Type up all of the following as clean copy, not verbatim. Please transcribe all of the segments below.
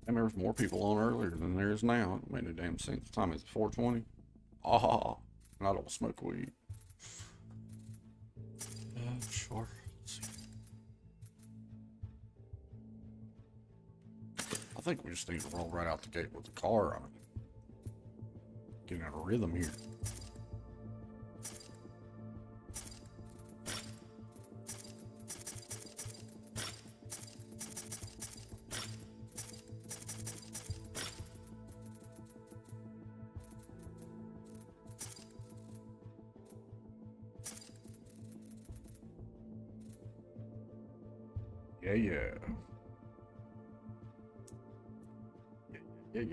And there was more people on earlier than there is now. It made no damn sense. What time is it? 4:20? Ah, and I don't smoke weed. Sure. Let's see. I think we just need to roll right out the gate with the car on it. Getting out of rhythm here. Yeah, yeah. Yeah.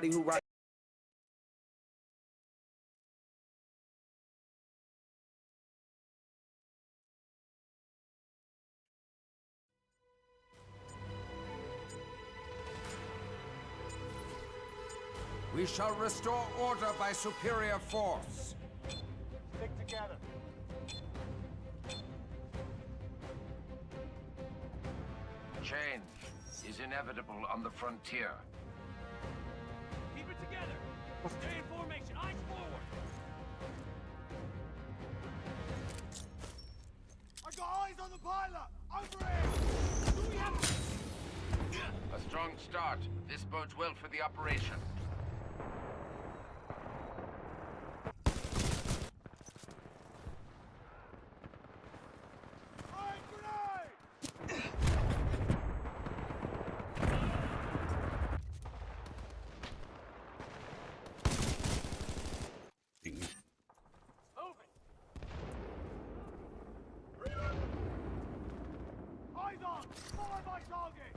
Who write We shall restore order by superior force. Stick together. Change is inevitable on the frontier. Keep it together. Stay in formation. Eyes forward. I got eyes on the pilot. Over here. Do we have A strong start. This bodes well for the operation. Fire grenade? Moving. Eyes on. Follow my target!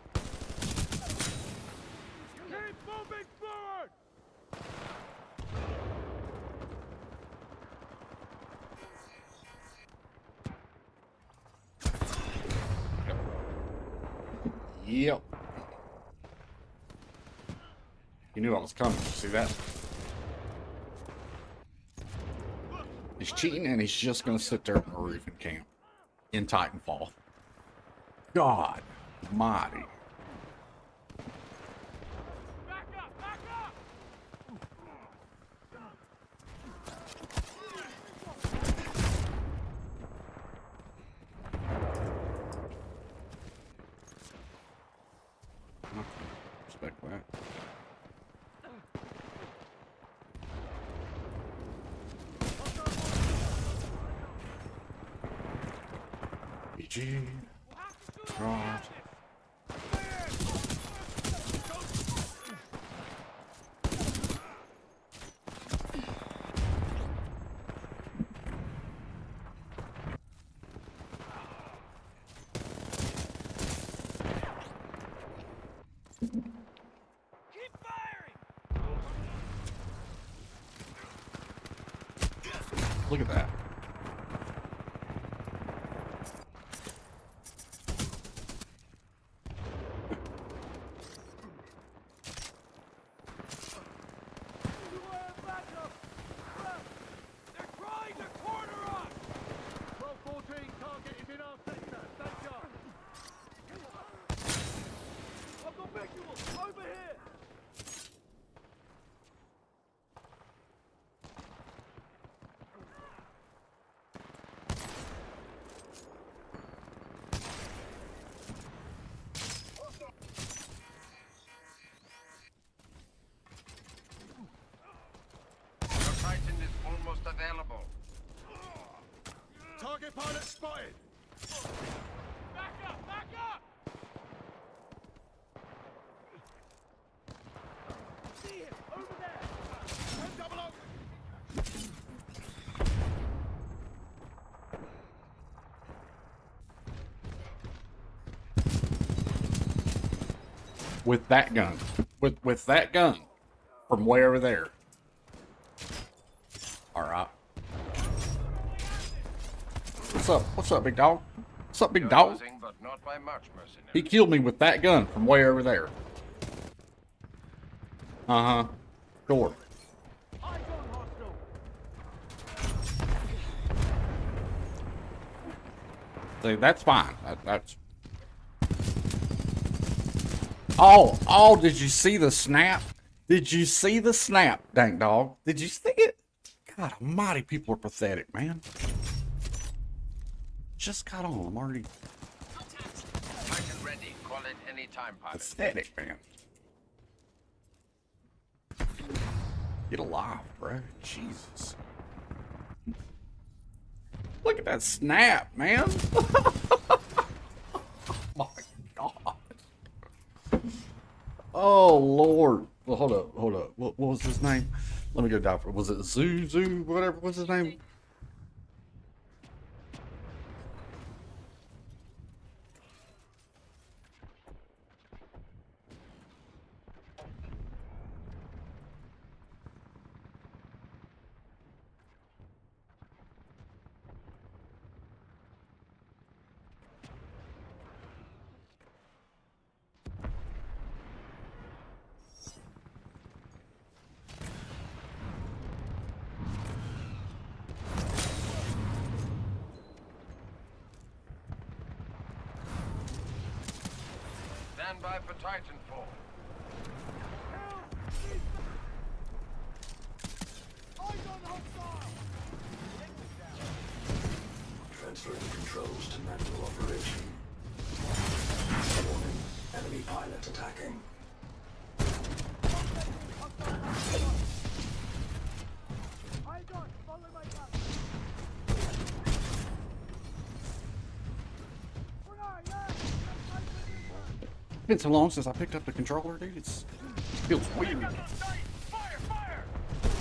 Keep moving forward! Yep. He knew I was coming. See that? He's cheating and he's just going to sit there on the roof and camp in Titanfall. God mighty. Back up! Back up! Respect that. BG. Krash. Keep firing! Look at that. They're trying to corner us! 12-14, target is in our sector. Stay sharp. I've got visual! Over here! Your Titan is almost available. Target pilot spotted! Back up! Back up! See him! Over there! Double open! With that gun. With that gun. From way over there. Alright. What's up? What's up, big dog? What's up, big You're dog? losing, but not by much, mercenary. He killed me with that gun from way over there. Uh-huh. Sure. Eyes on hostile! See, that's fine. That's... Oh, did you see the snap? Did you see the snap, dang dog? Did you see it? God almighty, people are pathetic, man. Just got on. I'm already Titan ready. Call it any time, pilot. pathetic, man. Get alive, bro. Jesus. Look at that snap, man. Oh my God. Oh, Lord. Well, hold up. What was his name? Let me go down for. Was it Zoo? Whatever. What's his name? Stand by for Titanfall. Eyes on hostile! Transferring controls to manual operation. Warning, enemy pilot attacking. Eyes on! Follow my gun! It's been so long since I picked up the controller, dude. It feels weird. Fire! Fire!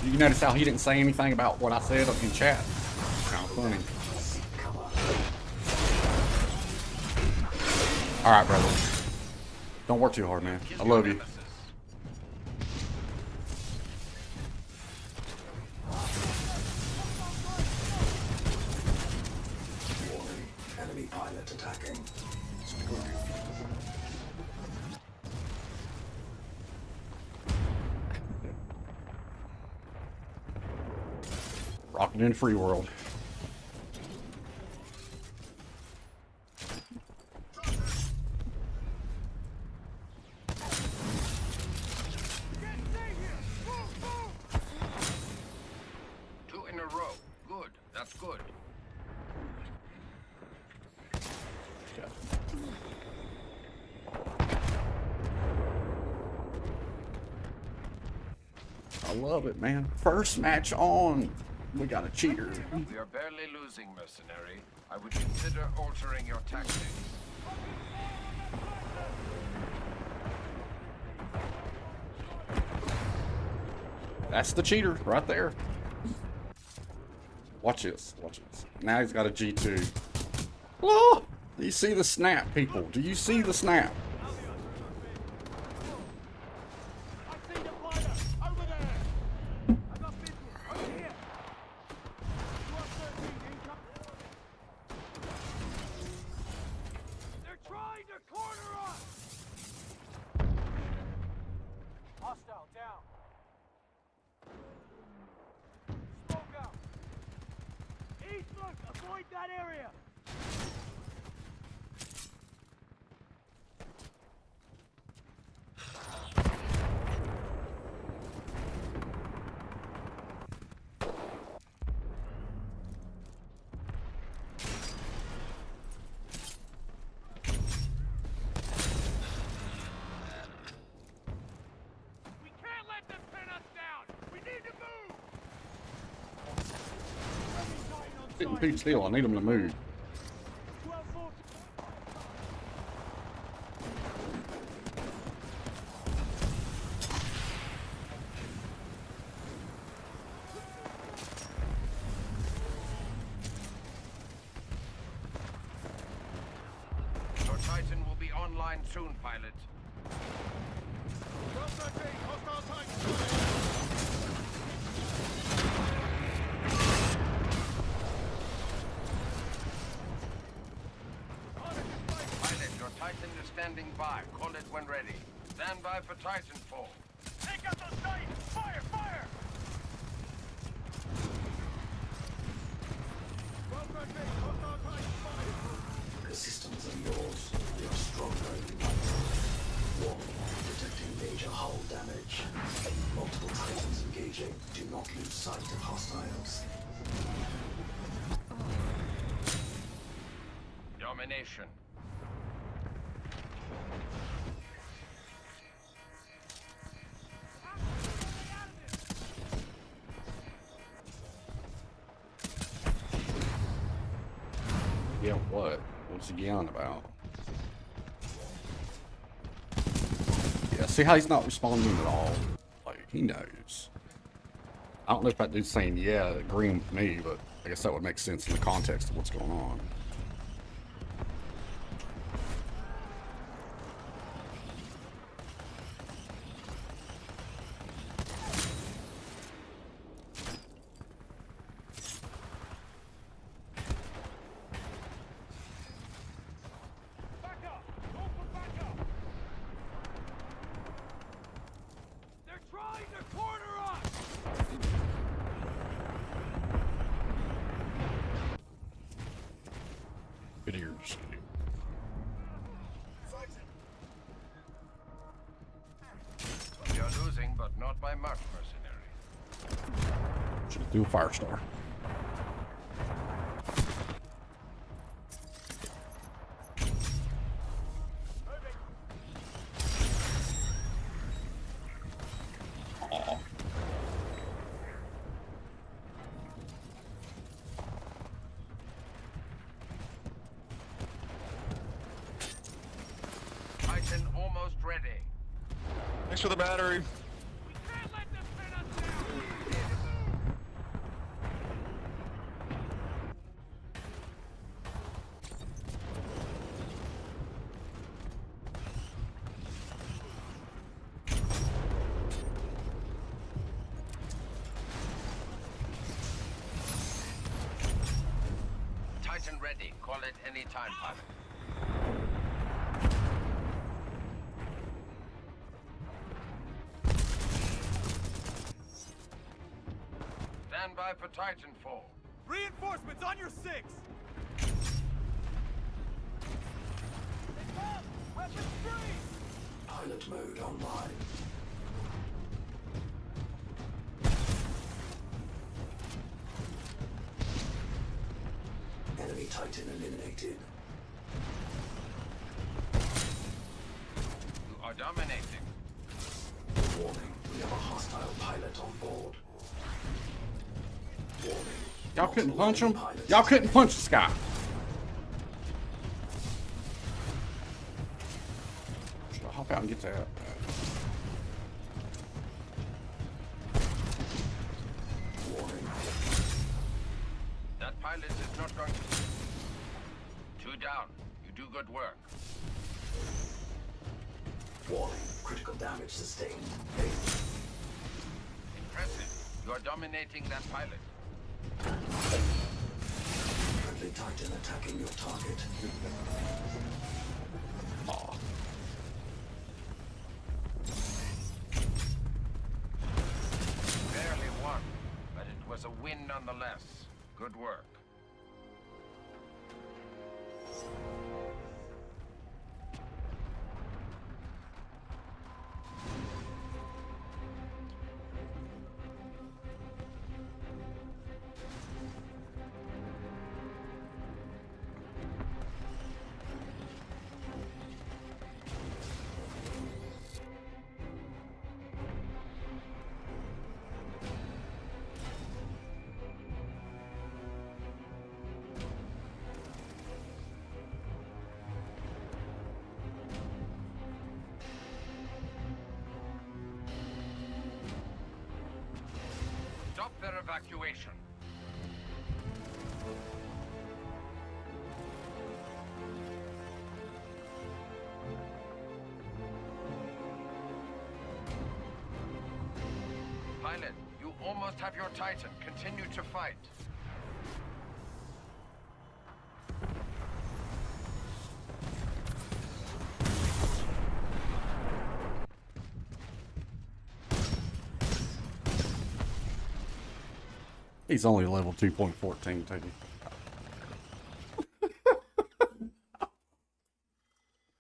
You notice how he didn't say anything about what I said in chat? Kind of funny. All right, brother. Don't work too hard, man. I love you. Warning, enemy pilot attacking. Rocking in free world. Two in a row. Good. That's good. I love it, man. First match on. We got a cheater. We are barely losing, mercenary. I would consider altering your tactics. That's the cheater right there. Watch this. Watch this. Now he's got a G2. Oh, do you see the snap, people? Do you see the snap? I see the fighter! Over there! I got visual! Over here! You are 13 incoming! They're trying to corner us! Hostile down! Smoke out! East, look! Avoid that area! We can't let them pin us down! We need to move! Sitting too still. I need him to move. 12-14. Your Titan will be online soon, pilot. 12-13, hostile Titan. Pilot, your Titan is standing by. Call it when ready. Stand by for Titanfall. Take out those Titans! Fire! Fire! 12-13, hostile Titan. Fire! The systems are yours. We are stronger in united. Warning, detecting major hull damage. Multiple Titans engaging. Do not lose sight of hostiles. Domination. Yeah, what? What's he yelling about? Yeah, see how he's not responding at all? Like, he knows. I don't know if that dude's saying, yeah, agreeing with me, but I guess that would make sense in the context of what's going on. Back up! Norfolk, back up! They're trying to corner us! Good ears. You're losing, but not by much, mercenary. Should do a fire star. Aw. Titan almost ready. Thanks for the battery. We can't let them pin us down! We need to move! Titan ready. Call it any time, pilot. Stand by for Titanfall. Reinforcements on your 6! Weapons free! Pilot mode online. Enemy Titan eliminated. You are dominating. Warning, we have a hostile pilot on board. Warning. Y'all couldn't multiple punch him? enemy pilots Y'all couldn't punch this guy. Should I hop out and get that? Warning. That pilot is not going to... 2 down. You do good work. Warning, critical damage sustained. Impressive. You are dominating that pilot. Friendly Titan attacking your target. Aw. Barely won, but it was a win nonetheless. Good work. Stop their evacuation. Pilot, you almost have your Titan. Continue to fight. He's only level 2.14, Teddy.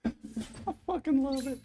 I fucking love it.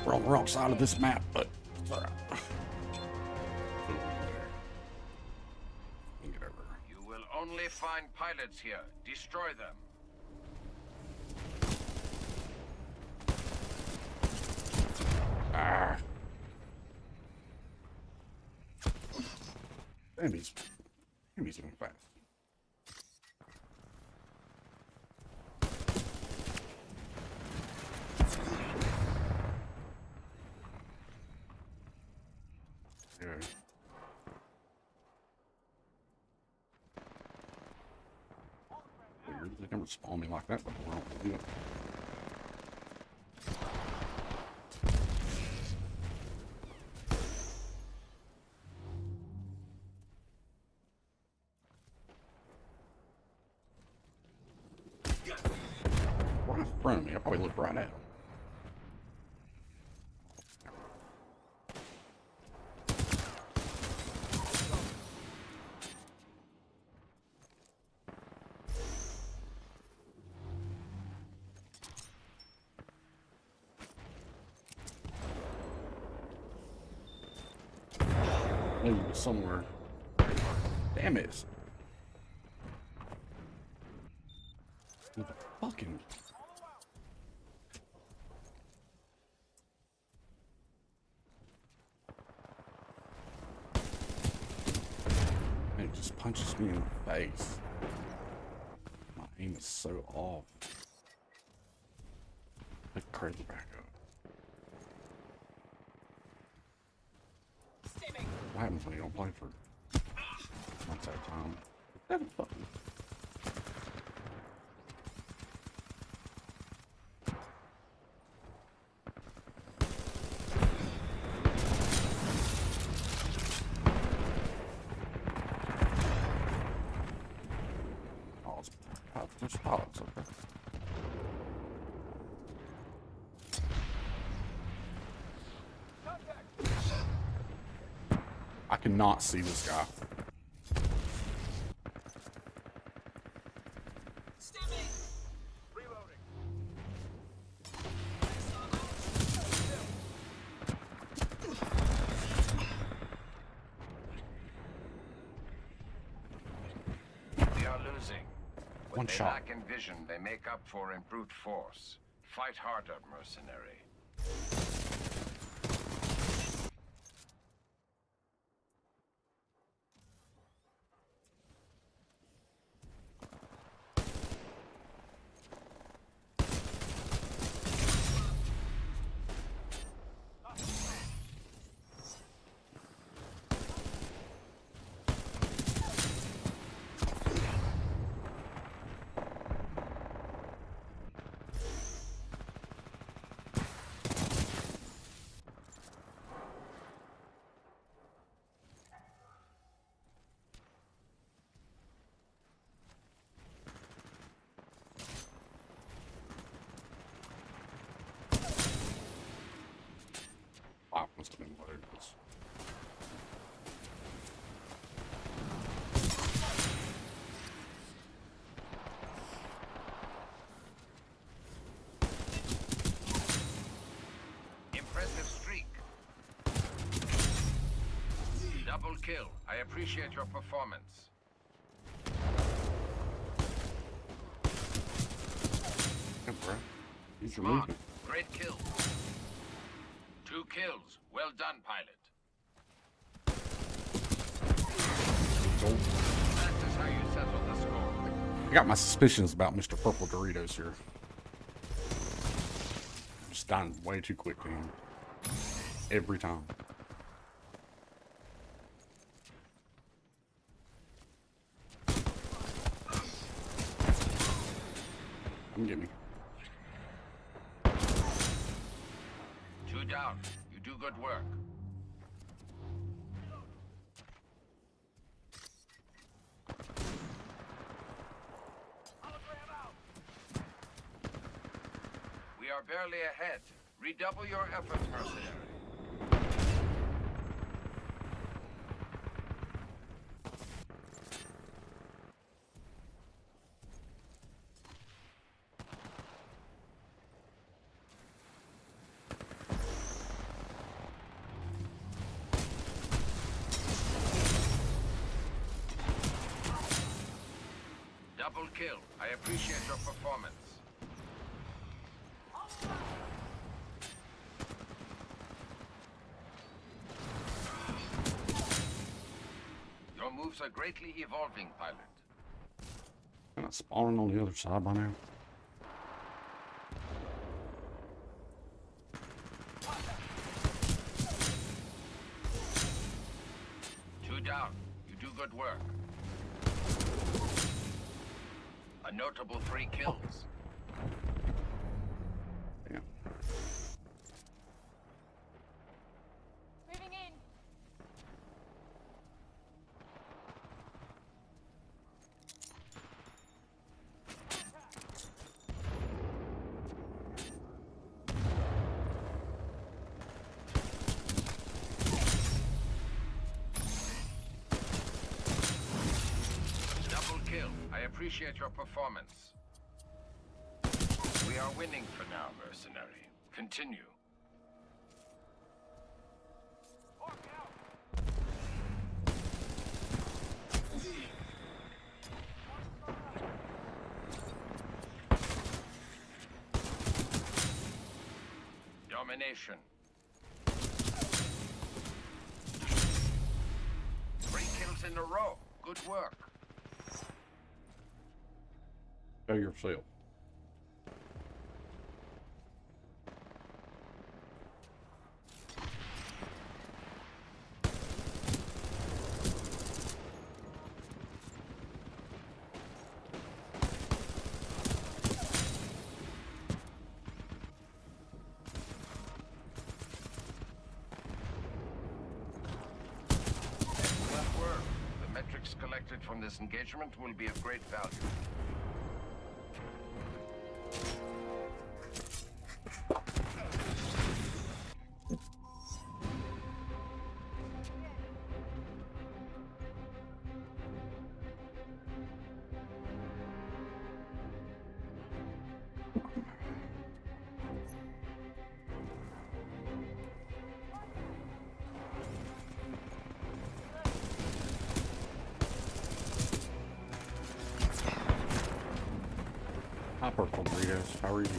We're on the wrong side of this map, but it's alright. Get over. You will only find pilots here. Destroy them. Ah. Enemies moving fast. Yeah. Weird. They never spawned me like that before. I don't believe it. Right in front of me. I probably looked right at him. Maybe somewhere. Damn it. The fucking. It just punches me in the face. My aim is so off. Pick crazy back up. What happens when you don't play for months at a time? That fucking. There's pilots up there. I cannot see this guy. Reloading. We are losing. What One they shot. lack in vision, they make up for in brute force. Fight harder, mercenary. Wow, must have been loaded. Impressive streak. Double kill. I appreciate your performance. Yeah, bro. Use your Mark, movement. great kill. 2 kills. Well done, pilot. That is how you settle the score. I got my suspicions about Mr. Purple Doritos here. I'm just dying way too quick to him. Every time. Come get me. 2 down. You do good work. We are barely ahead. Redouble your efforts, mercenary. Double kill. I appreciate your performance. Your moves are greatly evolving, pilot. Kind of spawning on the other side by now. Two down. You do good work. A notable 3 kills. Damn. Moving in. Double kill. I appreciate your performance. We are winning for now, mercenary. Continue. Mark out. Domination. 3 kills in a row. Good work. Go yourself. Excellent work. The metrics collected from this engagement will be of great value. Hi, Purple Burritos. How are you?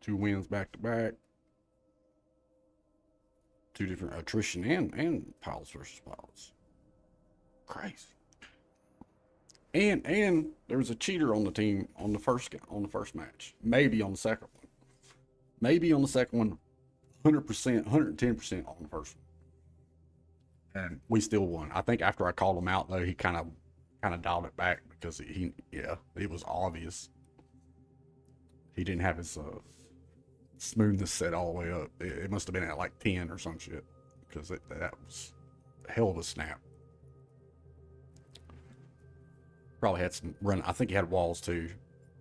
2 wins back to back. 2 different attrition and pilots versus pilots. Crazy. And there was a cheater on the team on the first match. Maybe on the second one. Maybe on the second one, 100%, 110% on the first one. And we still won. I think after I called him out though, he kind of dialed it back because it was obvious. He didn't have his smoothness set all the way up. It must have been at like 10 or some shit because that was a hell of a snap. Probably had some run. I think he had walls too.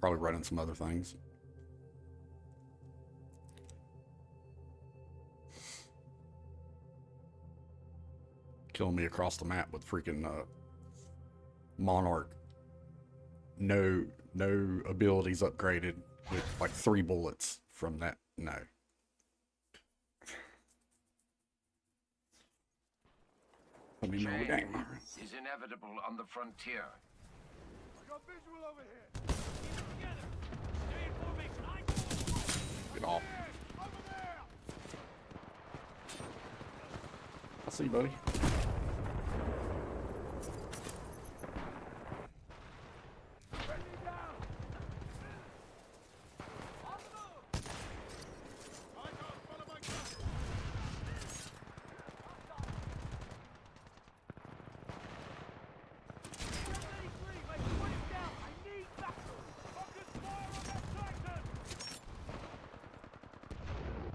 Probably running some other things. Killing me across the map with freaking Monarch. No abilities upgraded with like 3 bullets from that. No. Let me know the game. Is inevitable on the frontier. I got visual over here. Together. Stay in formation. Get off. Over there. I see you, buddy. Friendly down. On the move. I can't follow my cover.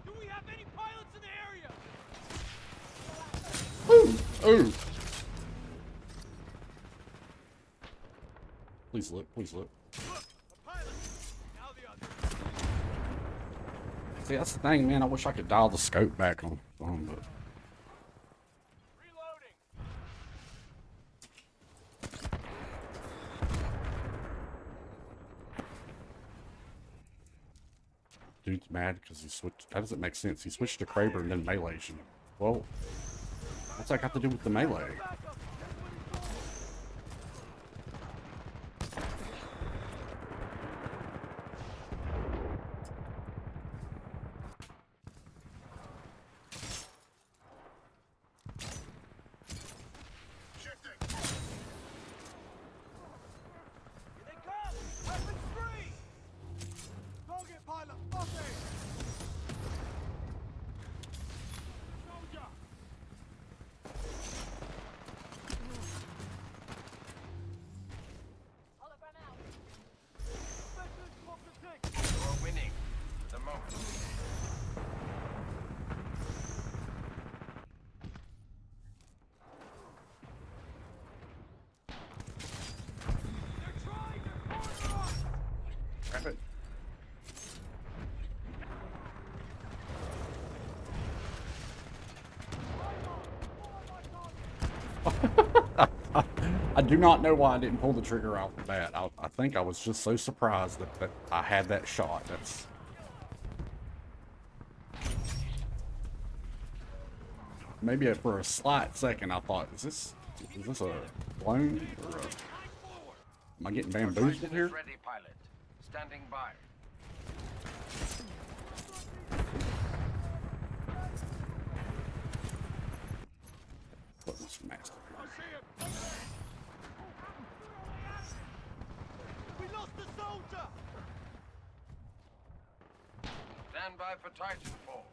Do we have any pilots in the area? Ooh. Please look, please look. Look, a pilot. Now the other. See, that's the thing, man. I wish I could dial the scope back on but Reloading. dude's mad because he switched. That doesn't make sense. He switched to Kraber and then melee. Well, what's that got to do with the melee? You're winning. The moment. Grab it. I do not know why I didn't pull the trigger off the bat. I think I was just so surprised that I had that shot. That's maybe for a slight second I thought, is this a clone or am I getting bamboozled here? Ready, pilot. Standing by. Put this mask I see him. We lost the soldier. Stand by for Titanfall.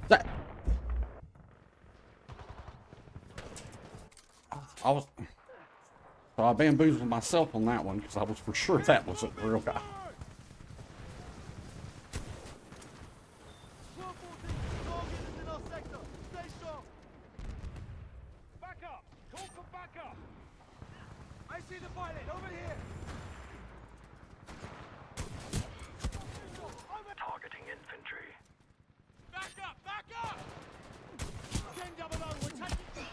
That I bamboozled myself on that one because I was for sure that wasn't the real guy. 1214, target is in our sector. Stay strong. Back up. Call for backup. I see the pilot over here. Targeting infantry. Back up. Back up. 10-0, we're taking.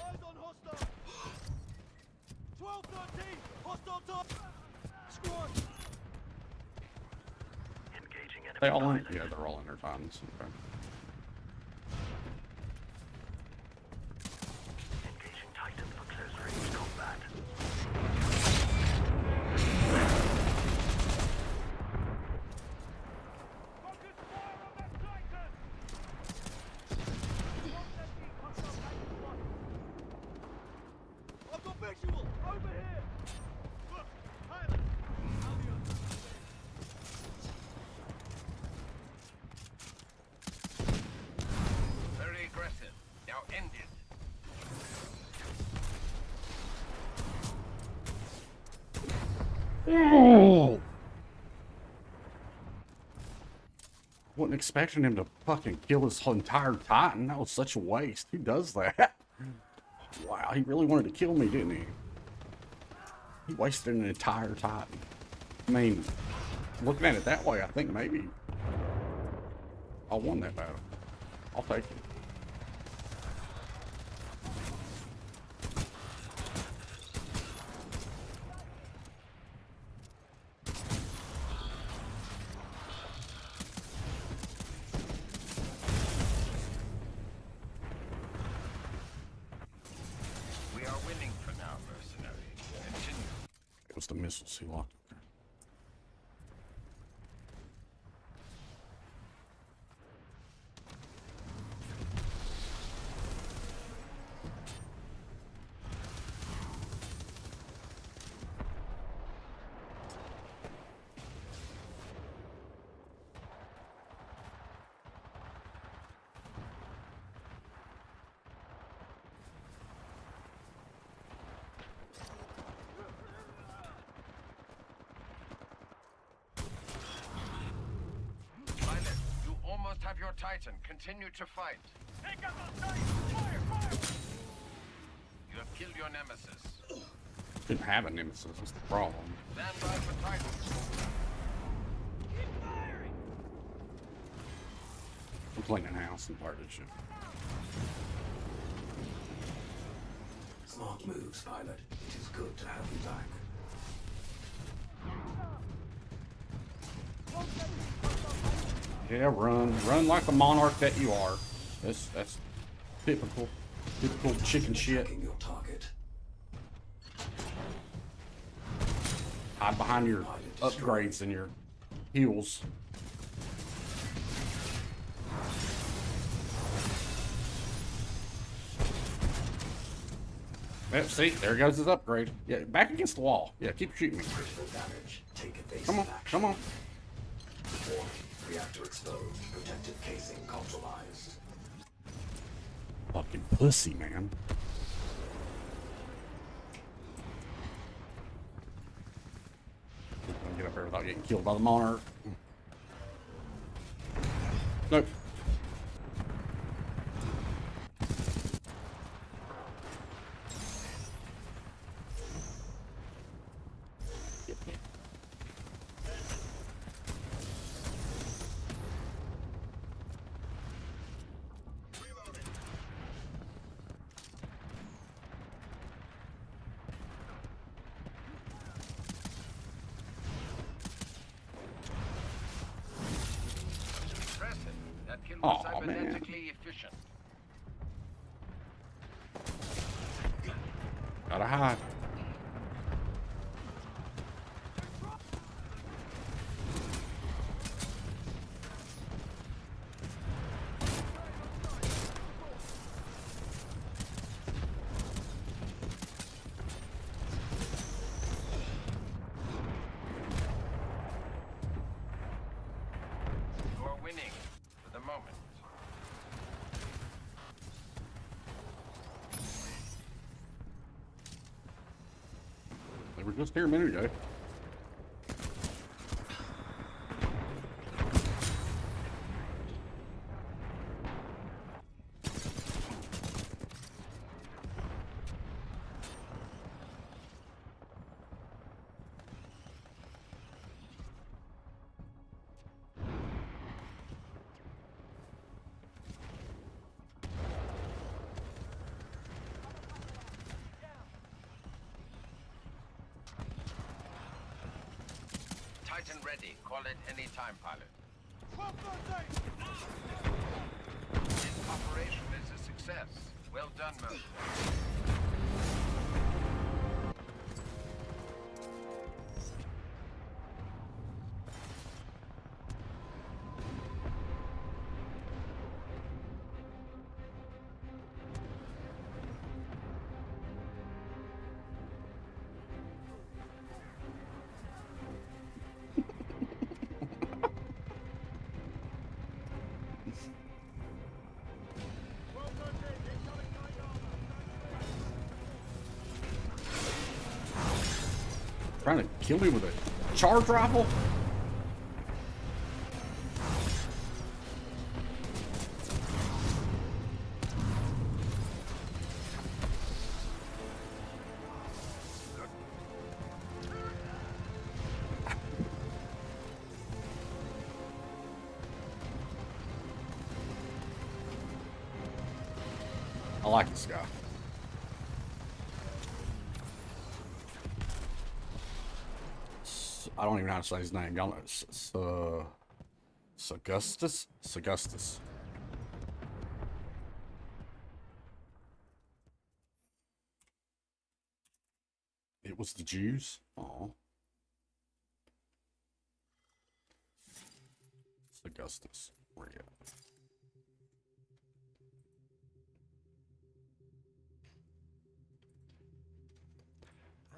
Eyes on hostile. 1213, hostile top. Squad. Engaging enemy They all in? pilot. Yeah, they're all in their times. Okay. Engaging Titan for close range combat. ended. Oh! Wasn't expecting him to fucking kill his whole entire Titan. That was such a waste. Who does that? Wow, he really wanted to kill me, didn't he? He wasted an entire Titan. I mean, looking at it that way, I think maybe I won that battle. I'll take it. We are winning for now, mercenary. Continue. It was the missiles he locked up there. Pilot, you almost have your Titan. Continue to fight. Take out those Titans! Fire! Fire! You have killed your nemesis. Didn't have a nemesis, that's the problem. Stand by for Titan. Keep firing! I'm playing in house and part of this shit. Smart moves, pilot. It is good to have you back. Yeah, run like the monarch that you are. That's typical chicken shit. Checking your target. Hide behind your upgrades and your heals. Yep, see, there goes his upgrade. Yeah, back against the wall. Yeah, keep shooting me. Critical damage. Take evasive Come on, action. come on. Warning. Reactor exposed. Protective casing compromised. Fucking pussy, man. I'm gonna get up there without getting killed by the monarch. Nope. Impressive. That kill was Aw, man. cybernetically efficient. Gotta hide. You are winning for the moment. They were just here a minute ago. Titan ready. Call it any time, pilot. 12-13! This operation is a success. Well done, mercenary. Incoming Trying to kill me with a charge rifle? I like this guy. I don't even know how to say his name. Y'all know. Augustus? Augustus. It was the Jews? Oh. Augustus. Where you at?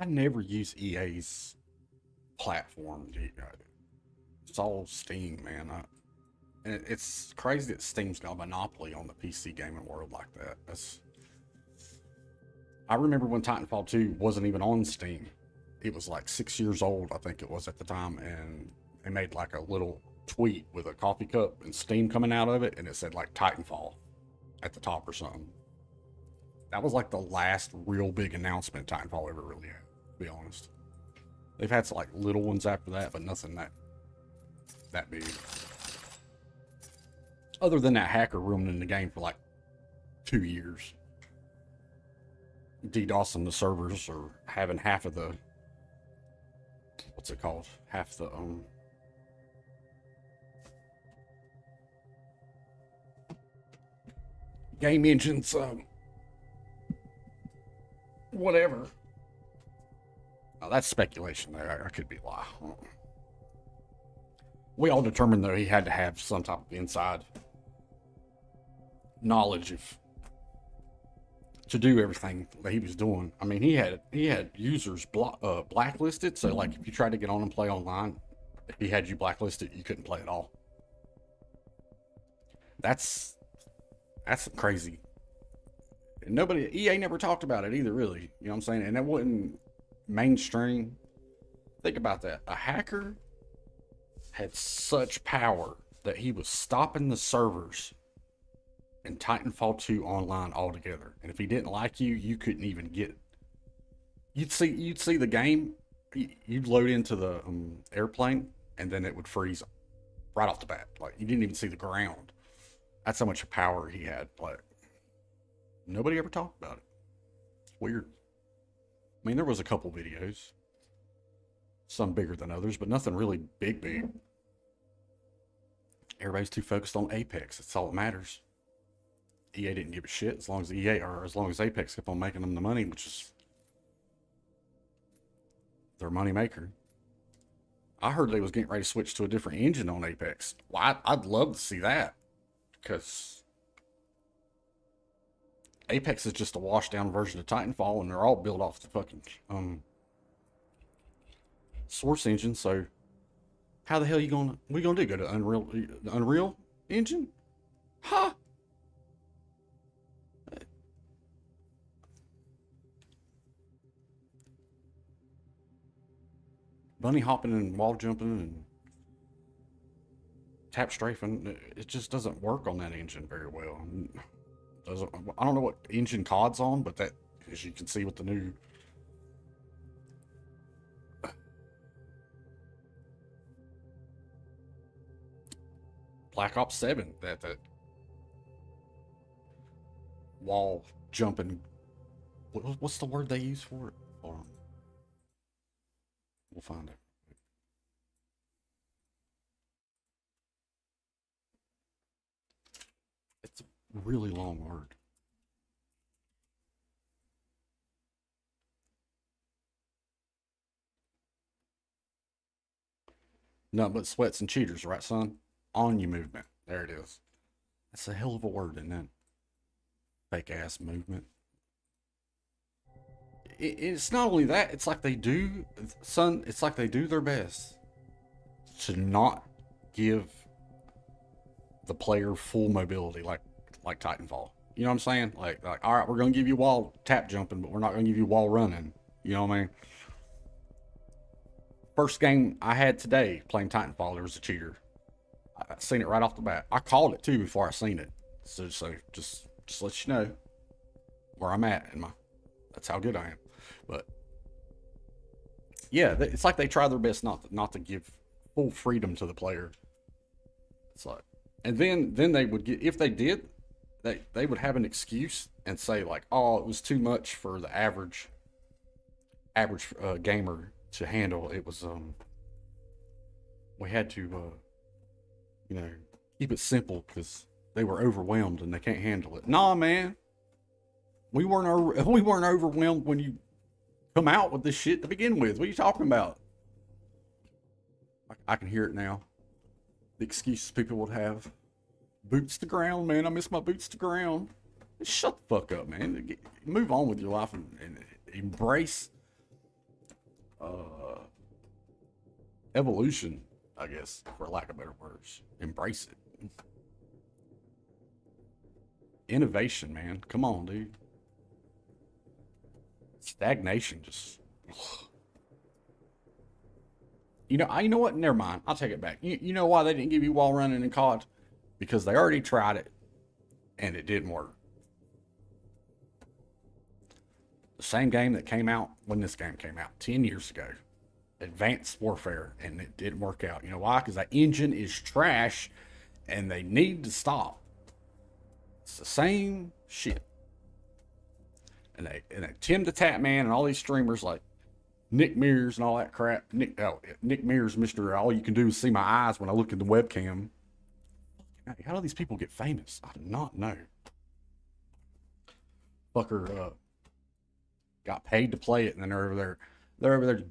I never use EA's platform. It's all Steam, man. It's crazy that Steam's got a monopoly on the PC gaming world like that. I remember when Titanfall 2 wasn't even on Steam. It was like 6 years old, I think it was at the time, and they made like a little tweet with a coffee cup and steam coming out of it, and it said like Titanfall at the top or something. That was like the last real big announcement Titanfall ever really had, to be honest. They've had some like little ones after that, but nothing that big. Other than that hacker ruining the game for like 2 years. DDoSing the servers, or having half of the, what's it called? Half the game engines, whatever. Oh, that's speculation there. I could be lying. We all determined that he had to have some type of inside knowledge of to do everything that he was doing. I mean, he had users blacklisted, so like if you tried to get on and play online, if he had you blacklisted, you couldn't play at all. That's crazy. And EA never talked about it either, really. You know what I'm saying? And that wasn't mainstream. Think about that. A hacker had such power that he was stopping the servers in Titanfall 2 online altogether. And if he didn't like you, you couldn't even get it. You'd see the game, you'd load into the airplane, and then it would freeze right off the bat. Like, you didn't even see the ground. That's how much power he had. Like, nobody ever talked about it. It's weird. I mean, there was a couple videos, some bigger than others, but nothing really big. Everybody's too focused on Apex. That's all that matters. EA didn't give a shit as long as Apex kept on making them the money, which is their money maker. I heard they was getting ready to switch to a different engine on Apex. Well, I'd love to see that, because Apex is just a washed down version of Titanfall, and they're all built off the fucking Source engine. So how the hell what are you gonna do? Go to the Unreal engine? Huh? Bunny hopping and wall jumping and tap strafing, it just doesn't work on that engine very well. I don't know what engine COD's on, but that, as you can see with the new Black Ops 7, that wall jumping, what's the word they use for it? We'll find it. It's a really long word. No, but sweats and cheaters, right, son? On you movement. There it is. That's a hell of a word, isn't it? Fake ass movement. It's not only that, it's like they do, son, it's like they do their best to not give the player full mobility like Titanfall. You know what I'm saying? Like all right, we're going to give you wall tap jumping, but we're not going to give you wall running. You know what I mean? First game I had today playing Titanfall, there was a cheater. I seen it right off the bat. I called it too before I seen it. So just let you know where I'm at and that's how good I am. But yeah, it's like they try their best not to give full freedom to the player. It's like, and then they would get, if they did, they would have an excuse and say like, oh, it was too much for the average gamer to handle. It was we had to you know, keep it simple because they were overwhelmed and they can't handle it. Nah, man, we weren't overwhelmed when you come out with this shit to begin with. What are you talking about? I can hear it now. The excuses people would have. Boots to ground, man. I miss my boots to ground. Shut the fuck up, man. Move on with your life and embrace evolution, I guess, for lack of better words. Embrace it. Innovation, man. Come on, dude. Stagnation, just. You know what? Never mind. I'll take it back. You know why they didn't give you wall running in COD? Because they already tried it, and it didn't work. The same game that came out when this game came out 10 years ago. Advanced Warfare, and it didn't work out. You know why? Because that engine is trash, and they need to stop. It's the same shit. And they Tim the Tap Man and all these streamers like Nick Mears and all that crap. Nick Mears, Mr. All you can do is see my eyes when I look at the webcam. How do these people get famous? I do not know. Fucker got paid to play it, and then they're over there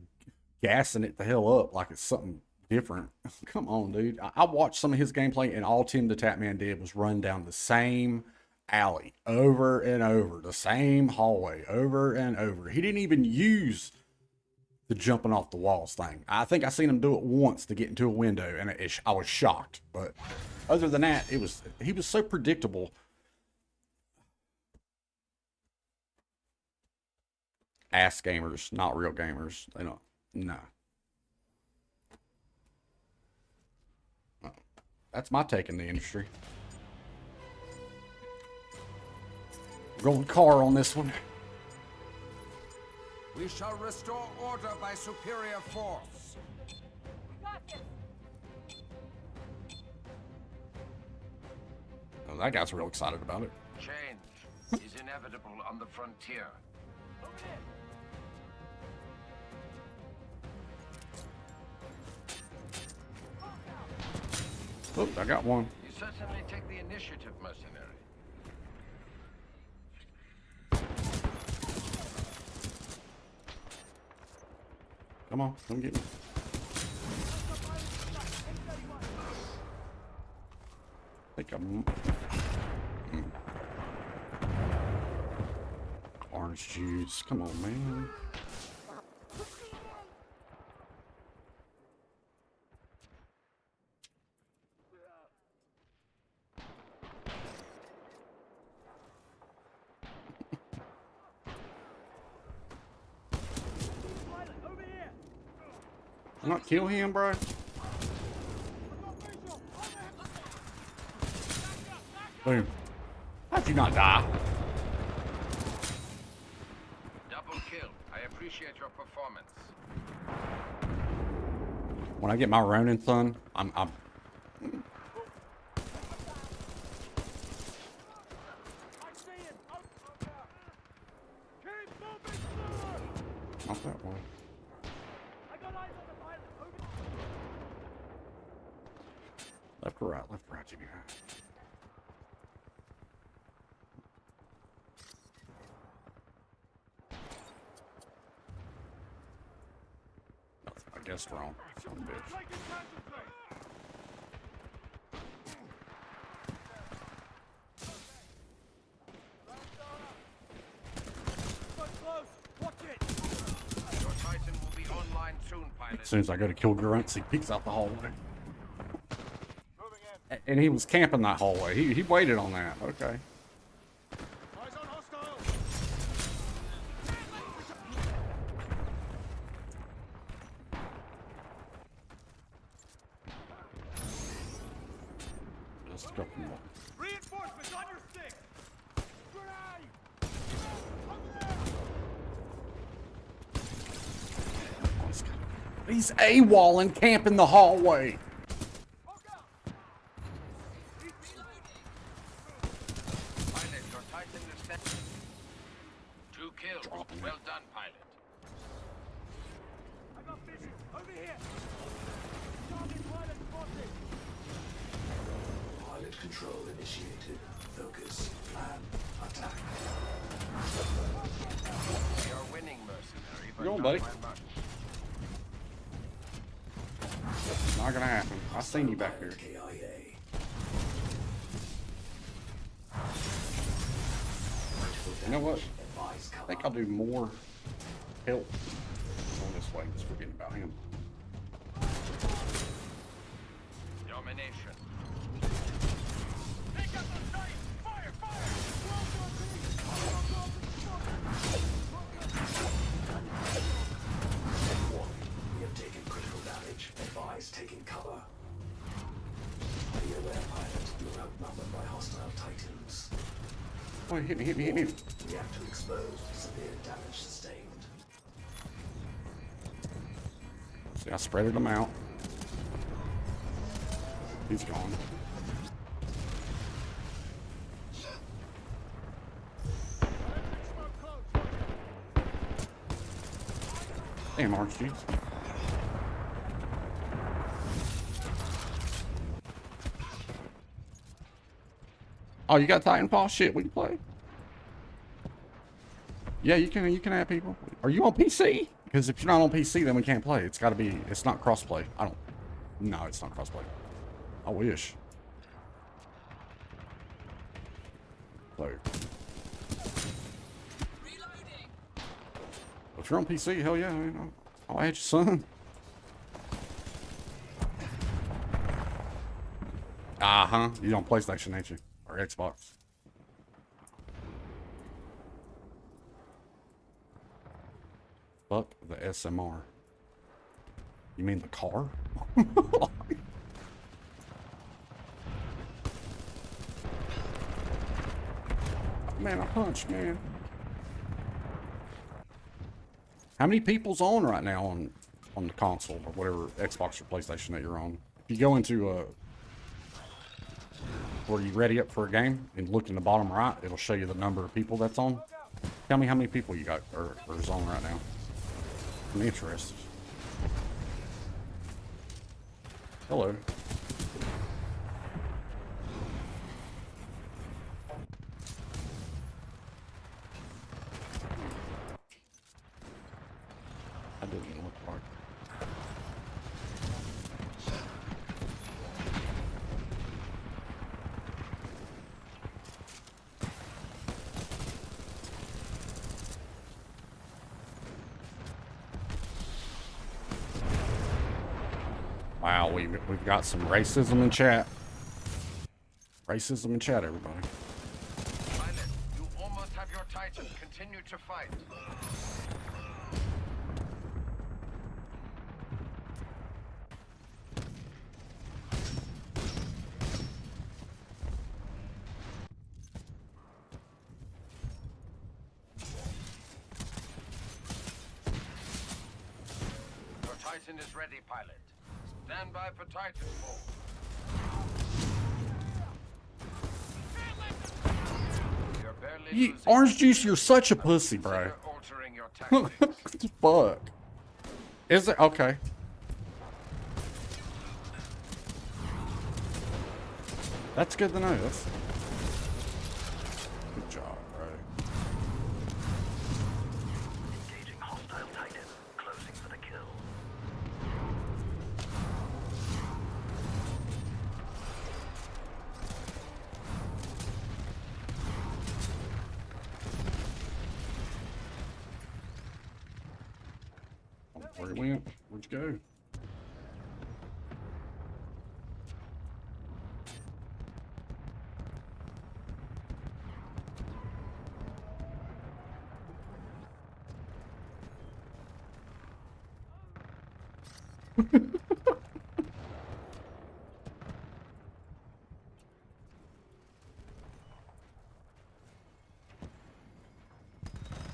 gassing it the hell up like it's something different. Come on, dude. I watched some of his gameplay, and all Tim the Tap Man did was run down the same alley over and over, the same hallway over and over. He didn't even use the jumping off the walls thing. I think I seen him do it once to get into a window, and I was shocked. But other than that, he was so predictable. Ass gamers, not real gamers. They don't. No. That's my take in the industry. Going car on this one. We shall restore order by superior force. Oh, that guy's real excited about it. Change is inevitable on the frontier. Oh, I got one. You certainly take the initiative, mercenary. Come on, come get me. I think I'm... Orange juice. Come on, man. I'm not kill him, bro. Boom. How'd you not die? Double kill. I appreciate your performance. When I get my Ronin, son, I'm I see it. Keep moving, sir. not that one. I got eyes on the pilot. Over. Left or right, you guys. I guessed wrong. Son of a bitch. Taking casualty. So close. Watch it. Your Titan will be online soon, pilot. As soon as I go to kill Grunts, he peeks out the hallway. Moving in. And he was camping that hallway. He waited on that. Okay. Eyes on hostile. He's AWOLing, camping the hallway. Pilot, your Titan is dead. 2 kills. Well done, pilot. I got vision. Over here. Target pilot spotted. Pilot control initiated. Focus. Plan. Attack. We are winning, mercenary, but Go on, not buddy. by much. Not gonna happen. I seen you back here. KIA. You know what? Advise I cover. think I'll do more help on this way. Just forgetting about him. Domination. Take up the sight. Fire, fire. We have taken critical damage. Advise taking cover. Be aware, pilot. You are outnumbered by hostile titans. Oh, hit me, hit me, hit me. React to exposed. Severe damage sustained. See, I spreaded them out. He's gone. Damn, orange juice. Oh, you got Titanfall? Shit, we can play. Yeah, you can add people. Are you on PC? Because if you're not on PC, then we can't play. It's gotta be, it's not crossplay. No, it's not crossplay. I wish. Player. If you're on PC, hell yeah, you know, I'll add your son. Uh-huh. You on PlayStation, ain't you? Or Xbox. Fuck the SMR. You mean the car? Man, I punched, man. How many people's on right now on the console or whatever Xbox or PlayStation that you're on? If you go into where you ready up for a game and look in the bottom right, it'll show you the number of people that's on. Tell me how many people you got or is on right now. I'm interested. Hello. That didn't look like. Wow, we've got some racism in chat. Racism in chat, everybody. Pilot, you almost have your Titan. Continue to fight. Your Titan is ready, pilot. Stand by for Titanfall. You're barely losing. Orange Juice, you're such a pussy, bro. Consider altering your What tactics. the fuck? Is it? Okay. That's good to know. That's good job, bro. Engaging hostile titan. Closing for the kill. Where he went? Where'd you go?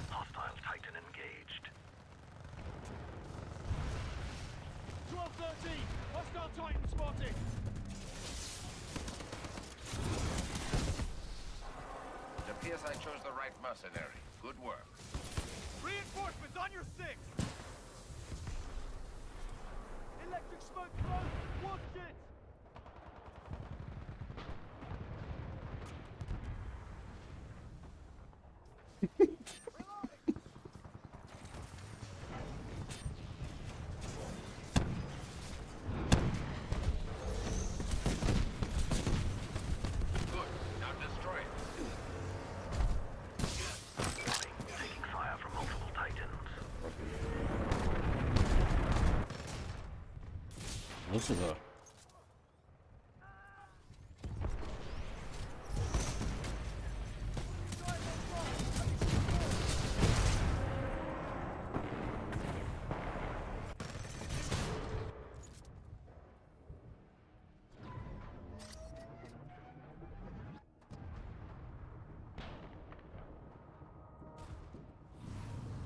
Hostile titan engaged. Hostile Titan spotted. It appears I chose the right mercenary. Good work. Reinforcements on your 6. Electric smoke thrown. Watch it. Good. Now destroy it. Taking fire from multiple Titans. This is a.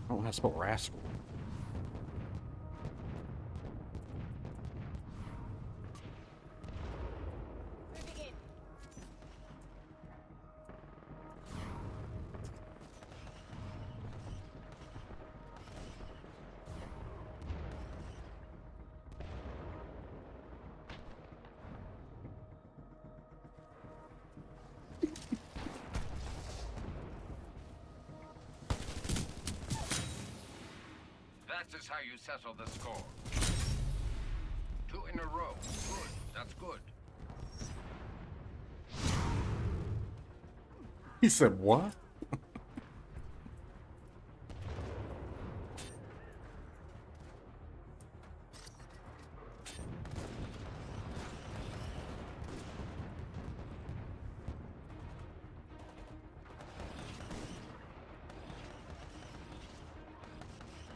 I don't know how to spell rascal. That is how you settle the score. 2 in a row. Good. That's good. He said what?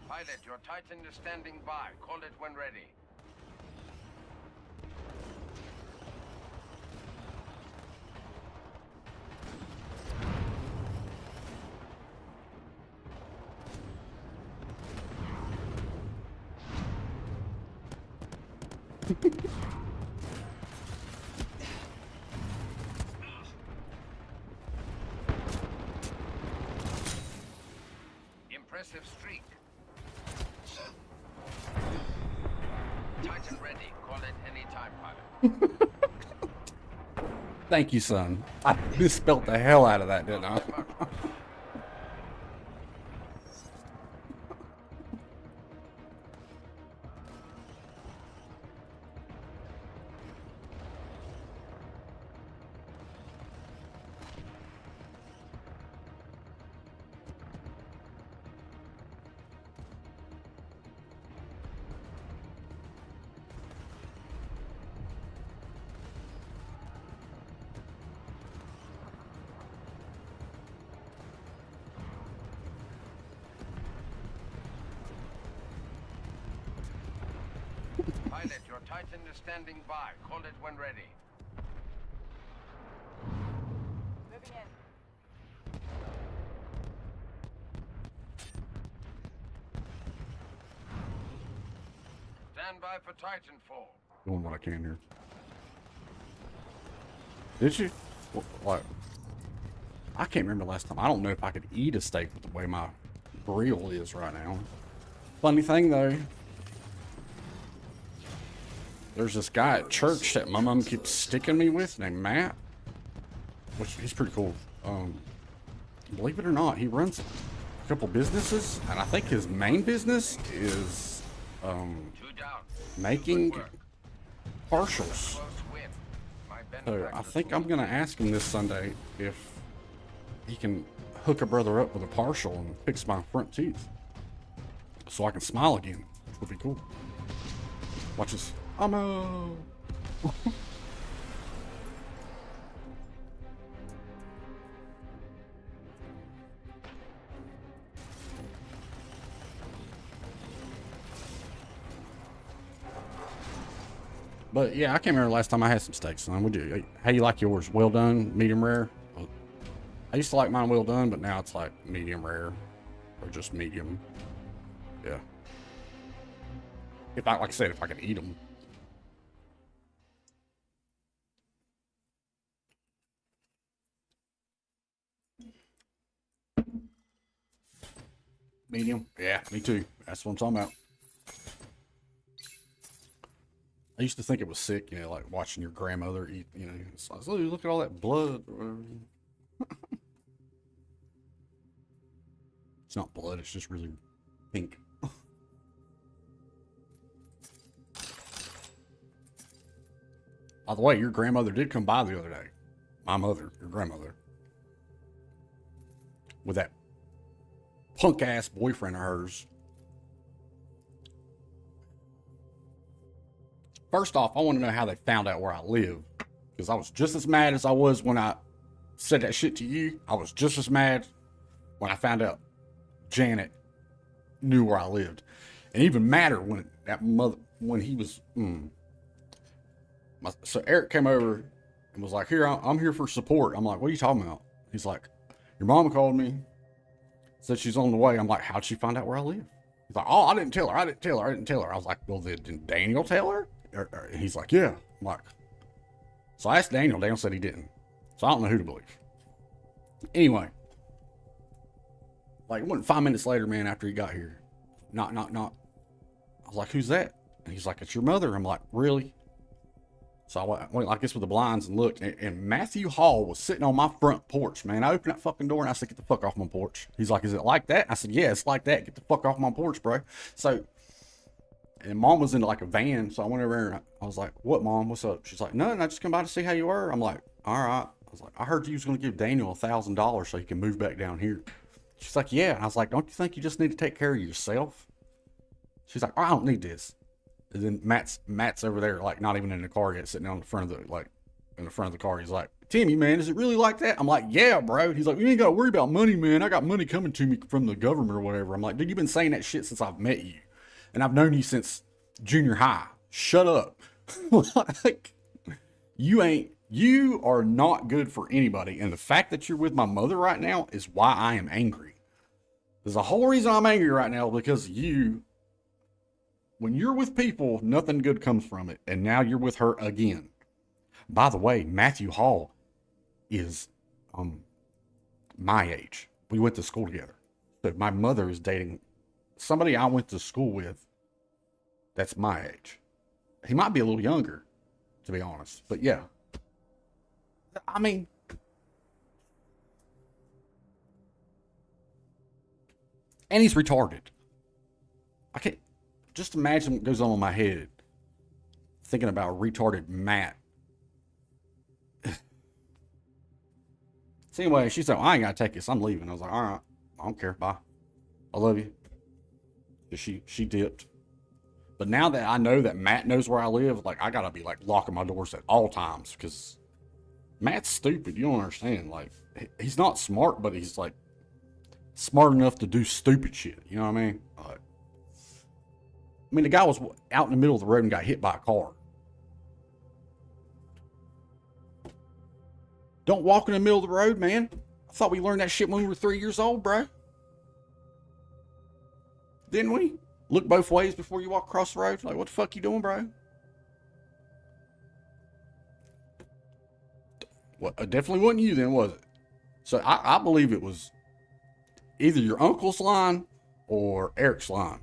Pilot, your Titan is standing by. Call it when ready. Impressive streak. Titan ready. Call it anytime, pilot. Thank you, son. I misspelled the hell out of that, didn't I? Pilot, your Titan is standing by. Call it when ready. Moving in. Stand by for Titanfall. Doing what I can here. Did you? What? I can't remember the last time. I don't know if I could eat a steak with the way my grill is right now. Funny thing though, there's this guy at church that my mom keeps sticking me with named Matt, which he's pretty cool. Believe it or not, he runs a couple businesses, and I think his main business is 2 down. making Good work. partials. Close win. My So I benefactor think told I'm gonna ask him this Sunday if he can hook a brother up with a partial and fix my front teeth, so I can smile again, which would be cool. Watch this. Ammo. But yeah, I can't remember the last time I had some steaks, son. Would you? How you like yours? Well done, medium rare? I used to like mine well done, but now it's like medium rare or just medium. Yeah. If I, like I said, if I can eat them. Medium? Yeah, me too. That's what I'm talking about. I used to think it was sick, you know, like watching your grandmother eat, you know. It's like, oh, look at all that blood. It's not blood, it's just really pink. By the way, your grandmother did come by the other day. My mother, your grandmother. With that punk ass boyfriend of hers. First off, I want to know how they found out where I live. Because I was just as mad as I was when I said that shit to you. I was just as mad when I found out Janet knew where I lived. And even madder when that mother, when he was, so Eric came over and was like, here, I'm here for support. I'm like, what are you talking about? He's like, your mama called me, said she's on the way. I'm like, how'd she find out where I live? He's like, oh, I didn't tell her. I didn't tell her. I was like, well, did Daniel tell her? He's like, yeah. I'm like, so I asked Daniel. Daniel said he didn't. So I don't know who to believe. Anyway, like it wasn't 5 minutes later, man, after he got here. Knock. I was like, who's that? And he's like, it's your mother. I'm like, really? So I went like this with the blinds and looked, and Matthew Hall was sitting on my front porch, man. I opened that fucking door and I said, get the fuck off my porch. He's like, is it like that? I said, yeah, it's like that. Get the fuck off my porch, bro. So, and mom was in like a van. So I went over there and I was like, what, mom? What's up? She's like, nothing. I just come by to see how you were. I'm like, all right. I was like, I heard you was going to give Daniel $1,000 so he can move back down here. She's like, yeah. And I was like, don't you think you just need to take care of yourself? She's like, oh, I don't need this. And then Matt's over there, like not even in the car yet, sitting on the front of the, like in the front of the car. He's like, Timmy, man, is it really like that? I'm like, yeah, bro. He's like, you ain't got to worry about money, man. I got money coming to me from the government or whatever. I'm like, dude, you've been saying that shit since I've met you. And I've known you since junior high. Shut up. Like, you are not good for anybody. And the fact that you're with my mother right now is why I am angry. There's a whole reason I'm angry right now because when you're with people, nothing good comes from it. And now you're with her again. By the way, Matthew Hall is my age. We went to school together. So my mother is dating somebody I went to school with that's my age. He might be a little younger, to be honest. But yeah. I mean, and he's retarded. I can't just imagine what goes on in my head thinking about retarded Matt. So anyway, she said, well, I ain't got to take this. I'm leaving. I was like, all right, I don't care. Bye. I love you. She dipped. But now that I know that Matt knows where I live, like I got to be like locking my doors at all times because Matt's stupid. You don't understand. Like he's not smart, but he's like smart enough to do stupid shit. You know what I mean? I mean, the guy was out in the middle of the road and got hit by a car. Don't walk in the middle of the road, man. I thought we learned that shit when we were 3 years old, bro. Didn't we? Look both ways before you walk across the road. Like, what the fuck you doing, bro? Well, it definitely wasn't you then, was it? So I believe it was either your uncle's line or Eric's line.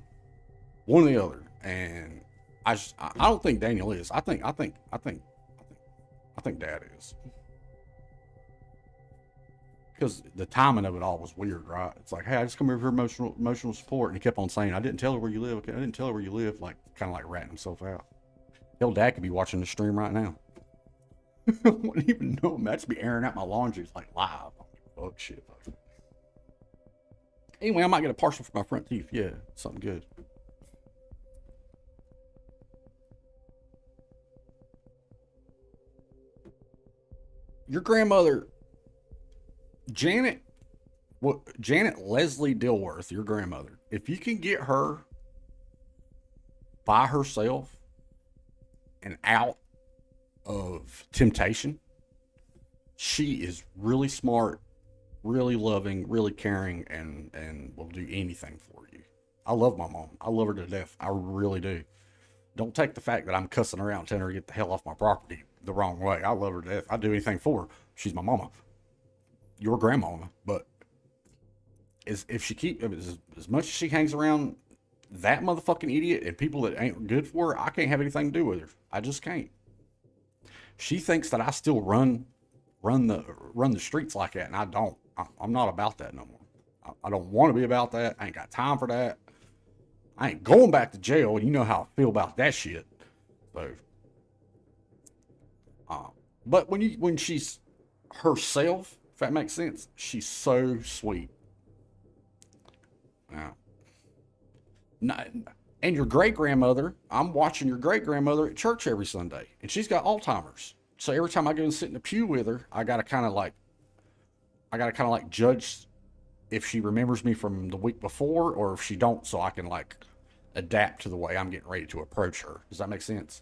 One or the other. And I don't think Daniel is. I think Dad is. Because the timing of it all was weird, right? It's like, hey, I just come over here for emotional support. And he kept on saying, I didn't tell her where you live. Okay, I didn't tell her where you live. Like, kind of like ratting himself out. Hell, Dad could be watching the stream right now. I wouldn't even know. Matt's be airing out my laundry. It's like live. Fuck shit. Anyway, I might get a parcel for my front teeth. Yeah, something good. Your grandmother, Janet Leslie Dilworth, your grandmother, if you can get her by herself and out of temptation, she is really smart, really loving, really caring, and will do anything for you. I love my mom. I love her to death. I really do. Don't take the fact that I'm cussing her out and telling her to get the hell off my property the wrong way. I love her to death. I'd do anything for her. She's my mama. Your grandmama. But is if she as much as she hangs around that motherfucking idiot and people that ain't good for her, I can't have anything to do with her. I just can't. She thinks that I still run the streets like that, and I don't. I'm not about that no more. I don't want to be about that. I ain't got time for that. I ain't going back to jail. You know how I feel about that shit. So, but when she's herself, if that makes sense, she's so sweet. And your great grandmother, I'm watching your great grandmother at church every Sunday, and she's got Alzheimer's. So every time I go and sit in the pew with her, I gotta kind of like judge if she remembers me from the week before or if she don't, so I can like adapt to the way I'm getting ready to approach her. Does that make sense?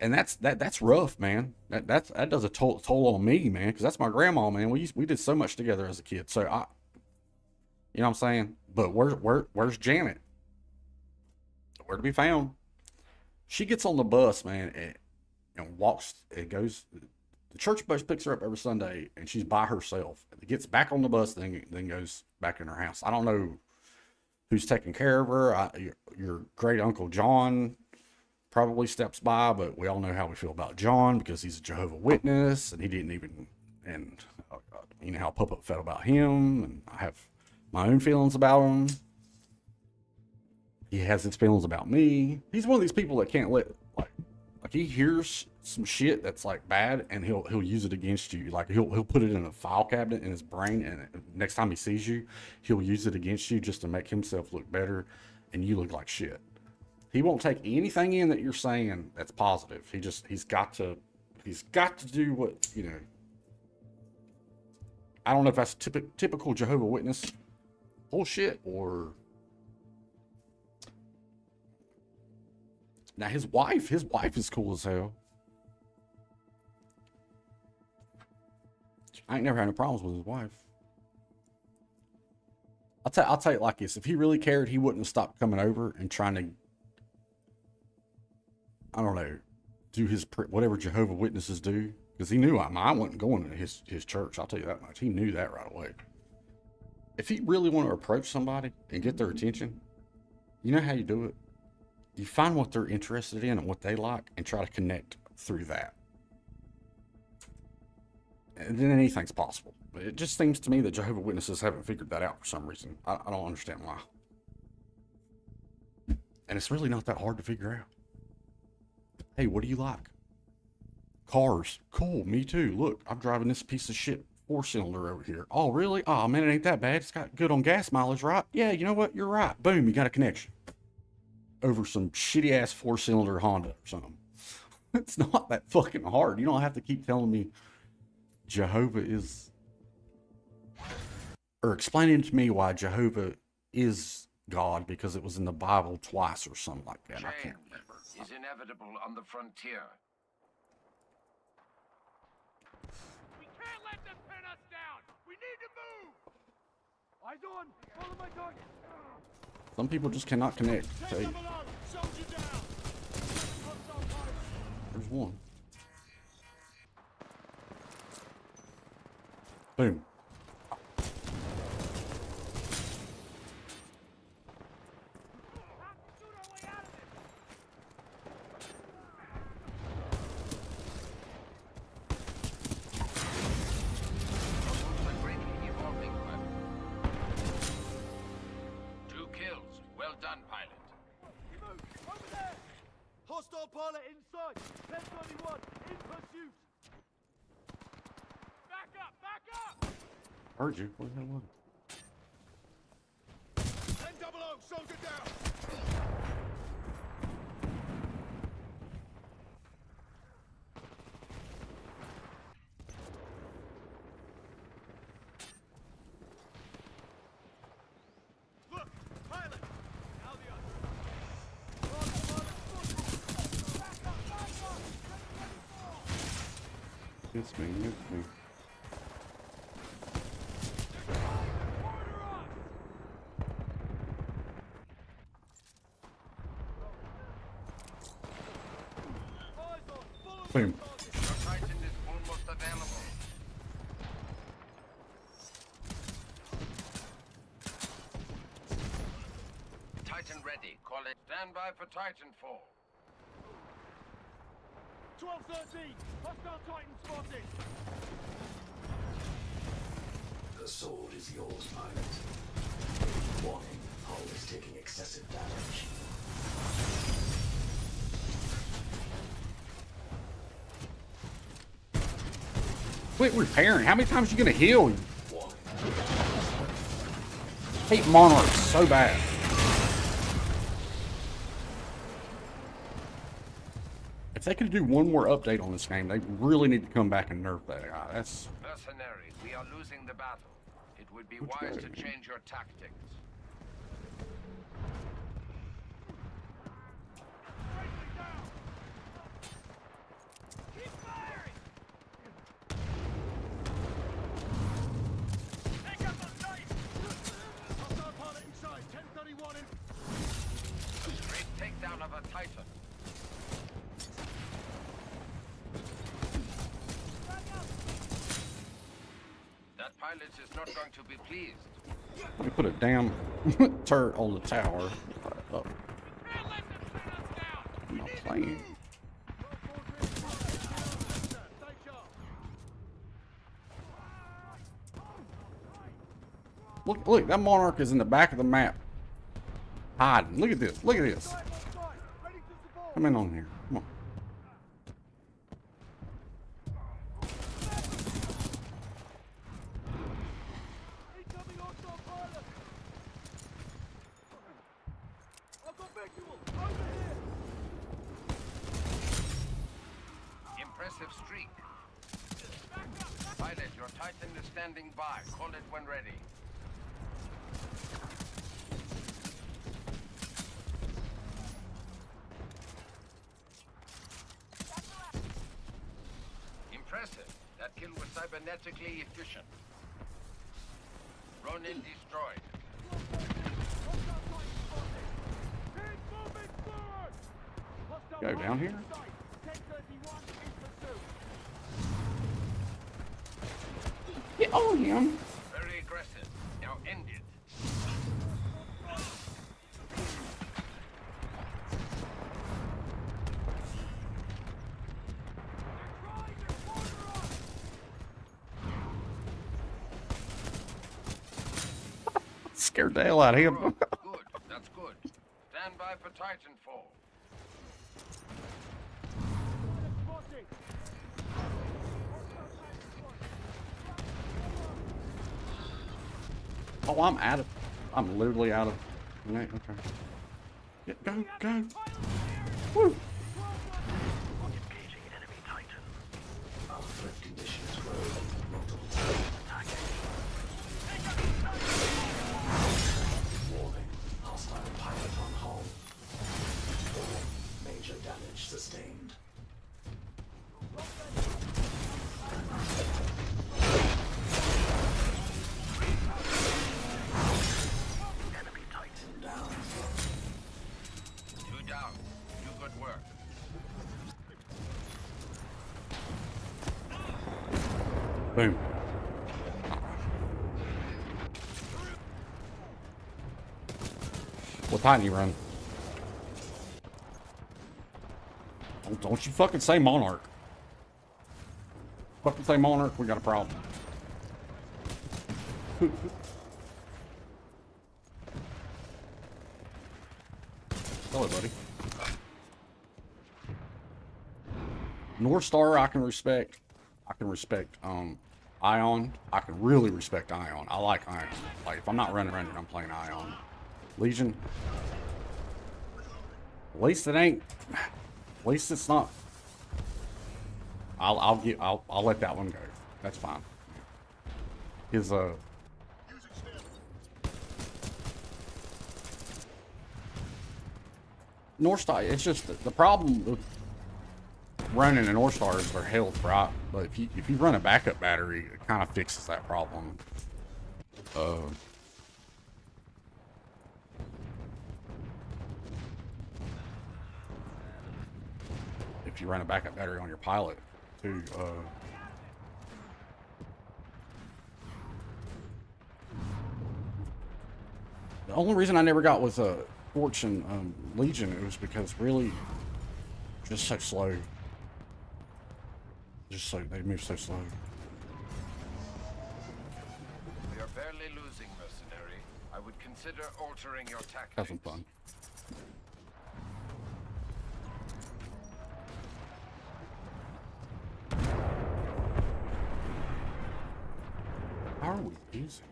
And that's rough, man. That does a toll on me, man, because that's my grandma, man. We did so much together as a kid. So you know what I'm saying? But where's Janet? Where to be found? She gets on the bus, man, and walks. It goes. The church bus picks her up every Sunday, and she's by herself. It gets back on the bus, then goes back in her house. I don't know who's taking care of her. Your great uncle John probably steps by, but we all know how we feel about John because he's a Jehovah's Witness, and he didn't even. And you know how Papa felt about him, and I have my own feelings about him. He has his feelings about me. He's one of these people that can't let like he hears some shit that's like bad, and he'll use it against you. Like he'll put it in a file cabinet in his brain, and next time he sees you, he'll use it against you just to make himself look better, and you look like shit. He won't take anything in that you're saying that's positive. He's got to do what, you know. I don't know if that's typical Jehovah's Witness bullshit or. Now his wife is cool as hell. I ain't never had any problems with his wife. I'll tell you like this: if he really cared, he wouldn't have stopped coming over and trying to, I don't know, do his whatever Jehovah's Witnesses do, because he knew I wasn't going to his church. I'll tell you that much. He knew that right away. If he really want to approach somebody and get their attention, you know how you do it. You find what they're interested in and what they like and try to connect through that. And then anything's possible. But it just seems to me that Jehovah's Witnesses haven't figured that out for some reason. I don't understand why. And it's really not that hard to figure out. Hey, what do you like? Cars. Cool, me too. Look, I'm driving this piece of shit 4-cylinder over here. Oh, really? Oh, man, it ain't that bad. It's got good on gas mileage, right? Yeah, you know what? You're right. Boom, you got a connection. Over some shitty ass 4-cylinder Honda or something. It's not that fucking hard. You don't have to keep telling me Jehovah is, or explaining to me why Jehovah is God because it was in the Bible twice or something like that. I can't remember. Is inevitable on the frontier. We can't let them pin us down. We need to move. Eyes on. Follow my target. Some people just cannot connect. Take them alone. Soldier down. There's one. Boom. Hostile pilot inside. 1031 in pursuit. Back up! Back up! Heard you. What the hell was it? 10-0, soldier down. Look, pilot. Now the other. It's me. It's me. Boom. Your Titan is almost available. ready. Call it. Stand by for Titanfall. 12-13. Hostile Titan spotted. The sword is yours, pilot. Warning, hull is taking excessive damage. Quit repairing. How many times are you gonna heal? Warning. I hate Monarchs so bad. If they could do one more update on this game, they really need to come back and nerf that guy. That's Mercenary, we are losing the battle. It would be Which wise way? to change your tactics. Keep firing. Take up the sight. Hostile pilot inside. 1031 in. Great takedown of a Titan. That pilot is not going to be pleased. let me put a damn turret on the tower. Oh, I'm not playing. Stay sharp. Look, that Monarch is in the back of the map. Hiding. Look at this. Look at this. Side on side. Ready to support. Come in on here. Come on. Incoming hostile pilot. I've got visual. Over here. Impressive streak. Pilot, your Titan is standing by. Call it when ready. Impressive. That kill was cybernetically efficient. Ronin destroyed. Hostile Titan spotted. He's moving forward. Hostile Go pilot down here? in sight. 1031 in pursuit. Get on him. Very aggressive. Now end it. Trying to corner us. Scared the hell out of him. Good. That's good. Stand by for Titanfall. Pilot spotted. Oh, I'm out of. I'm literally out of. Okay. Get, go, go. Woo. Engaging enemy Titan. Our threat conditions grow. Multiple Titans attacking. Warning. Hostile pilot on hull. Major damage sustained. Enemy Titan down. Two down. Do good work. Boom. What time you run? Don't you fucking say Monarch. Fucking say Monarch, we got a problem. Hello, buddy. North Star, I can respect. I can respect Ion. I can really respect Ion. I like Ion. Like if I'm not running, I'm playing Ion. Legion. At least it ain't. At least it's not. I'll let that one go. That's fine. His North Star. It's just the problem with running a North Star is their health, right? But if you run a backup battery, it kind of fixes that problem. If you run a backup battery on your pilot, too. The only reason I never got was Fortune, Legion, it was because really just so slow. Just so they move so slow. We are barely losing, mercenary. I would consider altering your tactics. Have some fun. How are we using?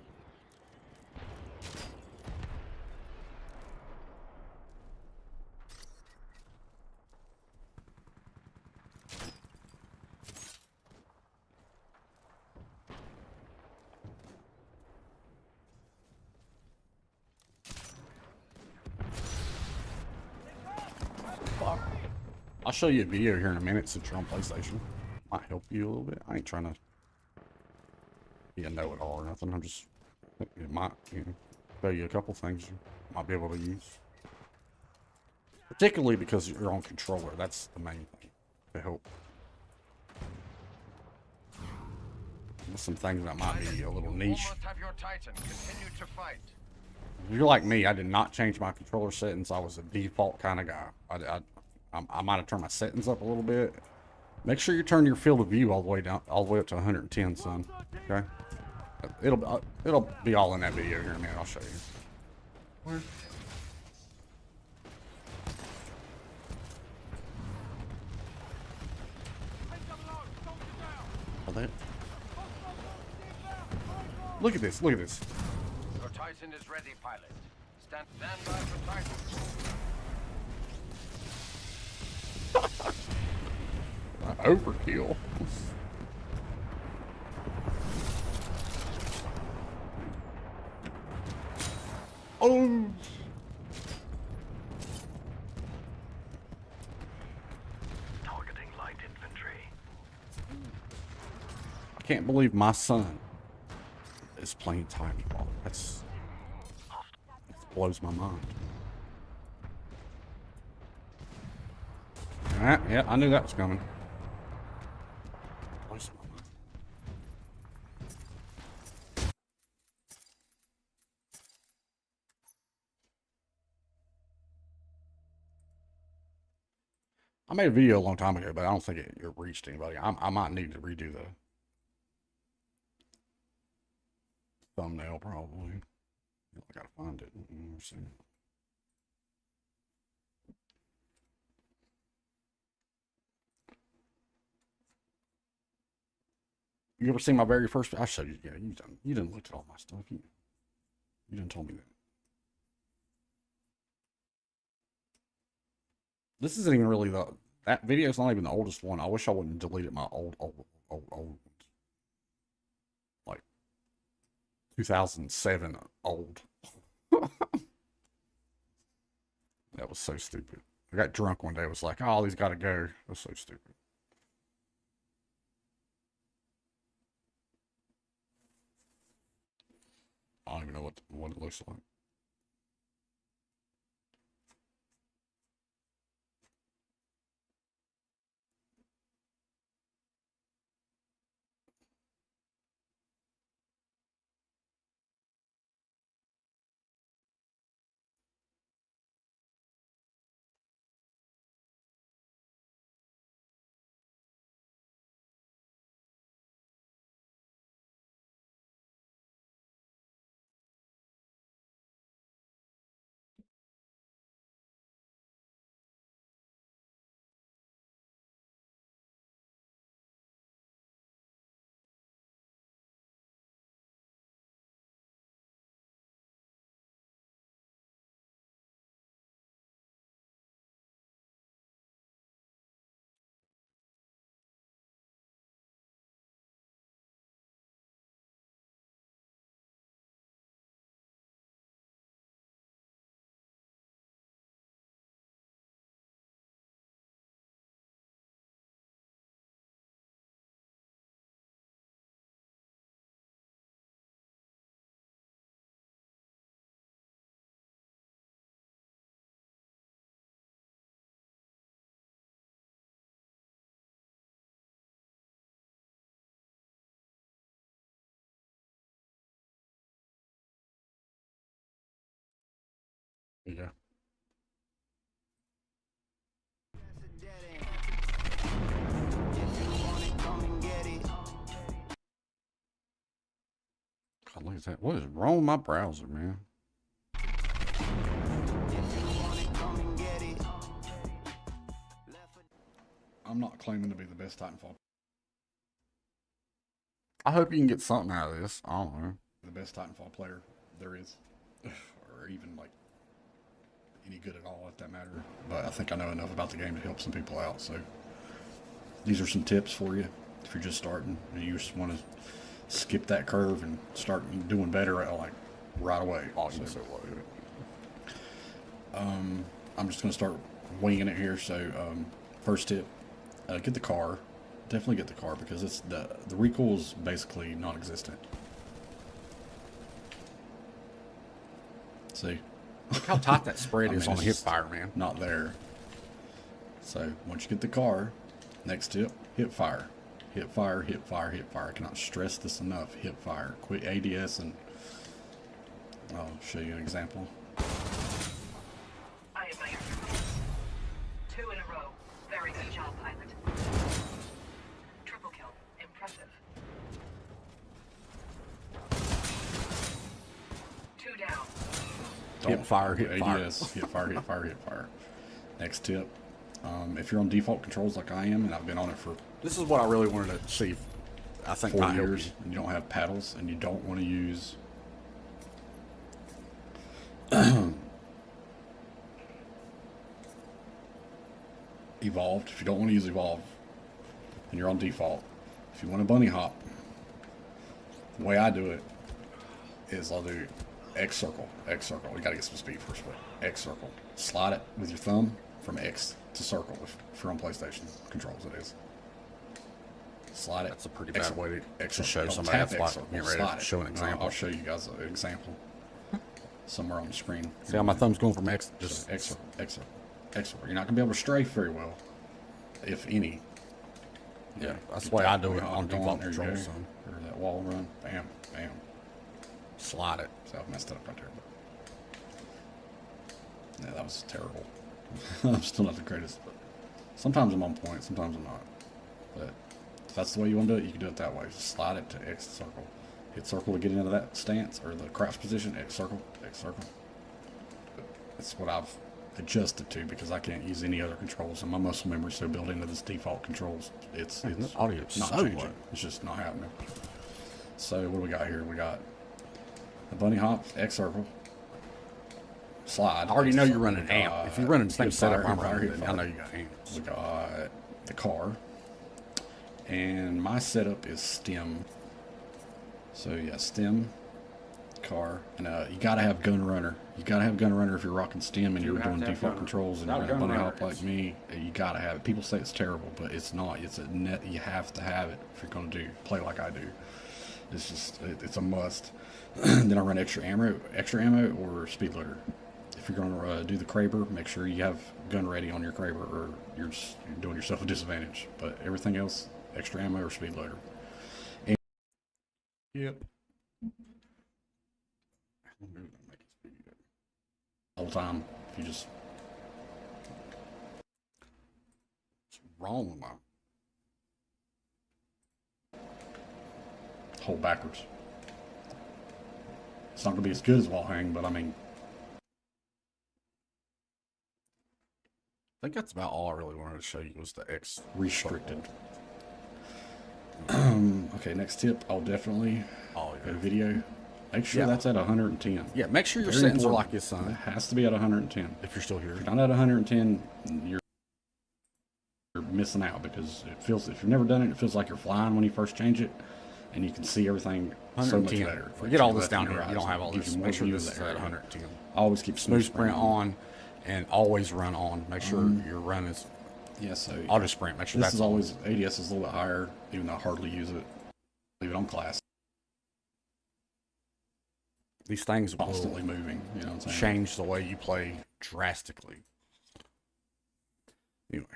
I'll show you a video here in a minute since you're on PlayStation. Might help you a little bit. I ain't trying to be a know-it-all or nothing. I'm just, it might, you know, show you a couple things you might be able to use. Particularly because you're on controller. That's the main thing to help. There's some things that might be a little niche. Almost have your Titan. Continue to fight. If you're like me, I did not change my controller settings. I was a default kind of guy. I might have turned my settings up a little bit. Make sure you turn your field of view all the way down, all the way up to 110, son. Okay? It'll be all in that video here in a minute. I'll show you. Where? Are they? Look at this. Look at this. Your Titan is ready, pilot. Stand by for Titan. Overkill. Oh. Targeting light infantry. I can't believe my son is playing Titanfall. That blows my mind. Alright, yeah, I knew that was coming. Blows my mind. I made a video a long time ago, but I don't think it reached anybody. I might need to redo the thumbnail, probably. I gotta find it. Let's see. You ever seen my very first? I showed you. Yeah, you done looked at all my stuff. You done told me that. This isn't even really that video's not even the oldest one. I wish I wouldn't deleted my old ones. Like 2007 old. That was so stupid. I got drunk one day. It was like, oh, these gotta go. It was so stupid. I don't even know what it looks like. Yeah. God, look at that. What is wrong with my browser, man? I'm not claiming to be the best Titanfall. I hope you can get something out of this. I don't know. The best Titanfall player there is. Or even like any good at all, if that matter. But I think I know enough about the game to help some people out. So these are some tips for you if you're just starting and you just want to skip that curve and start doing better at like right away. I'm just going to start winging it here. So first tip, get the car. Definitely get the car because it's the recoil is basically non-existent. See? Look how tight that spread is on the hip fire, man. Not there. So once you get the car, next tip, hip fire. Hip fire, hip fire, hip fire. I cannot stress this enough. Hip fire. Quit ADS and I'll show you an example. I admire. 2 in a row. Very good job, pilot. Triple kill. Impressive. 2 down. Hip fire, hip fire. ADS, hip fire, hip fire, hip fire. Next tip. If you're on default controls like I am, and I've been on it for... This is what I really wanted to see. I think 4 years, and you don't have paddles, and you don't want to use... Evolved. If you don't want to use Evolve, and you're on default, if you want to bunny hop, the way I do it is I'll do X circle, X circle. We got to get some speed first, but X circle. Slide it with your thumb from X to circle. If you're on PlayStation controls, it is. Slide it. That's a pretty bad way to show Don't somebody tap how X to circle. slide it. Show an example. I'll show you guys an example somewhere on the screen. See how my thumb's going from X? Just X circle, X circle, X circle. You're not gonna be able to strafe very well, if any. Yeah, that's the way I do it on Go default there you controls. go. Or that wall run, bam, bam. Slide it. So I've messed it up right there, but yeah, that was terrible. I'm still not the greatest, but sometimes I'm on point, sometimes I'm not. But if that's the way you want to do it, you can do it that way. Just slide it to X circle. Hit circle to get into that stance or the crouch position. X circle, X circle. But that's what I've adjusted to because I can't use any other controls, and my muscle memory is so built into this default controls. It's audio not so changing. It's just not happening. So what do we got here? We got a bunny hop, X circle, slide. I already X know you're circle. running amp. If you're running the same hip setup fire, I'm hip fire, running, hip then I know fire. you got amps. We got the car, and my setup is stem. So yeah, stem, car, and you gotta have gun runner. You gotta have gun runner if you're rocking stem and you're doing default controls and you're running bunny hop like me. You gotta have it. People say it's terrible, but it's not. It's a net. You have to have it if you're gonna play like I do. It's just it's a must. Then I run extra ammo or speed loader. If you're gonna do the Kraber, make sure you have gun ready on your Kraber, or you're doing yourself a disadvantage. But everything else, extra ammo or speed loader. Yep. The whole time, if you just... What's wrong with my... Hold backwards. It's not going to be as good as wall hang, but I mean... I think that's about all I really wanted to show you was the X. Restricted. Okay, next tip. I'll definitely go to video. Make sure that's at 110. Yeah, make sure your Very settings are important. like this, son. It has to be at 110. If you're still here. If you're not at 110, you're missing out because it feels, if you've never done it, it feels like you're flying when you first change it, and you can see everything so much 110. better. Forget all this Left down and here. right. You don't have all It gives this. you more Make sure view this of is the at area. 110. Always keep Smooth sprint on, and always run on. Make sure your run is Yeah, so auto sprint. Make sure this that's is on. always, ADS is a little bit higher, even though I hardly use it. Leave it on class. These things will Constantly moving, you know what I'm saying? change the way you play drastically. Anyway,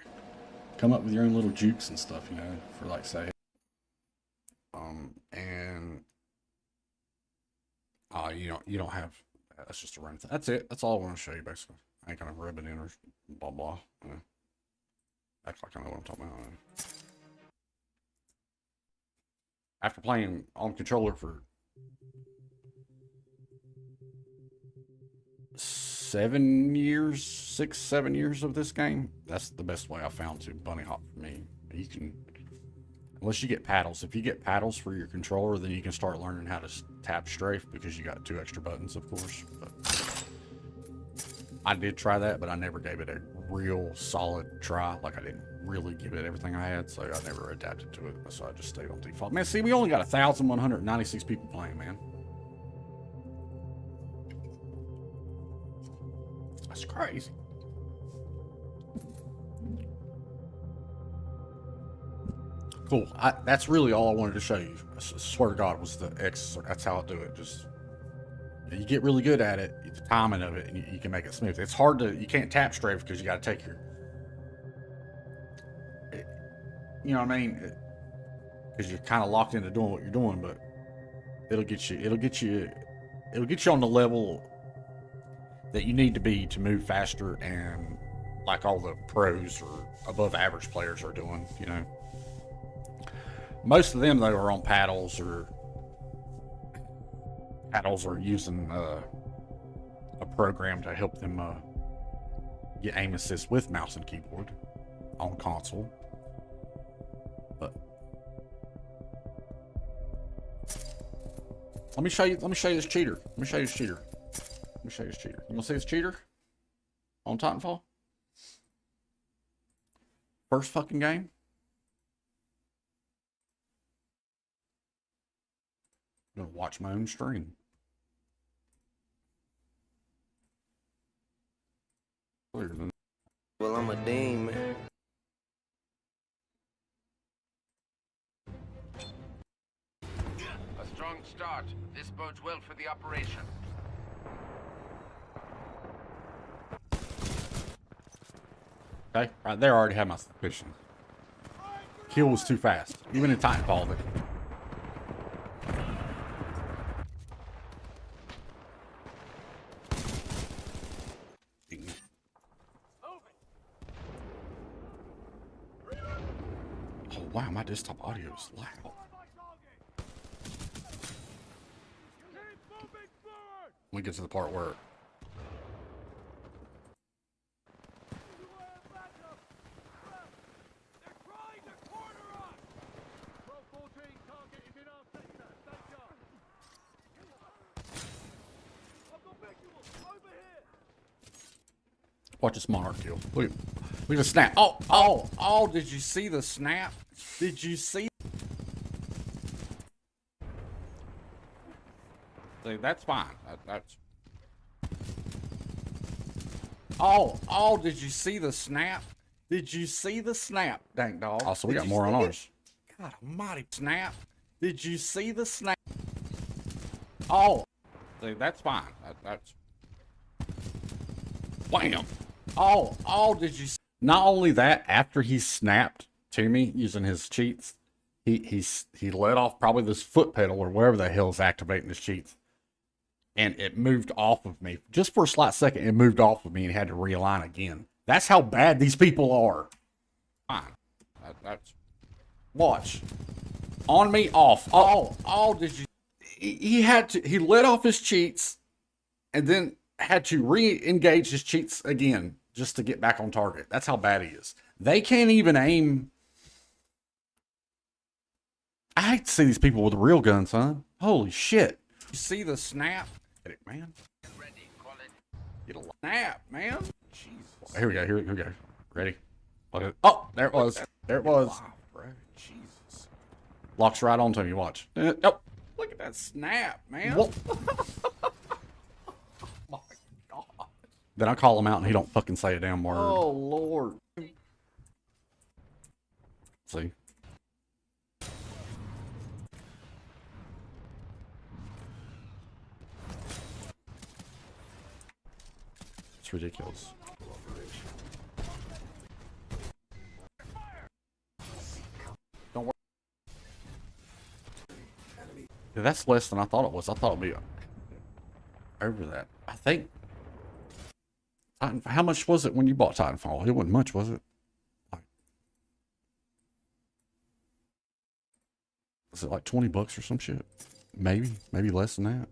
Come up with your own little jukes and stuff, you know, for like say. and you don't have. That's just a run thing. That's it. That's all I want to show you basically. I ain't gonna rub it in or blah blah. Act like I know what I'm talking about. After playing on controller for 7 years, 6, 7 years of this game. That's the best way I found to bunny hop for me. You can, unless you get paddles. If you get paddles for your controller, then you can start learning how to tap strafe because you got 2 extra buttons, of course. But I did try that, but I never gave it a real solid try. Like, I didn't really give it everything I had, so I never adapted to it. So I just stayed on default. Man, see, we only got 1,196 people playing, man. That's crazy. Cool. That's really all I wanted to show you. I swear to God, was the X. That's how I do it. Just, you get really good at it, the timing of it, and you can make it smooth. It's hard to, you can't tap strafe because you got to take your, you know what I mean? Because you're kind of locked into doing what you're doing, but it'll get you on the level that you need to be to move faster, and like all the pros or above average players are doing, you know. Most of them, though, are on paddles or using a program to help them get aim assist with mouse and keyboard on console. But let me show you this cheater. You wanna see this cheater on Titanfall? First fucking game. I'm gonna watch my own stream. Well, I'm a demon. A strong start. This bodes well for the operation. Okay, right there I already had my suspicion. Kill was too fast. Even in Titanfall, but oh wow, my desktop audio is loud. We get to the part where watch this monarch kill. Look at the snap. Oh, did you see the snap? Did you see? See, that's fine. That's. Oh, did you see the snap? Did you see the snap, dank dog? Also, we got more on ours. God almighty. Snap. Did you see the snap? Oh, see, that's fine. That's. Wham. Oh, did you? Not only that, after he snapped to me using his cheats, he let off probably this foot pedal or whatever the hell is activating his cheats, and it moved off of me just for a slight second. It moved off of me and had to realign again. That's how bad these people are. Fine. That's. Watch. On me, off. Oh, did you? He had to. He let off his cheats, and then had to re-engage his cheats again just to get back on target. That's how bad he is. They can't even aim. I hate to see these people with real guns, son. Holy shit. You see the snap? Get it, man. Get a snap, man. Jesus. Here we go. Here we go. Ready? Oh, there it was. There it was. Wow, bro. Jesus. Locks right onto me. Watch. Oh, look at that snap, man. Then I call him out and he don't fucking say a damn word. Oh, Lord. See? It's ridiculous. Don't worry. Yeah, that's less than I thought it was. I thought it'd be over that. I think. How much was it when you bought Titanfall? It wasn't much, was it? Was it like $20 or some shit? Maybe less than that.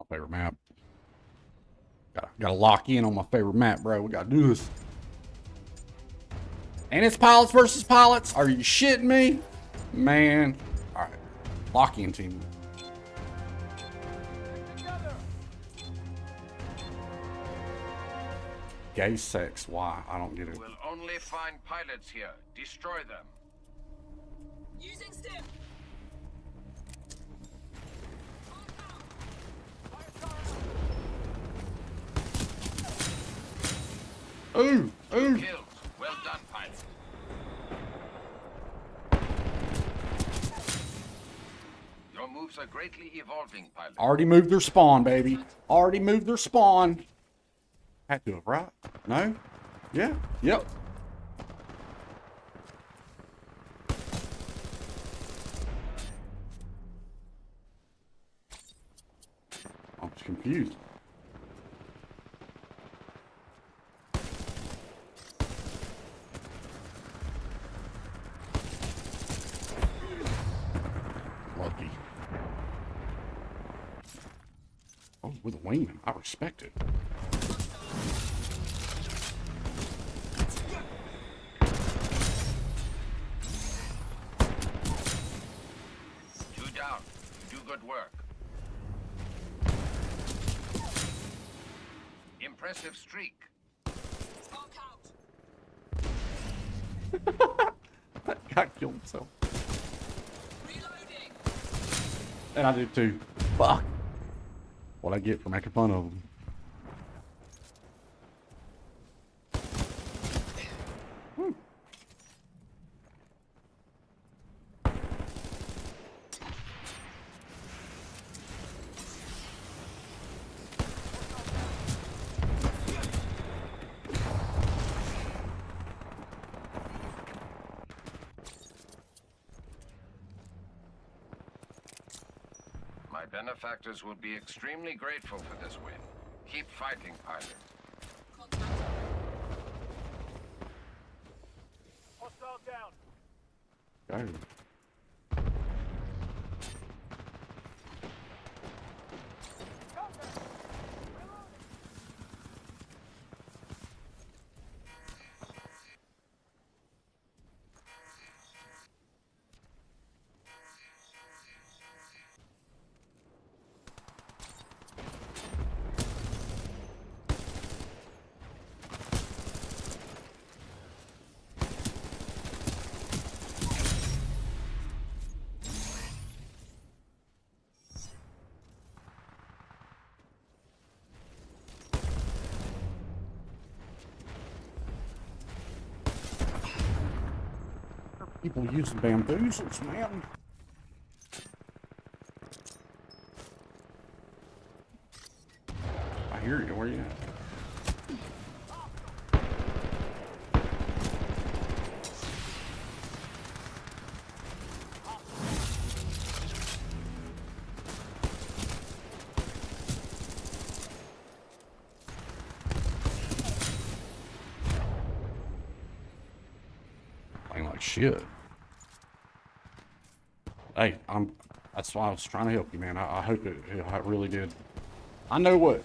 favorite map. Gotta lock in on my favorite map, bro. We gotta do this. And it's pilots versus pilots. Are you shitting me? Man. Alright. Lock in, team. Gay sex. Why? I don't get it. We'll only find pilots here. Destroy them. Using stim. Ooh! Ooh! Kills. Well done, pilot. Your moves are greatly evolving, pilot. Already moved their spawn, baby. Already moved their spawn. Had to have, right? No? Yeah? Yep. I'm just confused. Lucky. Oh, with a wingman. I respect it. Two down. You do good work. Impressive streak. That guy killed himself. And I did too. Fuck. What I get for making fun of him. My benefactors will be extremely grateful for this win. Keep fighting, pilot. Hostile down. Go. People using bamboozles, man. I hear you. Where you at? Playing like shit. Hey, that's why I was trying to help you, man. I hope I really did. I know what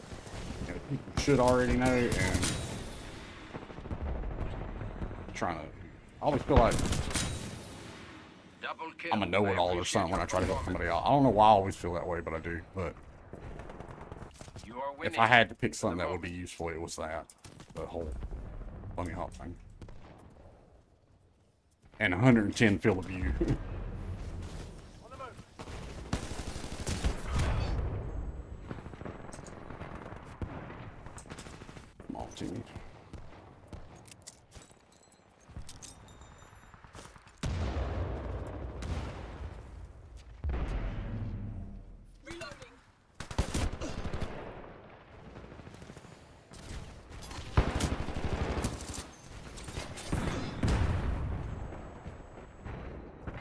people should already know, and trying to. I always feel like Double kill. I'm a know-it-all or appreciate something when your I try to help performance. somebody else. I don't know why I always feel that way, but I do. But You are winning. if I had to pick something that would be useful, it was that. The whole bunny hop thing. And 110 field of view. On the move. Come on, team.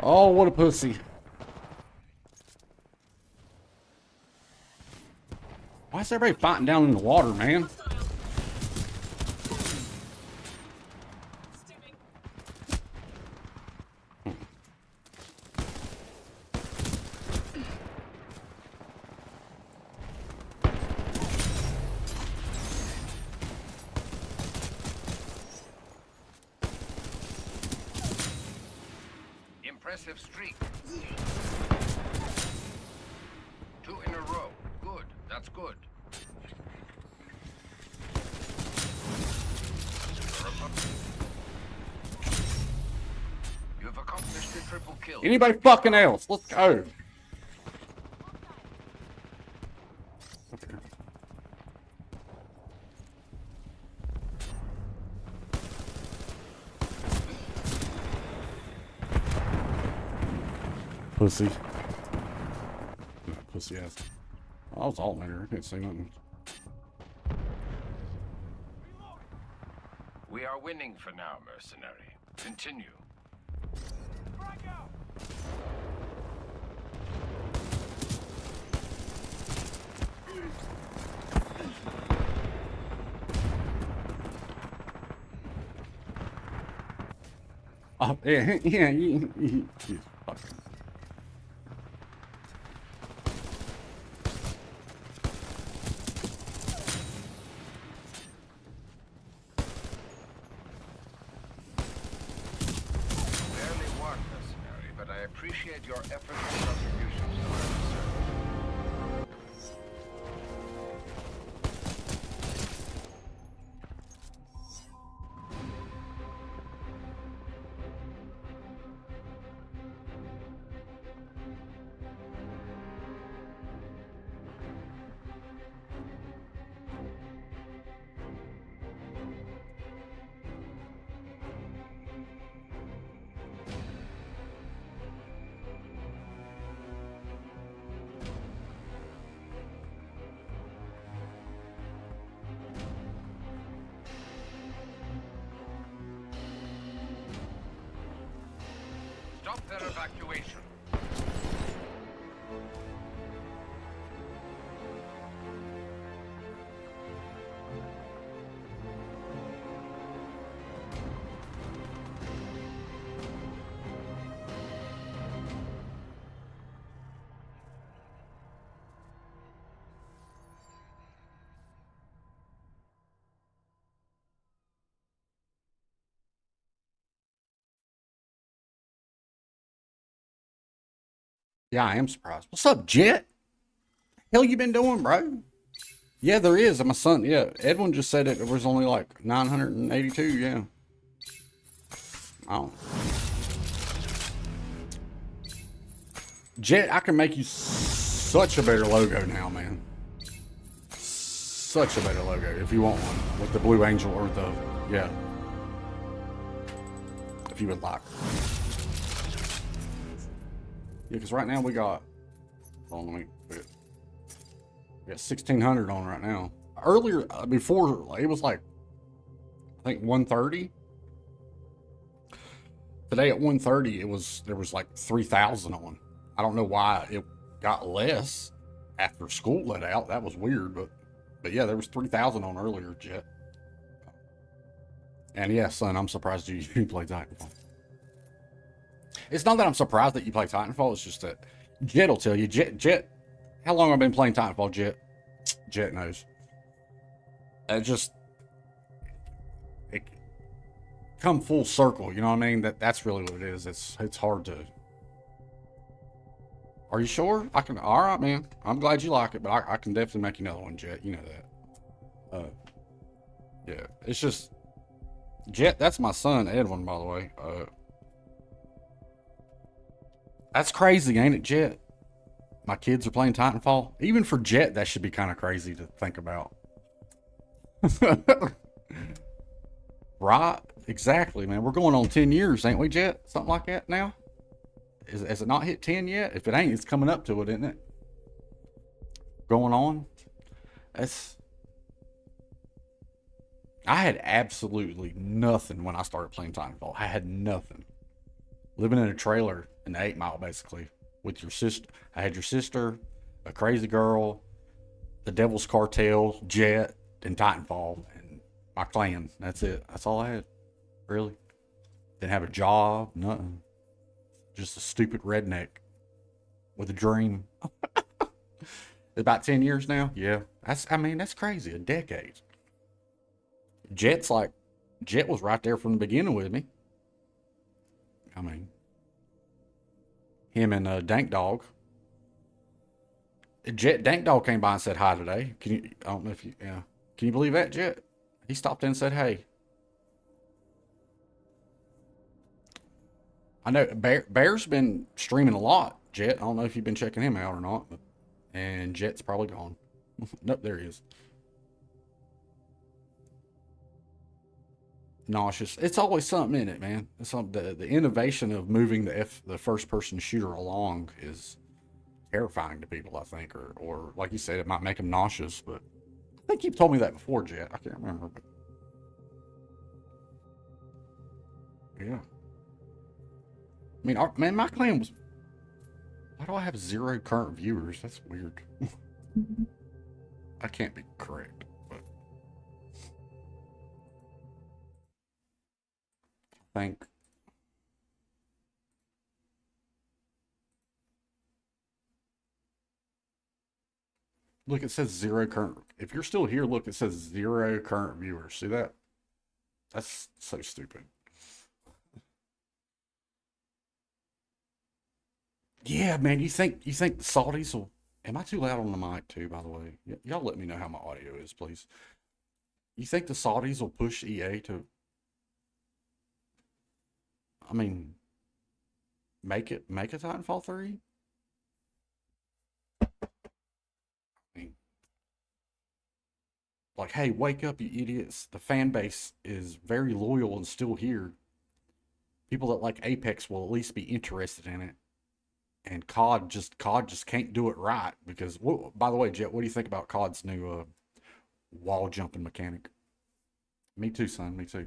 Oh, what a pussy. Why is everybody fighting down in the water, man? impressive streak. 2 in a row. Good. That's good. You've accomplished a triple kill. Anybody fucking else? Let's go. Pussy. Pussy ass. I was alternator. I can't say nothing. We are winning for now, mercenary. Continue. Frag out! Oh, yeah, yeah, you fucking. Barely won, mercenary, but I appreciate your efforts and contributions to our research. Stop their evacuation. Yeah, I am surprised. What's up, Jet? Hell you been doing, bro? Yeah, there is. My son, yeah. Edwin just said it was only like 982, yeah. Oh. Jet, I can make you such a better logo now, man. Such a better logo if you want one. With the Blue Angel or the, yeah. If you would like. Yeah, because right now we got, hold on, let me put it. We got 1600 on right now. Earlier, before, it was like, I think 130. Today at 130, there was like 3,000 on. I don't know why it got less after school let out. That was weird, but yeah, there was 3,000 on earlier, Jet. And yeah, son, I'm surprised you played Titanfall. It's not that I'm surprised that you play Titanfall. It's just that Jet will tell you. Jet, how long have I been playing Titanfall, Jet? Jet knows. It come full circle. You know what I mean? That's really what it is. It's hard to. Are you sure? I can. All right, man. I'm glad you like it, but I can definitely make you another one, Jet. You know that. Yeah. It's just Jet. That's my son, Edwin, by the way. That's crazy, ain't it, Jet? My kids are playing Titanfall. Even for Jet, that should be kind of crazy to think about. Right? Exactly, man. We're going on 10 years, ain't we, Jet? Something like that now? Has it not hit 10 yet? If it ain't, it's coming up to it, isn't it? Going on? I had absolutely nothing when I started playing Titanfall. I had nothing. Living in a trailer in the 8 Mile, basically, with your sister. I had your sister, a crazy girl, the Devil's Cartel, Jet, and Titanfall, and my clan. That's it. That's all I had, really. Didn't have a job, nothing. Just a stupid redneck with a dream. About 10 years now? Yeah. That's crazy. A decade. Jet was right there from the beginning with me. I mean, Him and Dank Dog. Jet Dank Dog came by and said hi today. Can you? I don't know if you. Yeah. Can you believe that, Jet? He stopped in and said hey. I know Bear's been streaming a lot. Jet. I don't know if you've been checking him out or not. But, and Jet's probably gone. Nope, there he is. Nauseous. It's always something in it, man. It's something, the innovation of moving the first person shooter along is terrifying to people, I think, or like you said, it might make them nauseous. But I think you've told me that before, Jet. I can't remember, but yeah. I mean, man, my clan was. Why do I have 0 current viewers? That's weird. I can't be correct, but I think. Look, it says 0 current. If you're still here, look, it says 0 current viewers. See that? That's so stupid. Yeah, man. You think the Saudis will? Am I too loud on the mic too? By the way, y'all let me know how my audio is, please. You think the Saudis will push EA to? I mean, make a Titanfall 3? I mean, like, hey, wake up, you idiots! The fan base is very loyal and still here. People that like Apex will at least be interested in it. And COD just can't do it right because. By the way, Jet, what do you think about COD's new wall jumping mechanic? Me too, son. Me too.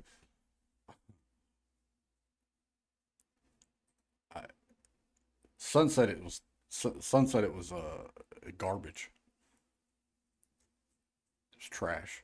Son said it was. Son said it was garbage. It's trash.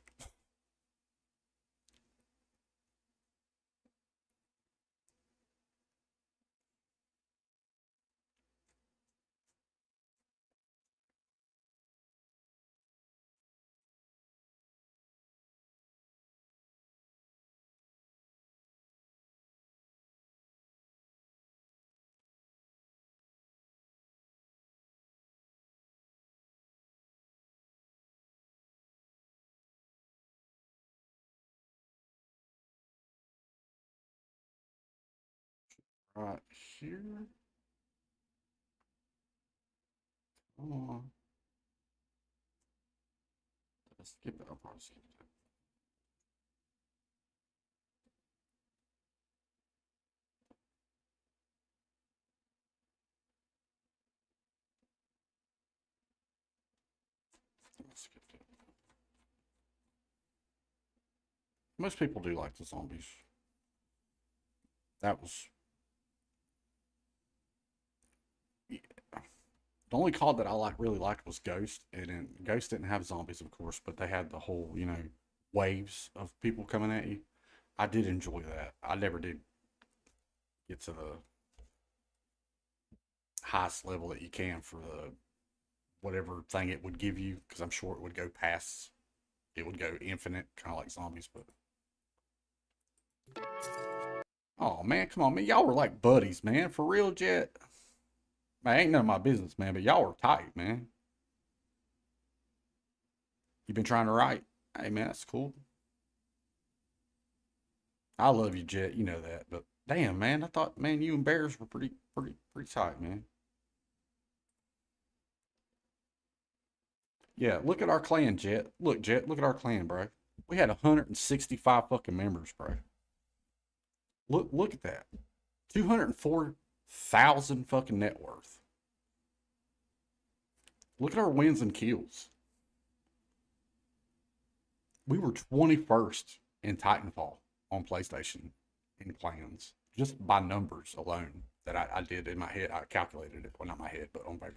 Right here. Come on. Did I skip it? I'll probably skip it. I skipped it. Most people do like the zombies. That was. Yeah. The only COD that I really liked was Ghost, and then Ghost didn't have zombies, of course, but they had the whole, waves of people coming at you. I did enjoy that. I never did get to the highest level that you can for the whatever thing it would give you, because I'm sure it would go past. It would go infinite, kind of like zombies, but. Oh man, come on, man! Y'all were like buddies, man. For real, Jet. Man, ain't none of my business, man, but y'all were tight, man. You been trying to write? Hey, man, that's cool. I love you, Jet. You know that. But damn, man, I thought, man, you and Bears were pretty tight, man. Yeah, look at our clan, Jet. Look, Jet, look at our clan, bro. We had 165 fucking members, bro. Look at that. 204,000 fucking net worth. Look at our wins and kills. We were 21st in Titanfall on PlayStation in clans, just by numbers alone that I did in my head. I calculated it, well, not my head, but on paper.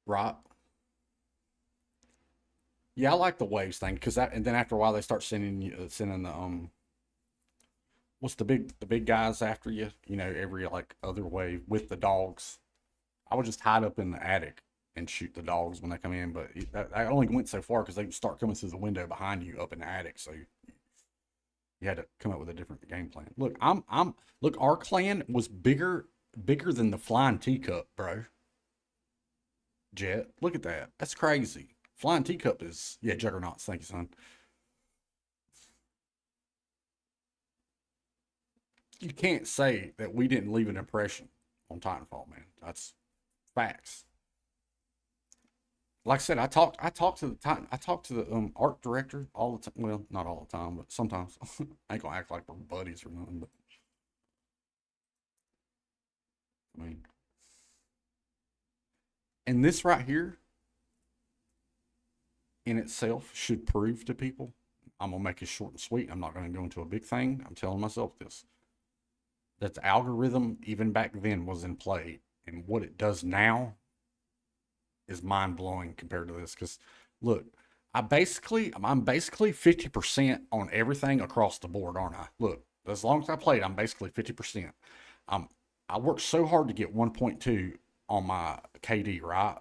Right. Yeah, I like the waves thing because that, and then after a while they start sending the what's the big guys after you? Every like other wave with the dogs. I would just hide up in the attic and shoot the dogs when they come in, but I only went so far because they start coming through the window behind you up in the attic. So You had to come up with a different game plan. Look, look, our clan was bigger than the flying teacup, bro. Jet, look at that. That's crazy. Flying teacup is, yeah, juggernauts. Thank you, son. You can't say that we didn't leave an impression on Titanfall, man. That's facts. Like I said, I talked to the art director all the time. Well, not all the time, but sometimes. I ain't gonna act like we're buddies or nothing, but I mean, and this right here in itself should prove to people. I'm gonna make it short and sweet. I'm not gonna go into a big thing. I'm telling myself this. That the algorithm, even back then, was in play, and what it does now is mind blowing compared to this. Because look, I'm basically 50% on everything across the board, aren't I? Look, as long as I played, I'm basically 50%. I worked so hard to get 1.2 on my KD, right?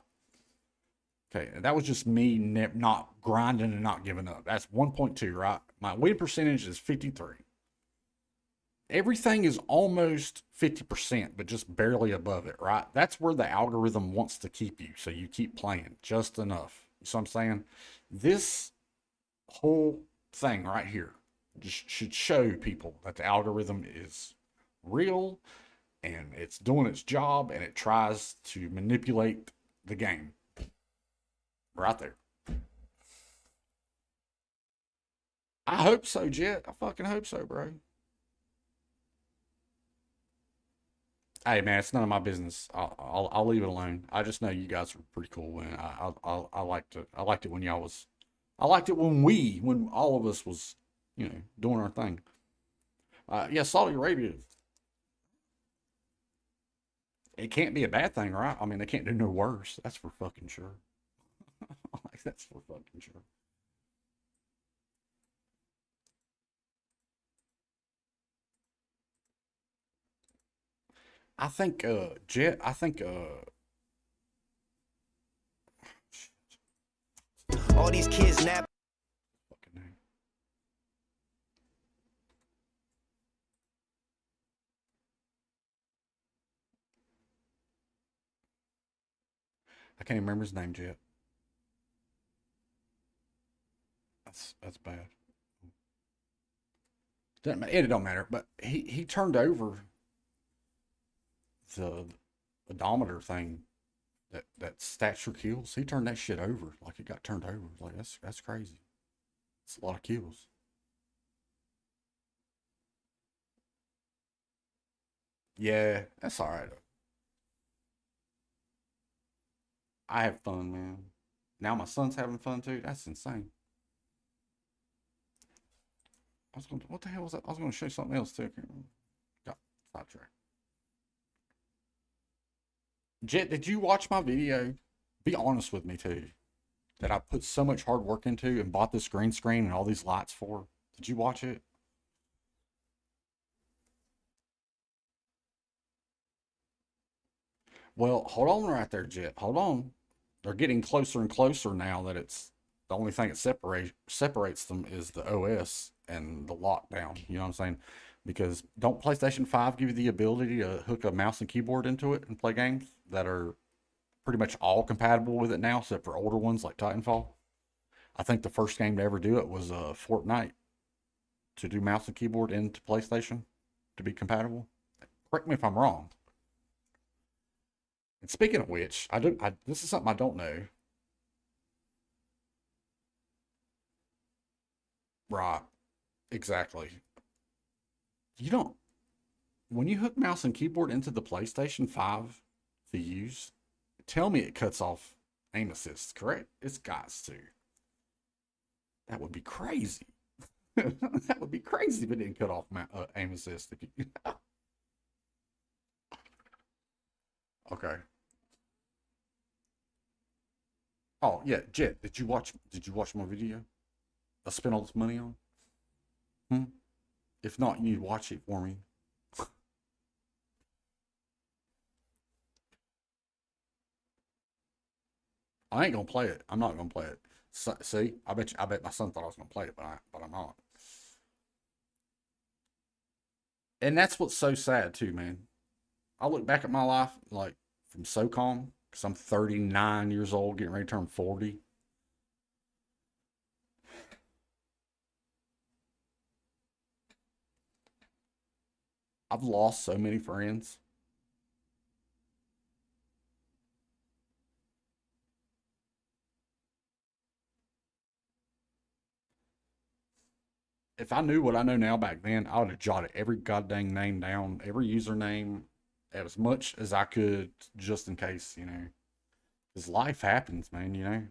Okay, that was just me not grinding and not giving up. That's 1.2, right? My win percentage is 53. Everything is almost 50%, but just barely above it, right? That's where the algorithm wants to keep you, so you keep playing just enough. You see what I'm saying? This whole thing right here just should show people that the algorithm is real and it's doing its job and it tries to manipulate the game. Right there. I hope so, Jet. I fucking hope so, bro. Hey man, it's none of my business. I'll leave it alone. I just know you guys are pretty cool, and I liked it when y'all was. I liked it when all of us was, doing our thing. Yeah, Saudi Arabia. It can't be a bad thing, right? I mean, they can't do no worse. That's for fucking sure. Like, that's for fucking sure. I think Jet. I think All these kids nap. fucking name. I can't even remember his name, Jet. That's bad. It don't matter. But he turned over the odometer thing that stats your kills. He turned that shit over. Like, it got turned over. Like, that's crazy. It's a lot of kills. Yeah, that's all right. I have fun, man. Now my son's having fun too. That's insane. What the hell was that? I was gonna show you something else too. Got sidetracked. Jet, did you watch my video? Be honest with me too. That I put so much hard work into and bought this green screen and all these lights for. Did you watch it? Well, hold on right there, Jet. Hold on. They're getting closer and closer now that it's the only thing that separates them is the OS and the lockdown. You know what I'm saying? Because don't PlayStation 5 give you the ability to hook a mouse and keyboard into it and play games that are pretty much all compatible with it now, except for older ones like Titanfall? I think the first game to ever do it was Fortnite, to do mouse and keyboard into PlayStation to be compatible. Correct me if I'm wrong. And speaking of which, this is something I don't know. Right, exactly. You don't, when you hook mouse and keyboard into the PlayStation 5 to use, tell me it cuts off aim assist, correct? It's got to. That would be crazy. That would be crazy if it didn't cut off aim assist. If you... Okay. Oh yeah, Jet. Did you watch my video? I spent all this money on. Hmm. If not, you need to watch it for me. I ain't gonna play it. I'm not gonna play it. So, see, I bet my son thought I was gonna play it, but I'm not. And that's what's so sad too, man. I look back at my life like from SOCOM, because I'm 39 years old, getting ready to turn 40. I've lost so many friends. If I knew what I know now back then, I would have jotted every goddamn name down, every username, as much as I could, just in case, you know. Because life happens, man, you know.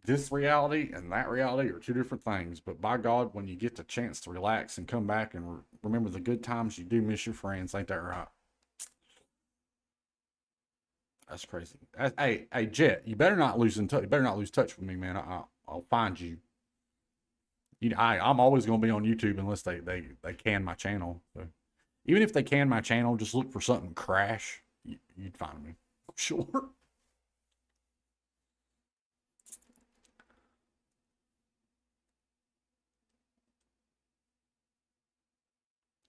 This reality and that reality are two different things. But by God, when you get the chance to relax and come back and remember the good times, you do miss your friends. Ain't that right? That's crazy. Hey, Jet, you better not lose in touch. You better not lose touch with me, man. I'll find you. I'm always going to be on YouTube unless they can my channel. So even if they can my channel, just look for something Krash. You'd find me. Sure.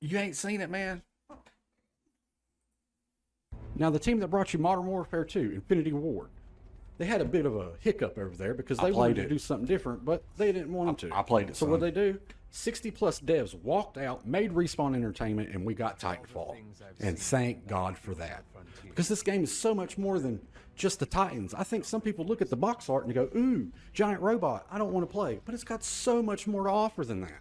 You ain't seen it, man. Now, the team that brought you Modern Warfare 2, Infinity Ward, they had a bit of a hiccup over there because they wanted to do something different, but they didn't want them to. I played it. So what they do? 60 plus devs walked out, made Respawn Entertainment, and we got Titanfall. And thank God for that. Because this game is so much more than just the Titans. I think some people look at the box art and go, ooh, giant robot, I don't want to play. But it's got so much more to offer than that.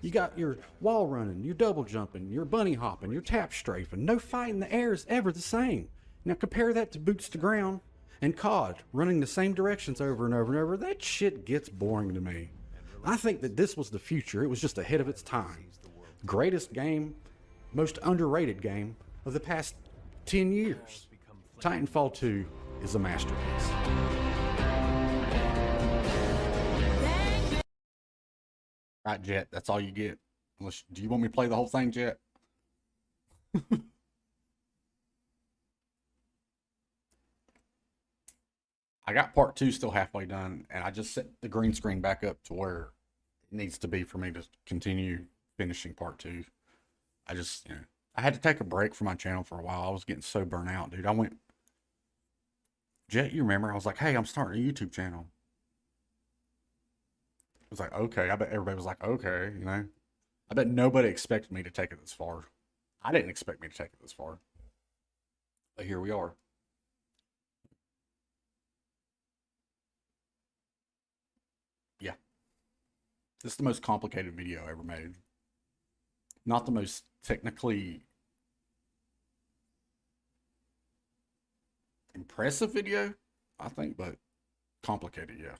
You got your wall running, your double jumping, your bunny hopping, your tap strafing. No fight in the air is ever the same. Now compare that to boots to ground and COD, running the same directions over and over and over. That shit gets boring to me. I think that this was the future. It was just ahead of its time. Greatest game, most underrated game of the past 10 years. Titanfall 2 is a masterpiece. Right, Jet, that's all you get. Unless, do you want me to play the whole thing, Jet? I got part 2 still halfway done, and I just set the green screen back up to where it needs to be for me to continue finishing part 2. I just, you know, I had to take a break from my channel for a while. I was getting so burnt out, dude. I went, Jet, you remember? I was like, hey, I'm starting a YouTube channel. I was like, okay. I bet everybody was like, okay, you know. I bet nobody expected me to take it this far. I didn't expect me to take it this far. But here we are. Yeah. This is the most complicated video ever made. Not the most technically impressive video, I think, but complicated, yeah.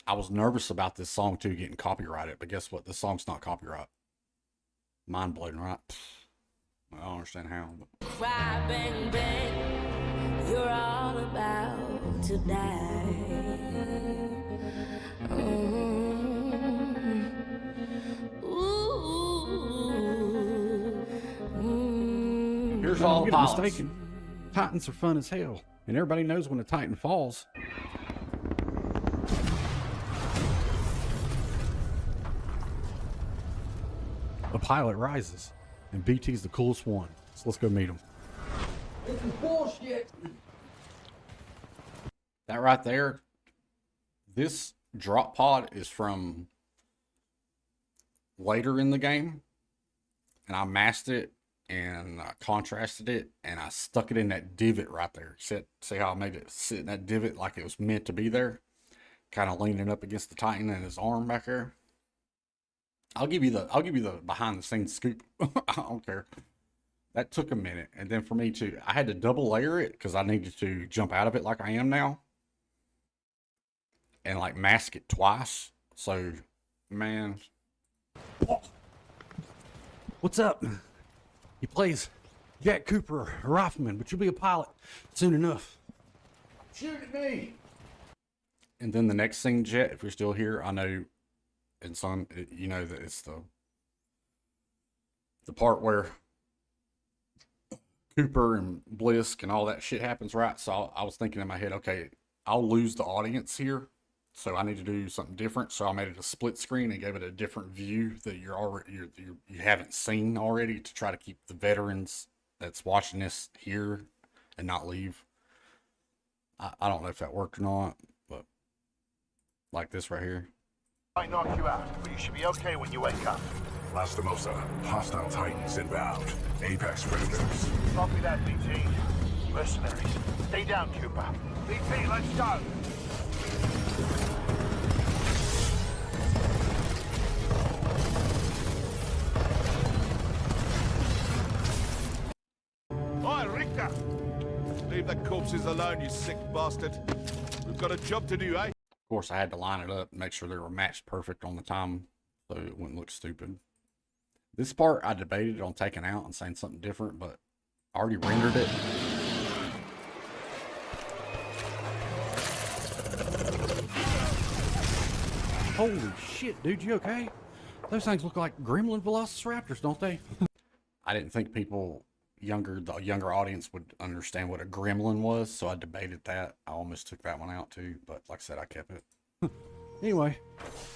I was nervous about this song too getting copyrighted, but guess what? This song's not copyright. Mind blowing, right? I don't understand how. But. Cry, bang, bang. You're all about to die. Here's all the pilots. Mistaken. Titans are fun as hell, and everybody knows when a Titan falls. A pilot rises, and BT's the coolest one. So let's go meet him. This is bullshit. That right there, this drop pod is from later in the game, and I masked it and I contrasted it, and I stuck it in that divot right there. See how I made it sit in that divot like it was meant to be there, kind of leaning up against the Titan and his arm back there. I'll give you the behind the scenes scoop. I don't care. That took a minute, and then for me to, I had to double layer it because I needed to jump out of it like I am now, and like mask it twice. So, man, what's up? He plays Jack Cooper, a rifleman, but you'll be a pilot soon enough. Shoot at me. And then the next thing, Jet, if you're still here, I know. And son, you know that it's the part where Cooper and Blisk and all that shit happens, right? So I was thinking in my head, okay, I'll lose the audience here. So I need to do something different. So I made it a split screen and gave it a different view that you haven't seen already, to try to keep the veterans that's watching this here and not leave. I don't know if that worked or not, but like this right here. Might knock you out, but you should be okay when you wake up. Lastimosa, hostile Titans inbound. Apex predators. Copy that, BT. Mercenaries. Stay down, Cooper. BT, let's go. Oi, Richter! Leave the corpses alone, you sick bastard. We've got a job to do, eh? Of course, I had to line it up and make sure they were matched perfect on the time so it wouldn't look stupid. This part I debated on taking out and saying something different, but I already rendered it. Holy shit, dude, you okay? Those things look like gremlin velociraptors, don't they? I didn't think the younger audience would understand what a gremlin was, so I debated that. I almost took that one out too, but like I said, I kept it. Anyway,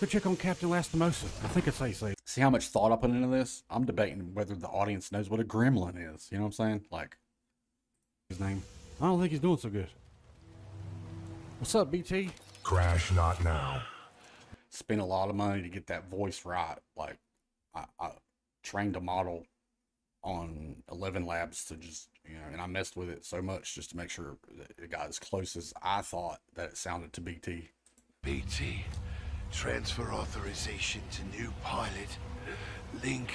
go check on Captain Lastimosa. I think it's safe. See how much thought I put into this? I'm debating whether the audience knows what a gremlin is. You know what I'm saying? Like, his name. I don't think he's doing so good. What's up, BT? Krash not now. Spent a lot of money to get that voice right. Like, I trained a model on 11 labs to just, and I messed with it so much just to make sure that it got as close as I thought that it sounded to BT. BT, transfer authorization to new pilot. Link.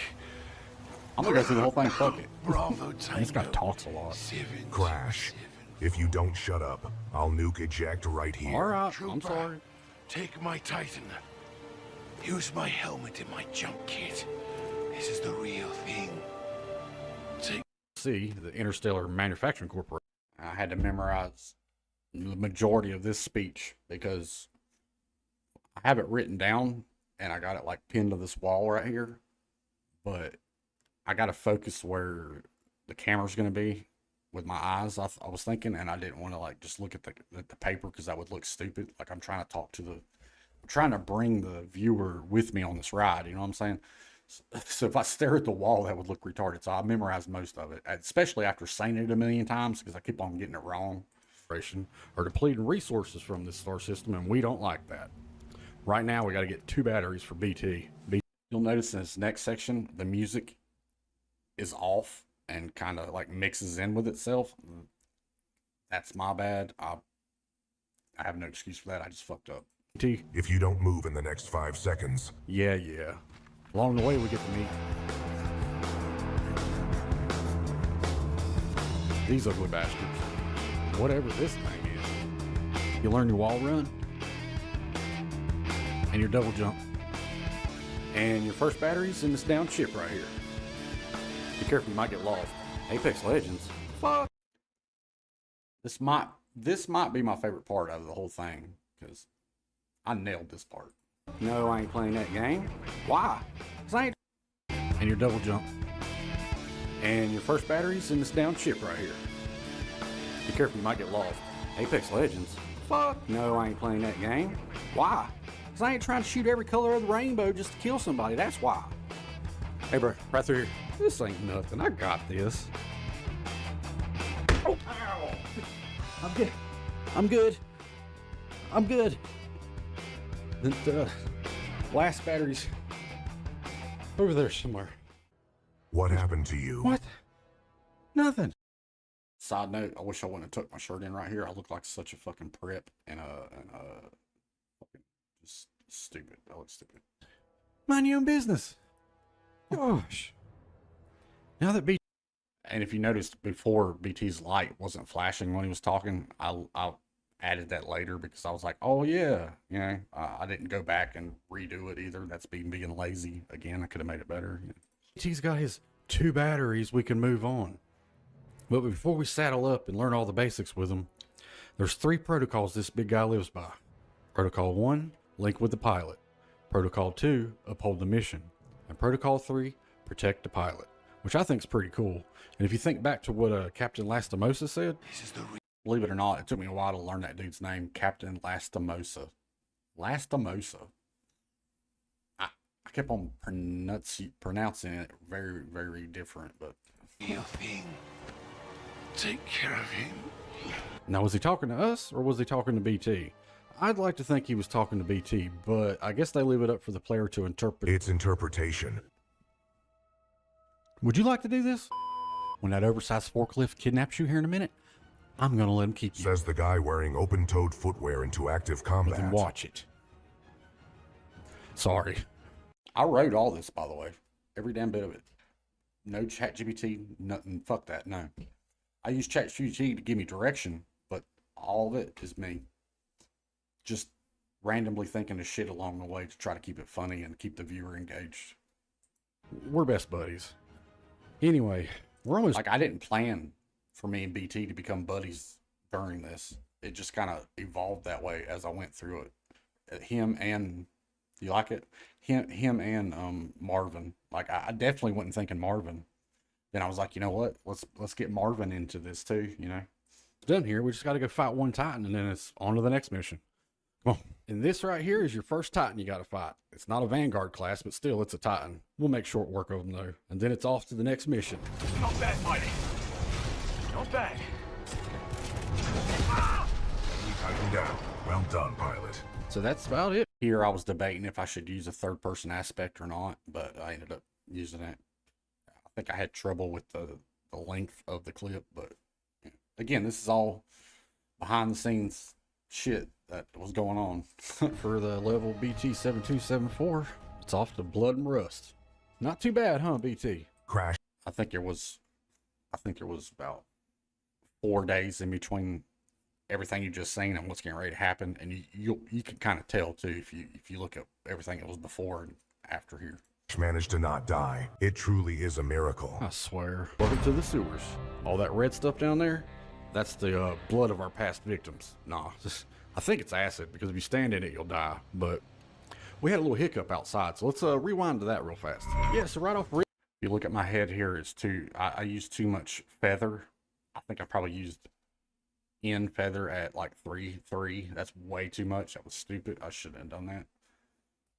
I'm gonna go through the whole thing, fuck it. Bravo Tango. This guy talks a lot. Krash, if you don't shut up, I'll nuke eject right here. Alright, Trooper, I'm sorry. Take my Titan. Use my helmet and my jump kit. This is the real thing. Take. See, the Interstellar Manufacturing Corporation. I had to memorize the majority of this speech because I have it written down and I got it like pinned to this wall right here, but I got to focus where the camera's going to be with my eyes. I was thinking, and I didn't want to like just look at the paper because that would look stupid. Like I'm trying to bring the viewer with me on this ride. You know what I'm saying? So if I stare at the wall, that would look retarded. So I memorized most of it, especially after saying it a million times because I keep on getting it wrong. Are depleting resources from this star system, and we don't like that. Right now, we got to get 2 batteries for BT. You'll notice in this next section, the music is off and kind of like mixes in with itself. That's my bad. I have no excuse for that. I just fucked up. BT. If you don't move in the next 5 seconds. Yeah. Along the way, we get to meet these ugly bastards. Whatever this thing is. You learn your wall run. And your double jump. And your first battery's in this down ship right here. Be careful, you might get lost. Apex Legends. Fuck. This might be my favorite part out of the whole thing. Because I nailed this part. No, I ain't playing that game. Why? Because I ain't. And your double jump. And your first battery's in this down ship right here. Be careful, you might get lost. Apex Legends. Fuck. No, I ain't playing that game. Why? Because I ain't trying to shoot every color of the rainbow just to kill somebody. That's why. Hey, bro, right through here. This ain't nothing. I got this. Oh, ow. I'm good. I'm good. The last battery's over there somewhere. What happened to you? What? Nothing. Side note, I wish I wouldn't have tucked my shirt in right here. I look like such a fucking prep and fucking just stupid. I look stupid. Mind your own business. Gosh. Now that BT, and if you noticed before, BT's light wasn't flashing when he was talking, I added that later because I was like, oh yeah, I didn't go back and redo it either. That's being lazy. Again, I could have made it better. BT's got his 2 batteries. We can move on. But before we saddle up and learn all the basics with him, there's 3 protocols this big guy lives by. Protocol 1, link with the pilot. Protocol 2, uphold the mission. And Protocol 3, protect the pilot, which I think is pretty cool. And if you think back to what Captain Lastimosa said, This is the Believe it or not, it took me a while to learn that dude's name, Captain Lastimosa. Lastimosa. I kept on pronouncing it very, very different, but... Real thing. Take care of him. Now, was he talking to us, or was he talking to BT? I'd like to think he was talking to BT, but I guess they leave it up for the player to interpret. It's interpretation. Would you like to do this? When that oversized forklift kidnaps you here in a minute, I'm gonna let him keep you. Says the guy wearing open-toed footwear into active combat. Then watch it. Sorry. I wrote all this, by the way. Every damn bit of it. No ChatGPT, nothing. Fuck that, no. I use ChatGPT to give me direction, but all of it is me. Just randomly thinking of shit along the way to try to keep it funny and keep the viewer engaged. We're best buddies. Anyway, we're almost... Like, I didn't plan for me and BT to become buddies during this. It just kind of evolved that way as I went through it. Him and... You like it? Him and Marvin. Like, I definitely wasn't thinking Marvin. Then I was like, you know what? Let's get Marvin into this too, you know? Done here. We just got to go fight one Titan, and then it's on to the next mission. Come on. And this right here is your first Titan you got to fight. It's not a Vanguard class, but still, it's a Titan. We'll make short work of them, though. And then it's off to the next mission. Not bad, Mighty. Not bad. Tighten down. Well done, pilot. So that's about it. Here I was debating if I should use a third-person aspect or not, but I ended up using it. I think I had trouble with the length of the clip, but again, this is all behind-the-scenes shit that was going on. For the level BT7274, it's off to blood and rust. Not too bad, huh, BT? Krash. I think there was about 4 days in between everything you just seen and what's getting ready to happen, and you can kind of tell too if you look at everything that was before and after here. Managed to not die. It truly is a miracle. I swear. Welcome to the sewers. All that red stuff down there, that's the blood of our past victims. Nah, I think it's acid, because if you stand in it, you'll die. But we had a little hiccup outside, so let's rewind to that real fast. Yeah, so right off rip, if you look at my head here, it's I used too much feather. I think I probably used in feather at like 3. That's way too much. That was stupid. I shouldn't have done that.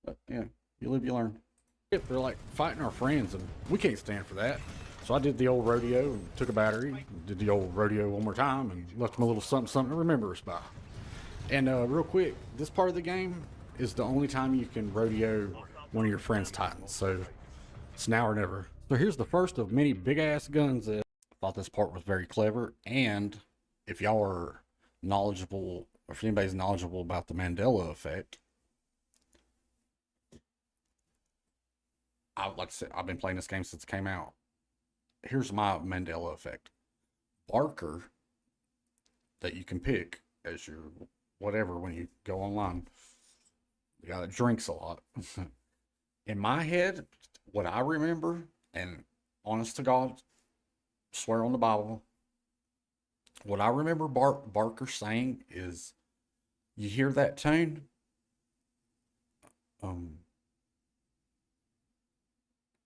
But yeah, you live, you learn. They're like fighting our friends, and we can't stand for that. So I did the old rodeo and took a battery, did the old rodeo one more time, and left them a little something to remember us by. And real quick, this part of the game is the only time you can rodeo one of your friends' Titans. So it's now or never. So here's the first of many big ass guns. I thought this part was very clever, and if y'all are knowledgeable, or if anybody's knowledgeable about the Mandela effect, like I said, I've been playing this game since it came out. Here's my Mandela effect. Barker that you can pick as your whatever when you go online. The guy that drinks a lot. In my head, what I remember, and honest to God, swear on the Bible, what I remember Barker saying is, you hear that tune?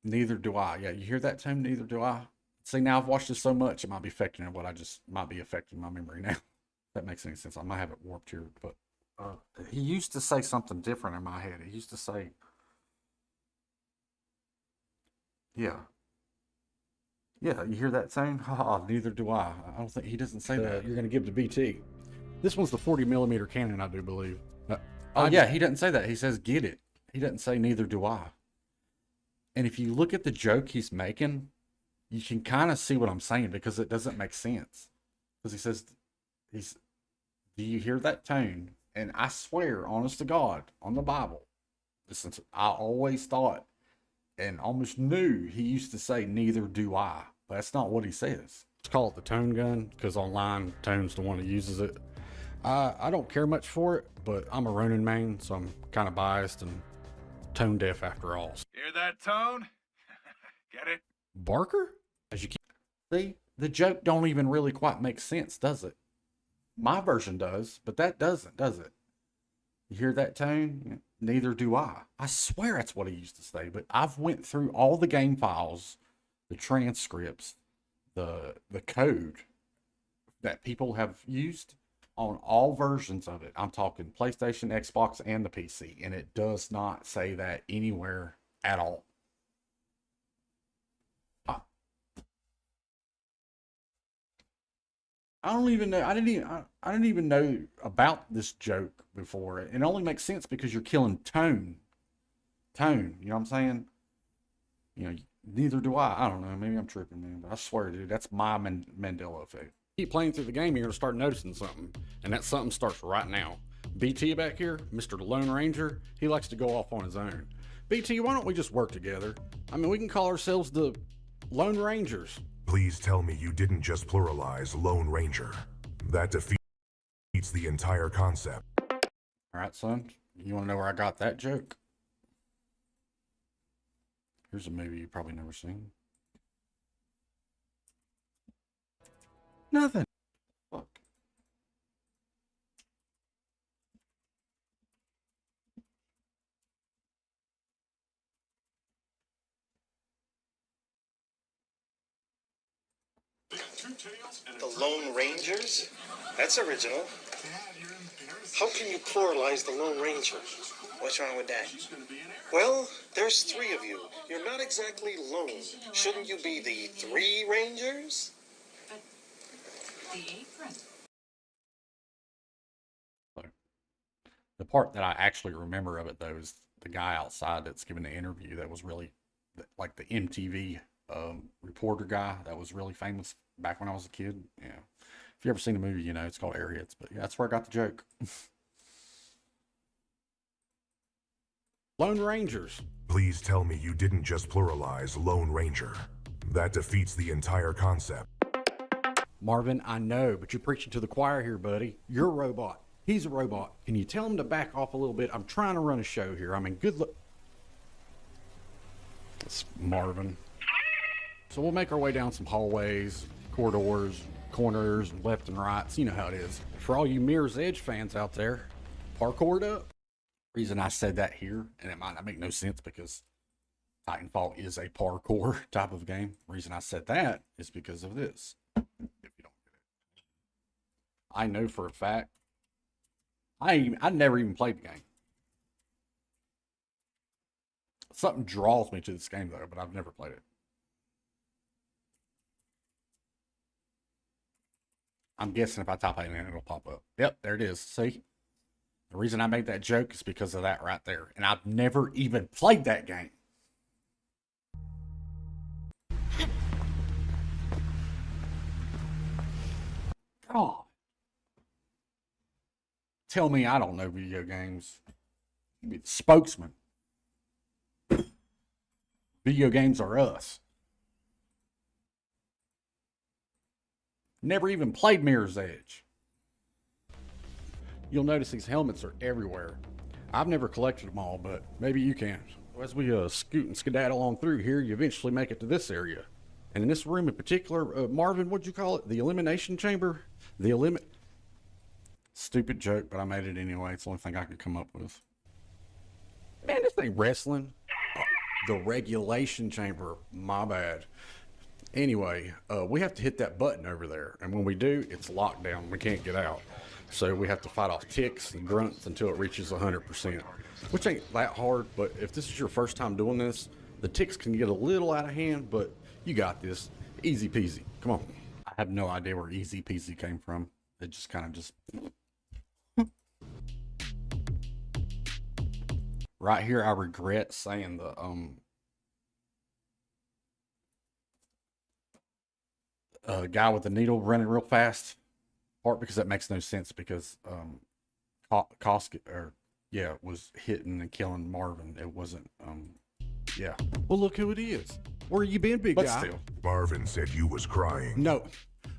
Neither do I. Yeah, you hear that tune? Neither do I. See, now I've watched this so much, it might be affecting what I just might be affecting my memory now. If that makes any sense. I might have it warped here, but he used to say something different in my head. He used to say, yeah, you hear that tune? Ha, neither do I. I don't think he doesn't say that. You're going to give to BT. This one's the 40mm cannon, I do believe. Yeah, he doesn't say that. He says, get it. He doesn't say, neither do I. And if you look at the joke he's making, you can kind of see what I'm saying, because it doesn't make sense. Because he says, do you hear that tune? And I swear, honest to God, on the Bible, listen, I always thought and almost knew he used to say, neither do I. But that's not what he says. Let's call it the tone gun, because online, Tone's the one that uses it. I don't care much for it, but I'm a Ronin main, so I'm kind of biased and tone deaf after all. Hear that tone? Get it? Barker? As you keep see, the joke don't even really quite make sense, does it? My version does, but that doesn't, does it? You hear that tone? Neither do I. I swear that's what he used to say, but I've went through all the game files, the transcripts, the code that people have used on all versions of it. I'm talking PlayStation, Xbox, and the PC, and it does not say that anywhere at all. I don't even know. I didn't even know about this joke before. It only makes sense because you're killing Tone. Tone, you know what I'm saying? You know, neither do I. I don't know. Maybe I'm tripping, man. But I swear, dude, that's my Mandela effect. Keep playing through the game, you're gonna start noticing something, and that something starts right now. BT back here, Mr. Lone Ranger, he likes to go off on his own. BT, why don't we just work together? I mean, we can call ourselves the Lone Rangers. Please tell me you didn't just pluralize Lone Ranger. That defeats the entire concept. All right, son. You want to know where I got that joke? Here's a movie you've probably never seen. Nothing. Fuck. The Lone Rangers? That's original. How can you pluralize the Lone Ranger? What's wrong with that? Well, there's three of you. You're not exactly lone. Shouldn't you be the three Rangers? But the apron. The part that I actually remember of it, though, is the guy outside that's giving the interview that was really like the MTV reporter guy that was really famous back when I was a kid. Yeah. If you ever seen the movie, you know, it's called Airheads. But yeah, that's where I got the joke. Lone Rangers. Please tell me you didn't just pluralize Lone Ranger. That defeats the entire concept. Marvin, I know, but you're preaching to the choir here, buddy. You're a robot. He's a robot. Can you tell him to back off a little bit? I'm trying to run a show here. I mean, good luck. It's Marvin. So we'll make our way down some hallways, corridors, corners, left and rights. You know how it is. For all you Mirror's Edge fans out there, parkoured up. Reason I said that here, and it might not make no sense because Titanfall is a parkour type of game. Reason I said that is because of this. If you don't get it, I know for a fact. I never even played the game. Something draws me to this game though, but I've never played it. I'm guessing if I type it in, it'll pop up. Yep, there it is. See? The reason I made that joke is because of that right there. And I've never even played that game. God. Tell me I don't know video games. Be the spokesman. Video games are us. Never even played Mirror's Edge. You'll notice these helmets are everywhere. I've never collected them all, but maybe you can. As we scoot and skedaddle on through here, you eventually make it to this area. And in this room in particular, Marvin, what'd you call it? The elimination chamber? Stupid joke, but I made it anyway. It's the only thing I could come up with. Man, this ain't wrestling. The regulation chamber. My bad. Anyway, we have to hit that button over there. And when we do, it's locked down. We can't get out. So we have to fight off ticks and grunts until it reaches 100%. Which ain't that hard, but if this is your first time doing this, the ticks can get a little out of hand, but you got this. Easy peasy. Come on. I have no idea where easy peasy came from. It just kind of just... Right here, I regret saying the guy with the needle running real fast part, because that makes no sense, because Koska was hitting and killing Marvin. It wasn't yeah. Well, look who it is. Where you been, big guy? Still. Marvin said you was crying. No,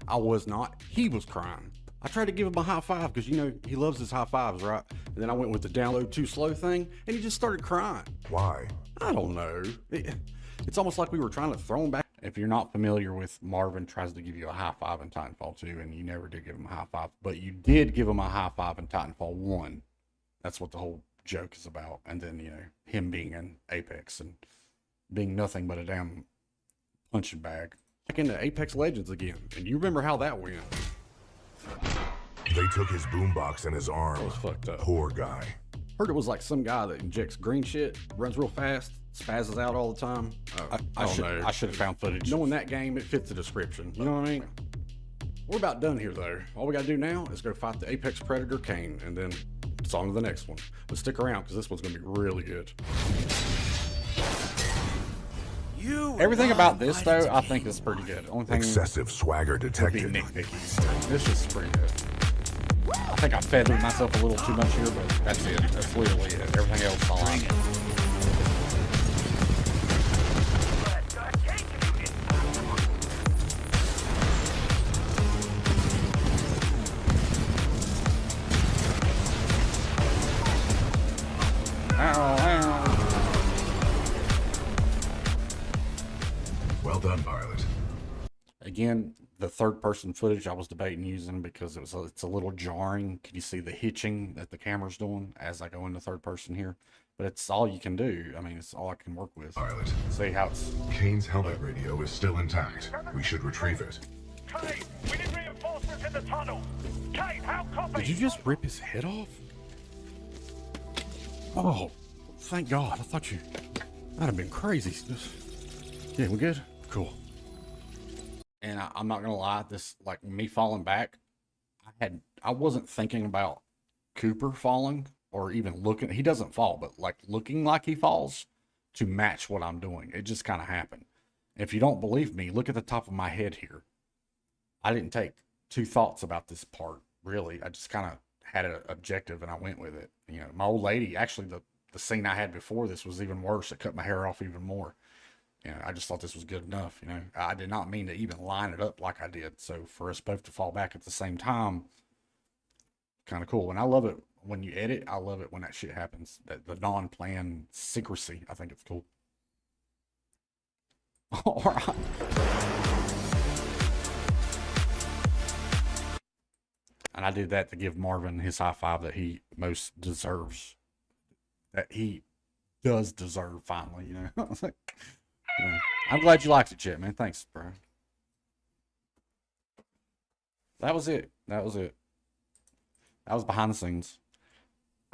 I was not. He was crying. I tried to give him a high five because, you know, he loves his high fives, right? And then I went with the download too slow thing, and he just started crying. Why? I don't know. It's almost like we were trying to throw him back. If you're not familiar with Marvin tries to give you a high five in Titanfall 2, and you never did give him a high five, but you did give him a high five in Titanfall 1. That's what the whole joke is about. And then, you know, him being in Apex and being nothing but a damn punching bag. Back into Apex Legends again. And you remember how that went. They took his boombox and his arm. That was fucked up. Poor guy. Heard it was like some guy that injects green shit, runs real fast, spazzes out all the time. I should have found footage. Knowing that game, it fits the description. You know what I mean? We're about done here, though. All we gotta do now is go fight the apex predator Kane, and then it's on to the next one. But stick around, because this one's gonna be really good. Everything about this, though, I think is pretty good. Only thing Excessive swagger would be detected. nitpicky. This is pretty good. I think I feathered myself a little too much here, but that's it. That's literally it. Everything else is all right. Well done, pilot. Again, the third person footage I was debating using because it's a little jarring. Can you see the hitching that the camera's doing as I go into third person here? But it's all you can do. I mean, it's all I can work with. Pilot. See how it's... Kane's helmet radio is still intact. We should retrieve it. Kane, we need reinforcements in the tunnel. Kane, how copy? Did you just rip his head off? Oh, thank God. I thought you... That'd have been crazy. Yeah, we good? Cool. And I'm not gonna lie, this, like, me falling back, I wasn't thinking about Cooper falling or even looking. He doesn't fall, but like looking like he falls to match what I'm doing. It just kind of happened. If you don't believe me, look at the top of my head here. I didn't take two thoughts about this part, really. I just kind of had an objective and I went with it. You know, my old lady, actually the scene I had before this was even worse. It cut my hair off even more. You know, I just thought this was good enough. You know, I did not mean to even line it up like I did. So for us both to fall back at the same time, kind of cool. And I love it when you edit. I love it when that shit happens. That the non-planned secrecy. I think it's cool. All right. And I did that to give Marvin his high five that he most deserves. That he does deserve finally, you know. Yeah. I'm glad you liked it, Chet, man. Thanks, bro. That was it. That was behind the scenes.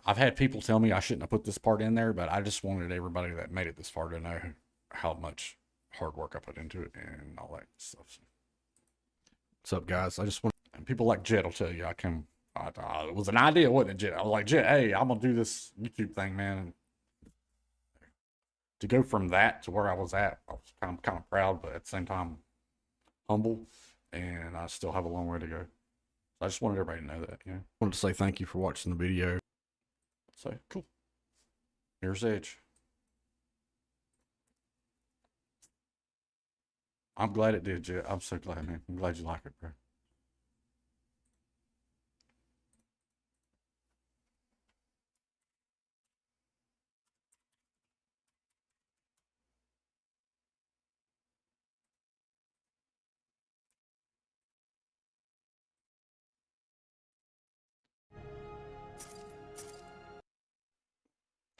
I've had people tell me I shouldn't have put this part in there, but I just wanted everybody that made it this far to know how much hard work I put into it and all that stuff. What's up, guys? I just want... And people like Jet will tell you, it was an idea, wasn't it, Jet? I was like, Jet, hey, I'm going to do this YouTube thing, man. And to go from that to where I was at, I was kind of proud, but at the same time, humble, and I still have a long way to go. So I just wanted everybody to know that, you know. I wanted to say thank you for watching the video. So, cool. Here's Edge. I'm glad it did, Jet. I'm so glad, man. I'm glad you like it, bro.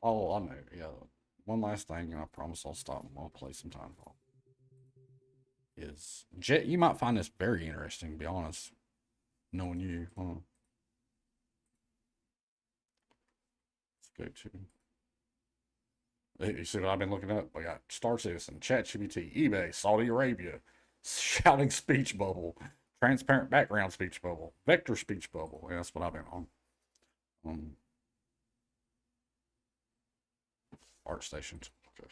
Oh, I know. Yeah. One last thing, and I promise I'll stop and I'll play some Titanfall. Is Jet, you might find this very interesting, to be honest. Knowing you. Hold on. Let's go to. You see what I've been looking up? We got Star Citizen, ChatGPT, eBay, Saudi Arabia, shouting speech bubble, transparent background speech bubble, vector speech bubble. Yeah, that's what I've been on. Art stations. Okay.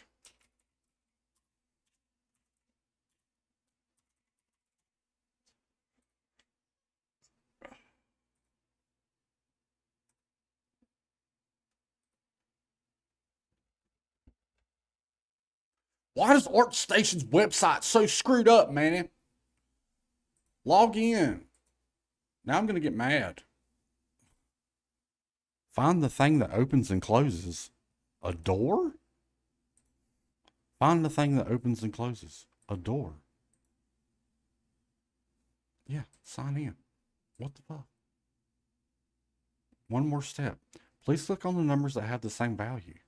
Why does ArtStation's website so screwed up, man? Log in. Now I'm going to get mad. Find the thing that opens and closes. A door? Find the thing that opens and closes. A door. Yeah, sign in. What the fuck? One more step. Please click on the numbers that have the same value.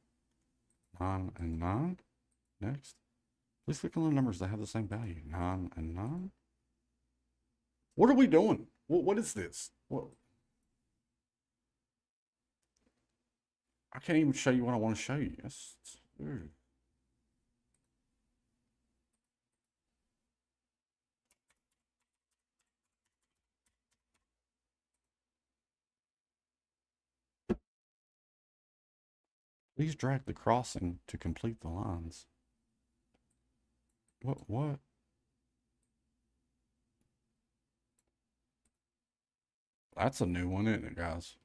9 and 9. Next. Please click on the numbers that have the same value. 9 and 9. What are we doing? What is this? What? I can't even show you what I want to show you. That's weird. Please drag the crossing to complete the lines. What? That's a new one, isn't it, guys?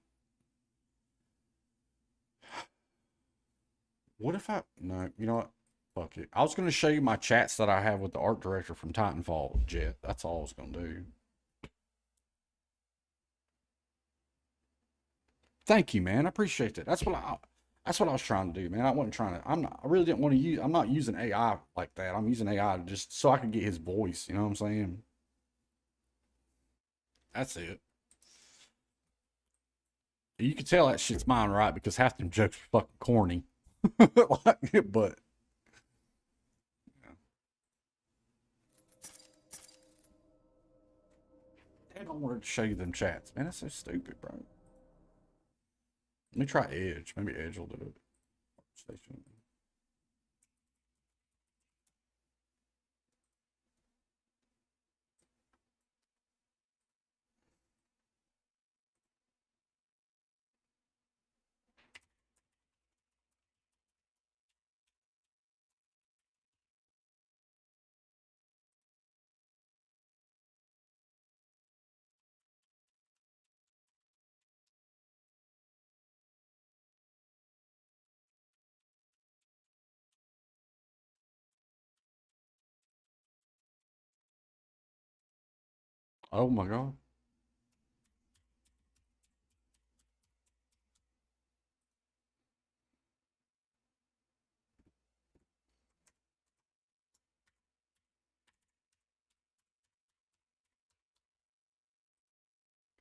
What if no, you know what? Fuck it. I was going to show you my chats that I have with the art director from Titanfall, Jet. That's all I was going to do. Thank you, man. I appreciate that. That's what I was trying to do, man. I wasn't trying to, I really didn't want to use, I'm not using AI like that. I'm using AI just so I can get his voice. You know what I'm saying? That's it. You can tell that shit's mine, right? Because half them jokes are fucking corny. But yeah. I don't want to show you them chats, man. That's so stupid, bro. Let me try Edge. Maybe Edge will do it. Station. Oh my god.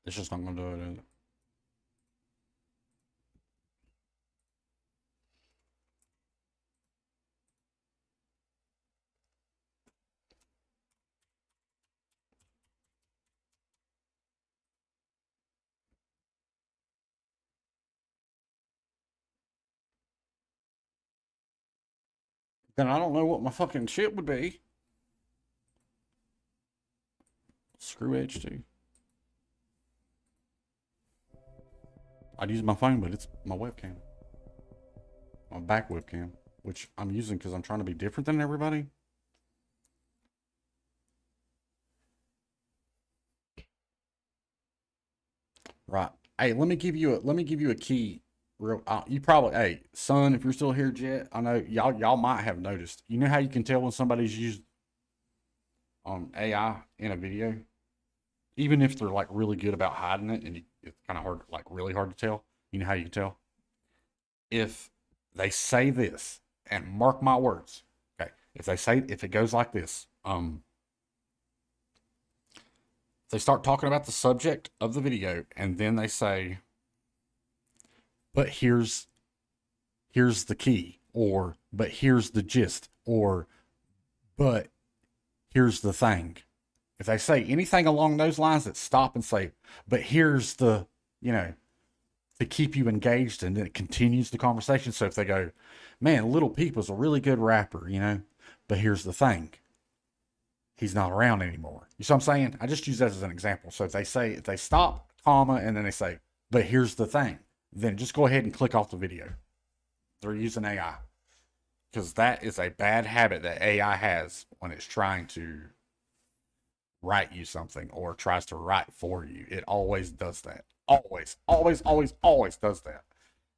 It's just not gonna do it, is it? Then I don't know what my fucking shit would be. Screw Edge too. I'd use my phone, but it's my webcam. My back webcam, which I'm using because I'm trying to be different than everybody. Right. Hey, let me give you a key. Real, you probably, hey, son, if you're still here, Jet, I know y'all might have noticed. You know how you can tell when somebody's used AI in a video, even if they're like really good about hiding it, and it's kind of hard, like really hard to tell. You know how you can tell if they say this, and mark my words. Okay, if it goes like this, they start talking about the subject of the video, and then they say, but here's the key, or but here's the gist, or but here's the thing. If they say anything along those lines, that stop and say, but here's the, to keep you engaged, and then it continues the conversation. So if they go, man, Little Peep was a really good rapper, but here's the thing. He's not around anymore. You see what I'm saying? I just use that as an example. So if they stop, comma, and then they say, but here's the thing, then just go ahead and click off the video. They're using AI. Because that is a bad habit that AI has when it's trying to write you something or tries to write for you. It always does that. Always does that.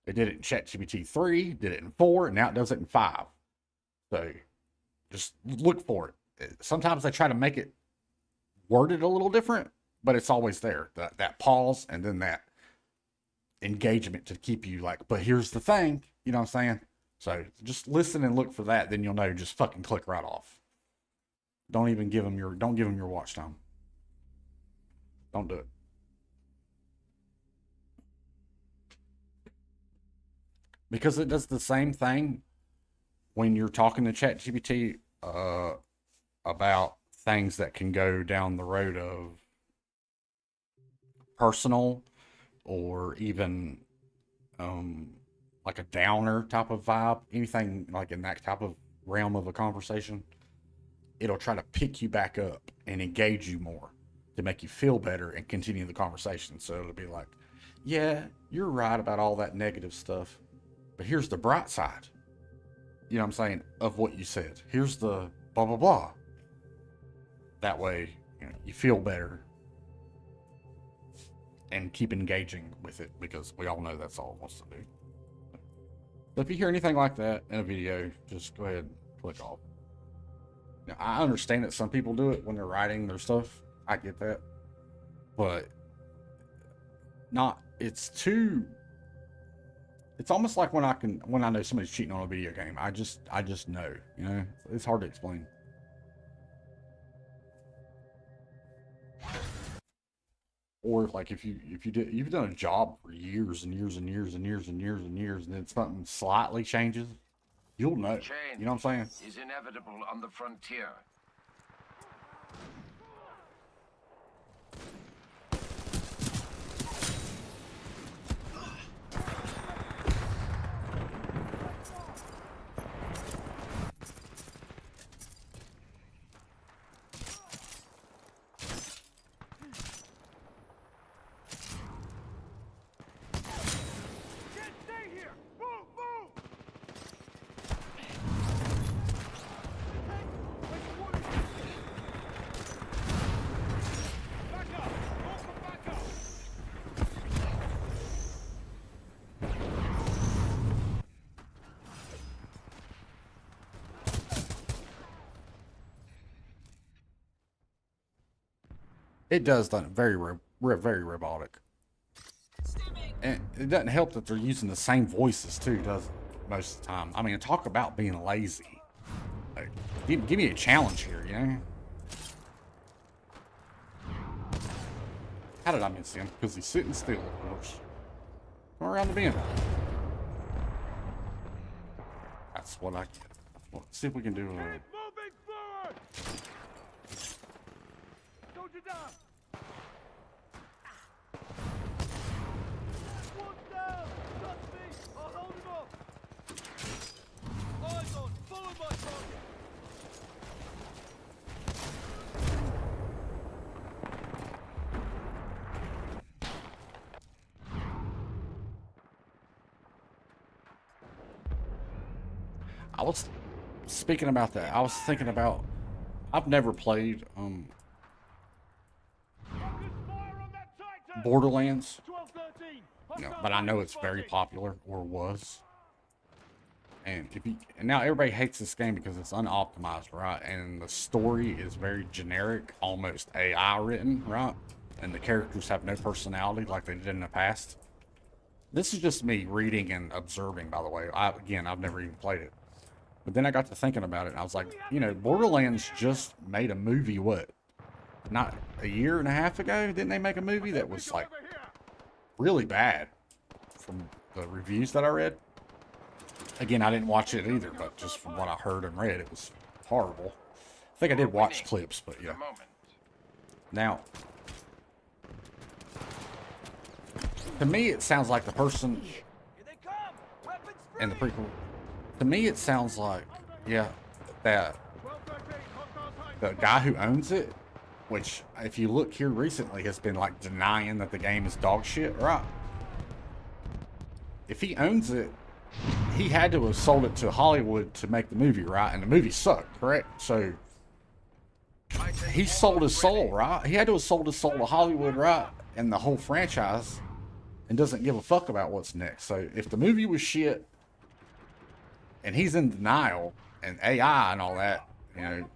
It did it in ChatGPT 3, did it in 4, and now it does it in 5. So just look for it. Sometimes they try to make it worded a little different, but it's always there. That pause and then that engagement to keep you like, but here's the thing, you know what I'm saying? So just listen and look for that, then you'll know. Just fucking click right off. Don't give them your watch time. Don't do it. Because it does the same thing when you're talking to ChatGPT about things that can go down the road of personal or even like a downer type of vibe, anything like in that type of realm of a conversation, it'll try to pick you back up and engage you more to make you feel better and continue the conversation. So it'll be like, yeah, you're right about all that negative stuff, but here's the bright side, you know what I'm saying, of what you said. Here's the blah, blah, blah. That way, you know, you feel better and keep engaging with it, because we all know that's all it wants to do. So if you hear anything like that in a video, just go ahead and click off. Now, I understand that some people do it when they're writing their stuff. I get that. But it's almost like when I know somebody's cheating on a video game. I just know, you know, it's hard to explain. Or like if you've done a job for years and years and years and years and years and years, and then something slightly changes, you'll know. You know what I'm saying? Is inevitable on the frontier. It does look very robotic. And it doesn't help that they're using the same voices too, does it? Most of the time. I mean, talk about being lazy. Like, give me a challenge here, you know? How did I miss him? Because he's sitting still, of course. Come around the bend. That's what I get. Let's see if we can do a... I was speaking about that. I was thinking about, I've never played Borderlands, you know, but I know it's very popular, or was. And now everybody hates this game because it's unoptimized, right? And the story is very generic, almost AI written, right? And the characters have no personality like they did in the past. This is just me reading and observing, by the way. Again, I've never even played it. But then I got to thinking about it, and I was like, you know, Borderlands just made a movie, what? Not a year and a half ago? Didn't they make a movie that was, like, really bad from the reviews that I read? Again, I didn't watch it either, but just from what I heard and read, it was horrible. I think I did watch clips, but yeah. Now, to me, it sounds like the person in the prequel. To me, it sounds like, yeah, that the guy who owns it, which, if you look here recently, has been, like, denying that the game is dog shit, right? If he owns it, he had to have sold it to Hollywood to make the movie, right? And the movie sucked, correct? So, he sold his soul, right? He had to have sold his soul to Hollywood, right? And the whole franchise, and doesn't give a fuck about what's next. So, if the movie was shit, and he's in denial, and AI and all that, you know,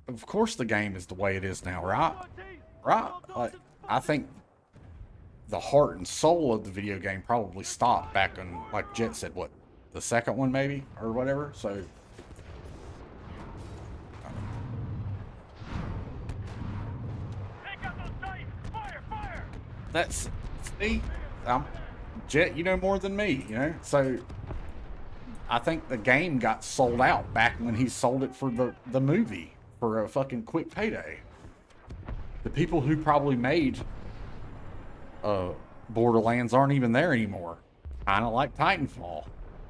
of course the game is the way it is now, right? Right? Like, I think the heart and soul of the video game probably stopped back in, like Jet said, what, the second one maybe, or whatever, so... That's, see, Jet, you know more than me, you know, so... I think the game got sold out back when he sold it for the movie for a fucking quick payday. The people who probably made Borderlands aren't even there anymore. Kind of like Titanfall,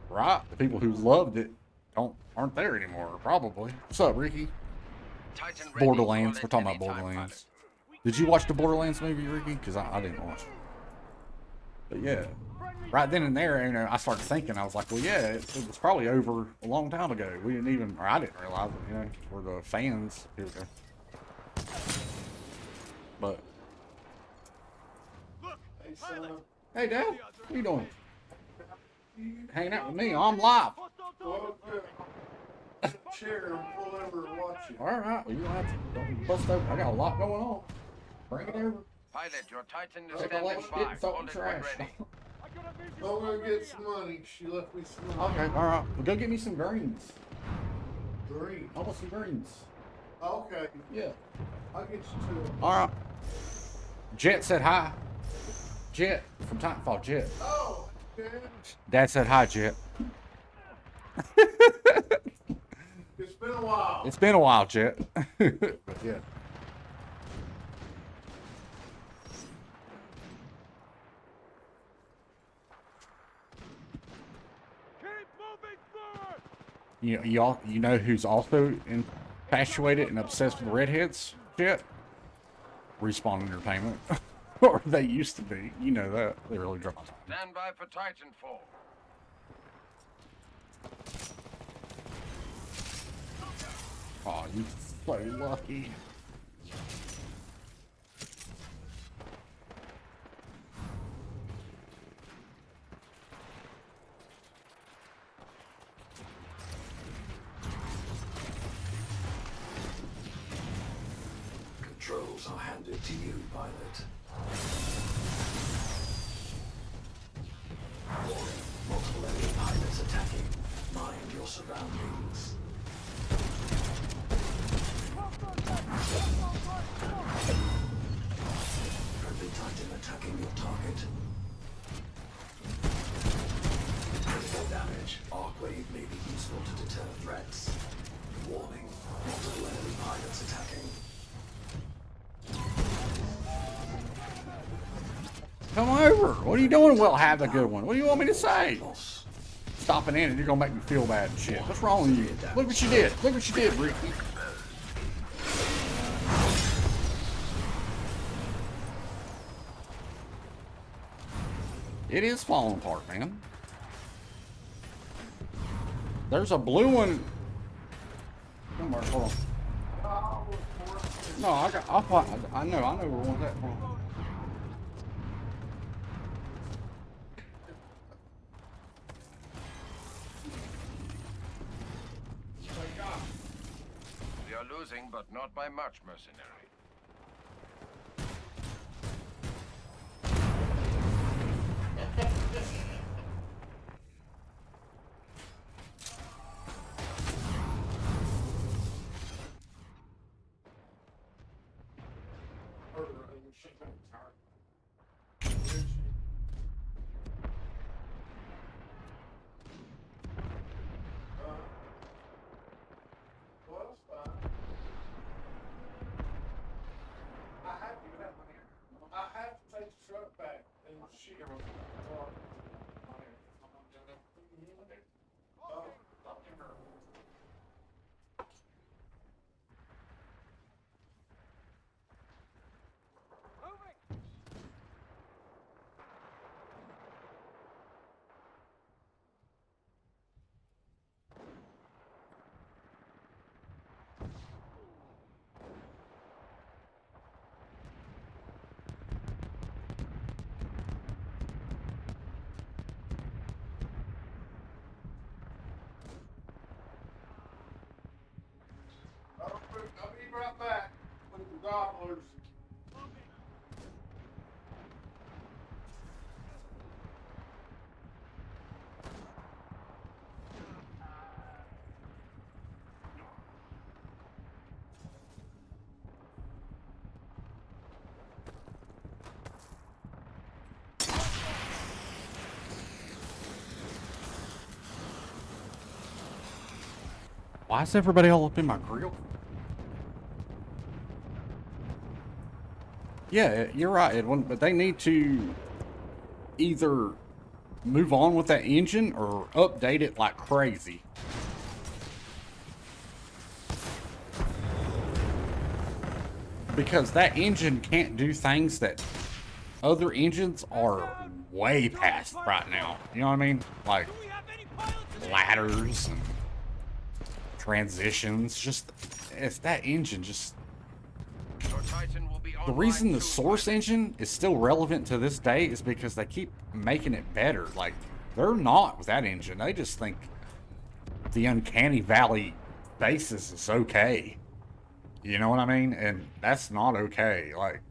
right? The people who loved it aren't there anymore, probably. What's up, Ricky? Titan ready. Borderlands. Call We're it talking about anytime, Borderlands. Did you watch the Borderlands movie, Ricky? Because I didn't watch it. But yeah, right then and there, you know, I started thinking. I was like, well, yeah, it was probably over a long time ago. We didn't even, or I didn't realize it. You know, we're the fans. Here we go. But Hey, son. hey, Dad, what you doing? Hanging out with me. I'm live. Well, good. Chair and pull over and watch it. All right, well, you don't have to don't bust open. I got a lot going on. Bring it over. Pilot, your Titan is Take a standing left by. spit, Call something it trash. when ready. I'm gonna get some money. She left me some money. Okay, all right. Well, go get me some greens. Green. I want some greens. Okay. Yeah. I'll get you to it. All right. Jet said hi. Jet from Titanfall. Jet. Oh, Dad. Dad said hi, Jet. It's been a while. It's been a while, Jet. But yeah. Keep moving forward. You know who's also infatuated and obsessed with redheads? Jet. Respawn Entertainment. Or they used to be. You know that. They really drop my time. Stand by for Titanfall. Oh, you so lucky. Controls are handed to you, pilot. Warning, multiple enemy pilots attacking. Mind your surroundings. Friendly Titan attacking your target. Critical damage. Arcwave may be useful to deter threats. Warning, multiple enemy pilots attacking. Come over. What are you doing? Well, have a good one. What do you want me to say? Stopping in and you're gonna make me feel bad and shit. What's wrong with you? Look what you did. Look what you did, Ricky. It is falling apart, man. There's a blue one. Come on, hold on. No, I know where one's at. Hold on. We are losing, but not by much, mercenary. I'll be right back with the gobblers. Why is everybody all up in my grill? Yeah, you're right, Edwin, but they need to either move on with that engine or update it like crazy. Because that engine can't do things that other engines are way past right now. You know what I mean? Like ladders and transitions. Just it's that engine just. The reason the Source engine is still relevant to this day is because they keep making it better. Like, they're not with that engine. They just think the Uncanny Valley basis is okay. You know what I mean? And that's not okay. Like,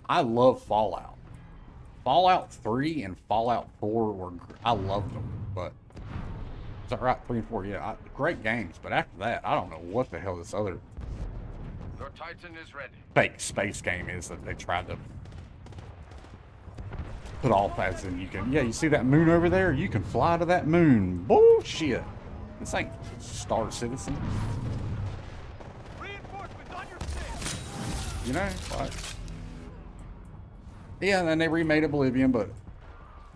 I love Fallout. Fallout 3 and Fallout 4 were... I loved them, but... Is that right? 3 and 4, yeah. Great games, but after that, I don't know what the hell this other... Your Titan is ready. fake space game is that they tried to put off as in you can, yeah, you see that moon over there? You can fly to that moon. Bullshit. This ain't Star Citizen. Reinforcements on your six. You know, like, yeah, and then they remade Oblivion, but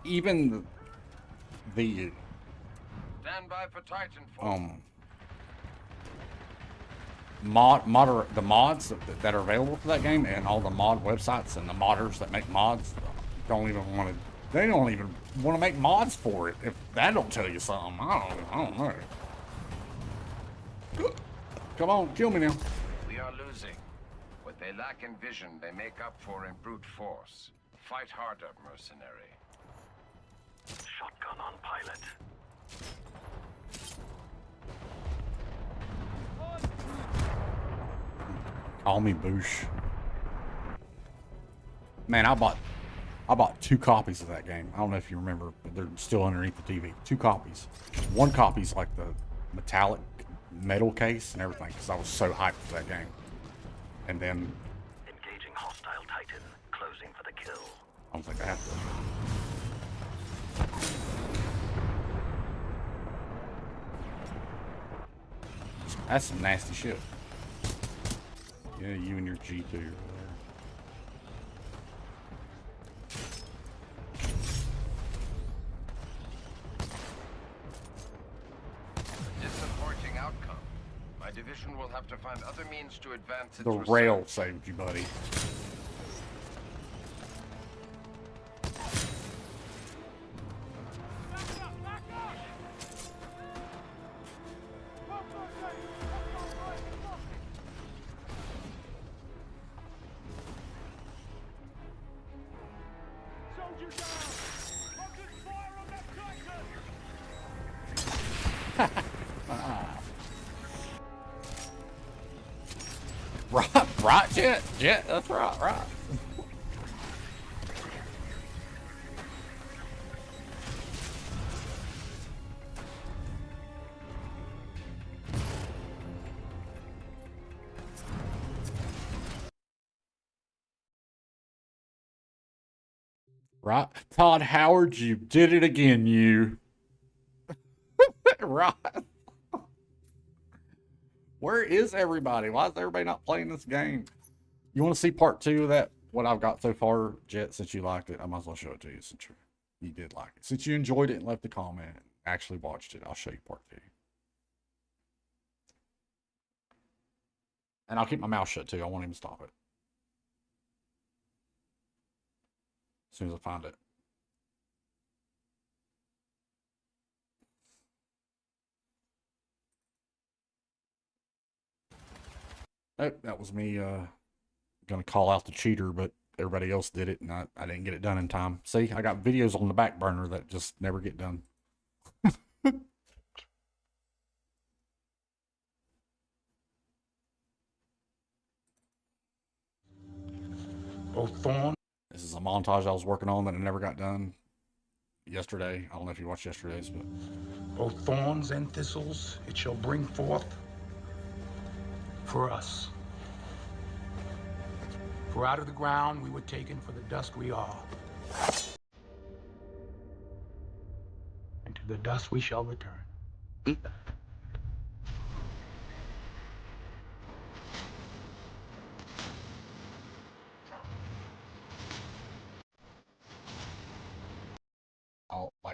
even the Stand by for Titanfall. the mods that are available for that game and all the mod websites and the modders that make mods don't even want to. They don't even want to make mods for it. If that don't tell you something, I don't know. Come on, kill me now. We are losing. What they lack in vision, they make up for in brute force. Fight harder, mercenary. Shotgun on pilot. Call me Boosh. Man, I bought 2 copies of that game. I don't know if you remember, but they're still underneath the TV. 2 copies. One copy's like the metallic metal case and everything, because I was so hyped for that game. And then Engaging hostile Titan. Closing for the kill. I was like, I have to. That's some nasty shit. Yeah, you and your G2 over there. Disappointing outcome. My division will have to find other means to advance its The research. rail saved you, buddy. Soldiers down. Focus fire on that Titan. Right, Jet, that's right. Right, Todd Howard, you did it again, you. Right. Where is everybody? Why is everybody not playing this game? You want to see part 2 of that? What I've got so far, Jet, since you liked it, I might as well show it to you since you did like it. Since you enjoyed it and left a comment and actually watched it, I'll show you part 2. And I'll keep my mouth shut too. I won't even stop it. As soon as I find it. Oh, that was me gonna call out the cheater, but everybody else did it and I didn't get it done in time. See, I got videos on the back burner that just never get done. Both thorns. This is a montage I was working on that I never got done yesterday. I don't know if you watched yesterday's, but Both thorns and thistles it shall bring forth for us. For out of the ground we were taken, for the dust we are. And to the dust we shall return.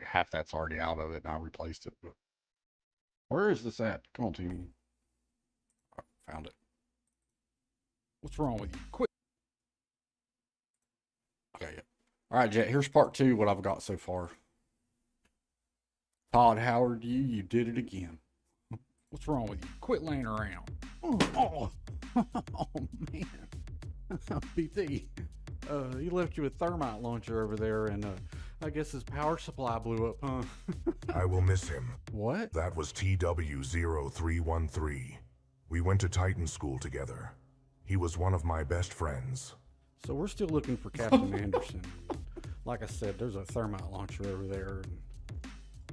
like half that's already out of it and I replaced it. But where is this at? Come on, TV. I found it. What's wrong with you? Quit. Okay, yeah. All right, Jet, here's part 2, what I've got so far. Todd Howard, you did it again. What's wrong with you? Quit laying around. Oh, oh man. BT, he left you a thermite launcher over there, and I guess his power supply blew up, huh? I will miss him. What? That was TW0313. We went to Titan school together. He was one of my best friends. So we're still looking for Captain Anderson. Like I said, there's a thermite launcher over there. And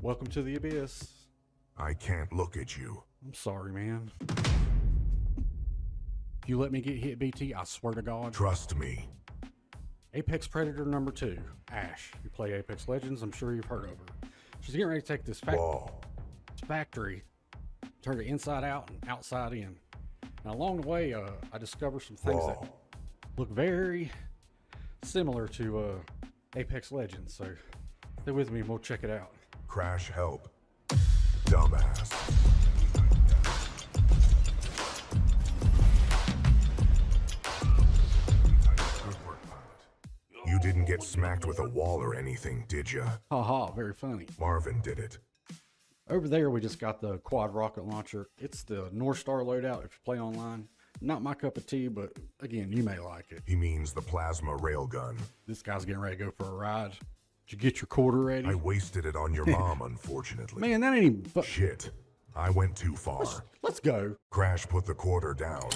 welcome to the abyss. I can't look at you. I'm sorry, man. If you let me get hit, BT, I swear to God. Trust me. Apex Predator number 2, Ash. You play Apex Legends, I'm sure you've heard of her. She's getting ready to take this factory, turn it inside out and outside in. Now, along the way, I discovered some things that look very similar to Apex Legends. So stay with me and we'll check it out. Krash, help. Dumbass. You didn't get smacked with a wall or anything, did ya? Haha, very funny. Marvin did it. Over there, we just got the quad rocket launcher. It's the North Star loadout if you play online. Not my cup of tea, but again, you may like it. He means the plasma railgun. This guy's getting ready to go for a ride. Did you get your quarter ready? I wasted it on your mom, unfortunately. Man, that ain't even... Shit. I went too far. Let's go. Krash put the quarter down.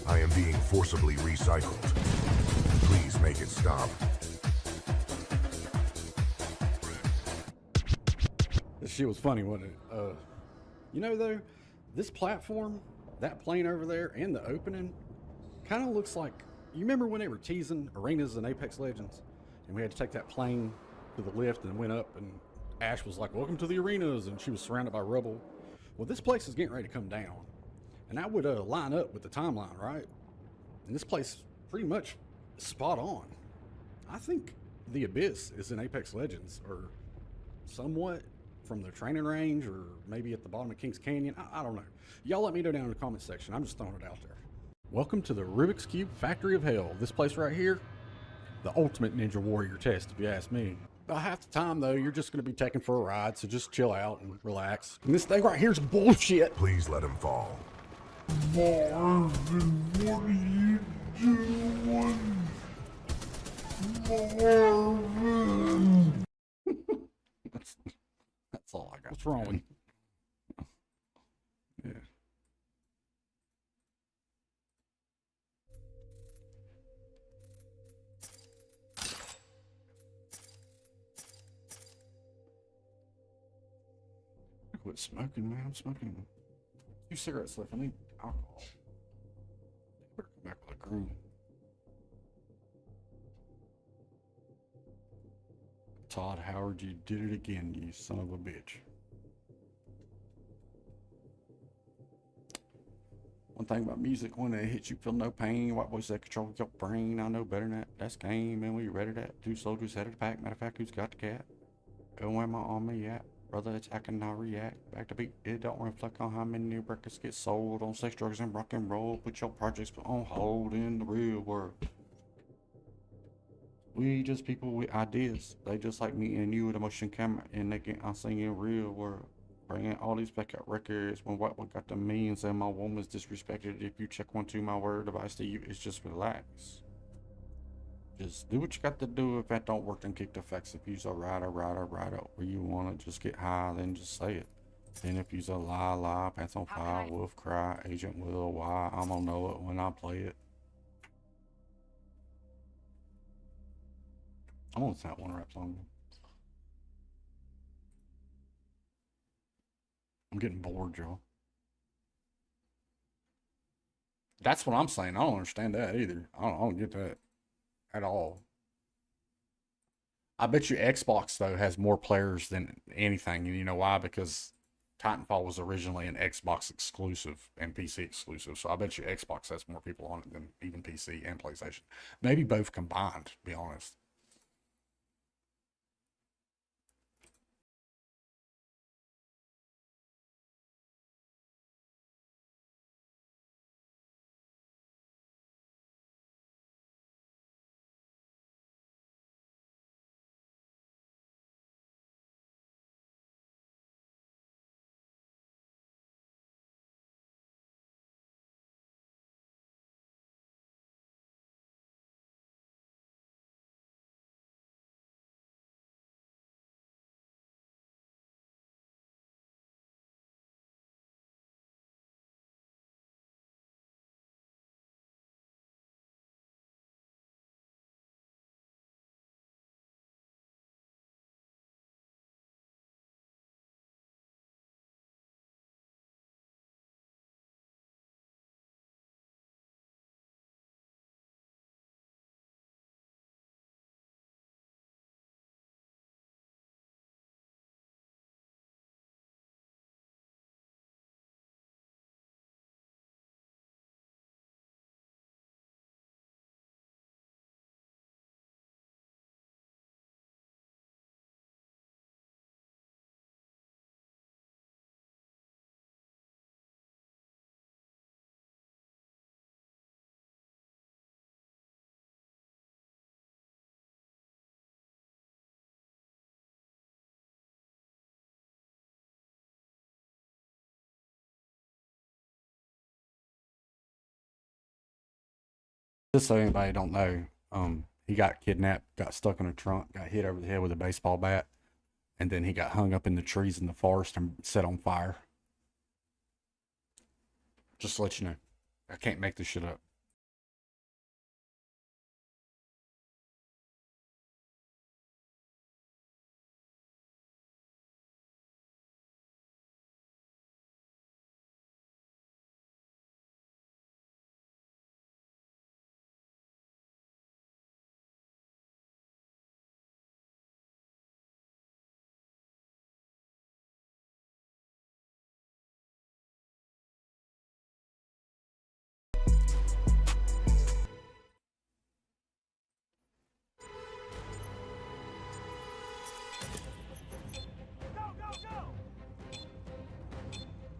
I am being forcibly recycled. Please make it stop. This shit was funny, wasn't it? You know, though, this platform, that plane over there, and the opening, kind of looks like... You remember when they were teasing arenas in Apex Legends? And we had to take that plane to the lift and went up, and Ash was like, welcome to the arenas, and she was surrounded by rubble. Well, this place is getting ready to come down. And that would line up with the timeline, right? And this place pretty much spot on. I think the Abyss is in Apex Legends, or somewhat from the training range, or maybe at the bottom of Kings Canyon. I don't know. Y'all let me know down in the comment section. I'm just throwing it out there. Welcome to the Rubik's Cube Factory of Hell. This place right here, the ultimate Ninja Warrior test, if you ask me. About half the time, though, you're just going to be taken for a ride, so just chill out and relax. And this thing right here is bullshit. Please let him fall. Marvin, what are you doing? Marvin! That's all I got. What's wrong with you? Yeah. I quit smoking, man. I'm smoking 2 cigarettes left. I need alcohol. Better come back with a green. Todd Howard, you did it again, you son of a bitch. One thing about music, when it hits you, feel no pain. White boys that control your brain. I know better than that. That's game, man. We ready that? 2 soldiers head of the pack. Matter of fact, who's got the cat? Go where my army at? Brother, it's I cannot react. Back to beat, it don't reflect on how many new records get sold on sex, drugs, and rock and roll. Put your projects on hold in the real world. We just people with ideas. They just like me and you with a motion camera, and they get I'm singing real world. Bringing all these back out records when what we got the millions and my woman's disrespected. If you check 1 2, my word advice to you is just relax. Just do what you got to do. If that don't work, then kick the facts. If you's a rider where you want to just get high, then just say it. Then if you's a lie, pants on fire, wolf cry, agent will, why, I'm gonna know it when I play it. I want that one rap song. I'm getting bored, y'all. That's what I'm saying. I don't understand that either. I don't get that at all. I bet you Xbox, though, has more players than anything. And you know why? Because Titanfall was originally an Xbox exclusive and PC exclusive. So I bet you Xbox has more people on it than even PC and PlayStation. Maybe both combined, to be honest. Just so anybody don't know, he got kidnapped, got stuck in a trunk, got hit over the head with a baseball bat, and then he got hung up in the trees in the forest and set on fire. Just to let you know. I can't make this shit up.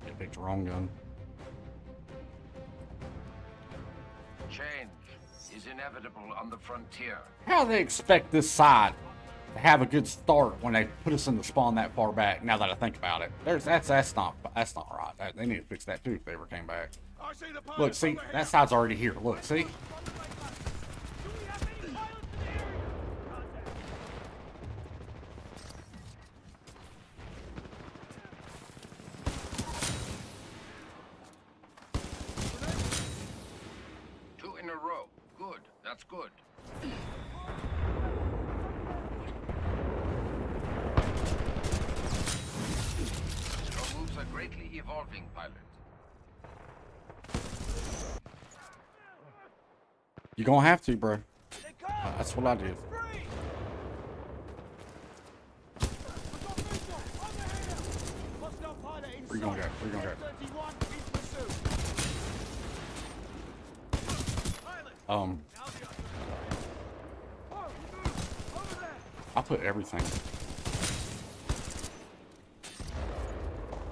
I picked the wrong gun. Change is inevitable on the frontier. How do they expect this side to have a good start when they put us in the spawn that far back? Now that I think about it, that's not right. They need to fix that too if they ever came back. Look, see, that side's already here. Look, see. Two in a row. Good. That's good. Your moves are greatly evolving, pilot. You're gonna have to, bro. That's what I did. Where you gonna go? Where you gonna go? I put everything.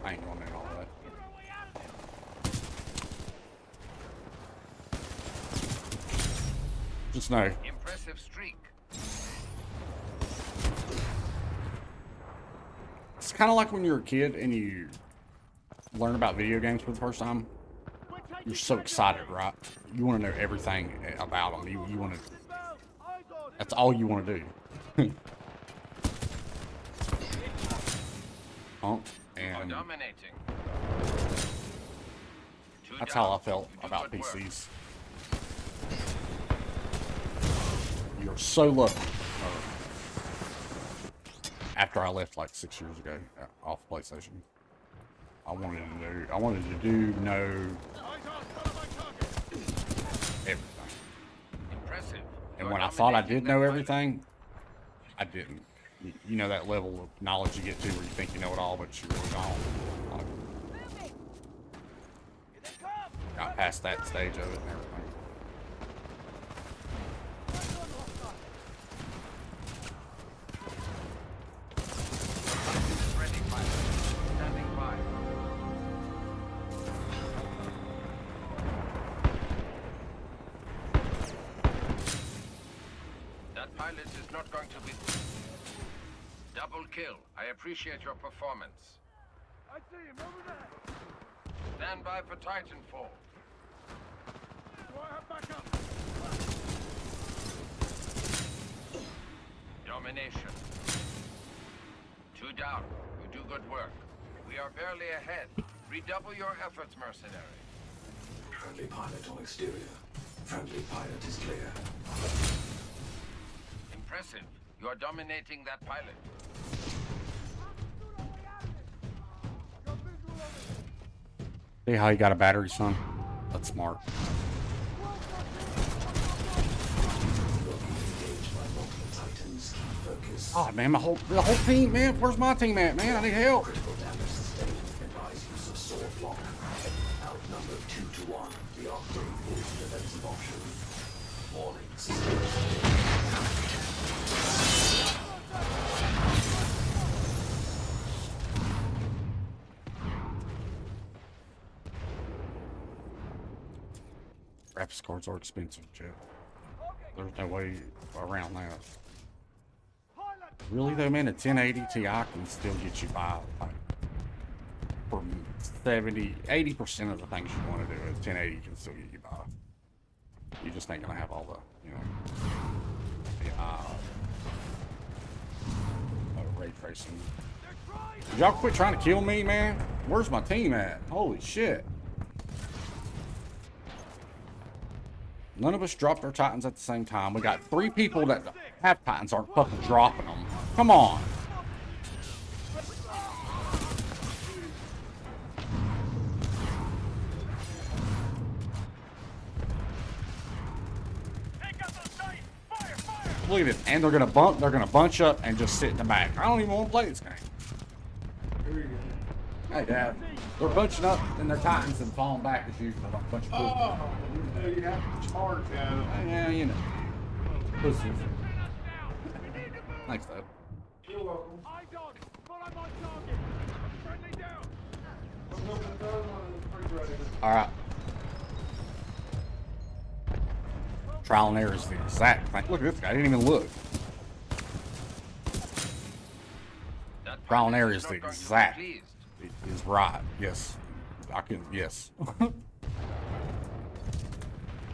I ain't going in all that. Just know. Impressive streak. It's kind of like when you're a kid and you learn about video games for the first time. You're so excited, right? You want to know everything about them. You want to. That's all you want to do. And Dominating. that's how I felt about PCs. You're so lucky. After I left like 6 years ago off PlayStation, I wanted to know everything. Impressive. And when I thought I did know everything, I didn't. You know that level of knowledge you get to where you think you know it all, but you really don't. Like, got past that stage of it and everything. Ready, pilot. Standing by. That pilot is not going to be... Double kill. I appreciate your performance. I see him over there. Stand by for Titanfall. Do I have backup? Domination. Two down. You do good work. We are barely ahead. Redouble your efforts, mercenary. Friendly pilot on exterior. Friendly pilot is clear. Impressive. You are dominating that pilot. See how you got a battery, son? That's smart. Oh man, the whole team, man. Where's my team at, man? I need help. Critical damage sustained. Advise use of sword block. Outnumbered 2 to 1. The upgrade is the defensive option. Warning. Graphics cards are expensive, Jeff. There's no way around that. Really though, man, a 1080 Ti can still get you by like for 70, 80% of the things you want to do. A 1080 can still get you by. You just ain't gonna have all the, you know, ray tracing. Did y'all quit trying to kill me, man? Where's my team at? Holy shit. None of us dropped our Titans at the same time. We got 3 people that have Titans aren't fucking dropping them. Come on. Look at it. And they're gonna bunch up and just sit in the back. I don't even want to play this game. Hey, Dad. They're bunching up in their Titans and falling back as usual. A bunch of pussies. Oh, you have to charge at it. Yeah, you know. Pussies. Thanks, Dad. You're welcome. Eyes on! Follow my target! Friendly down! I'm looking at the other one in the refrigerator. Alright. Trial and error is the exact thing. Look at this guy. I didn't even look. Trial and error is the exact. Is right. Yes. I can. Yes.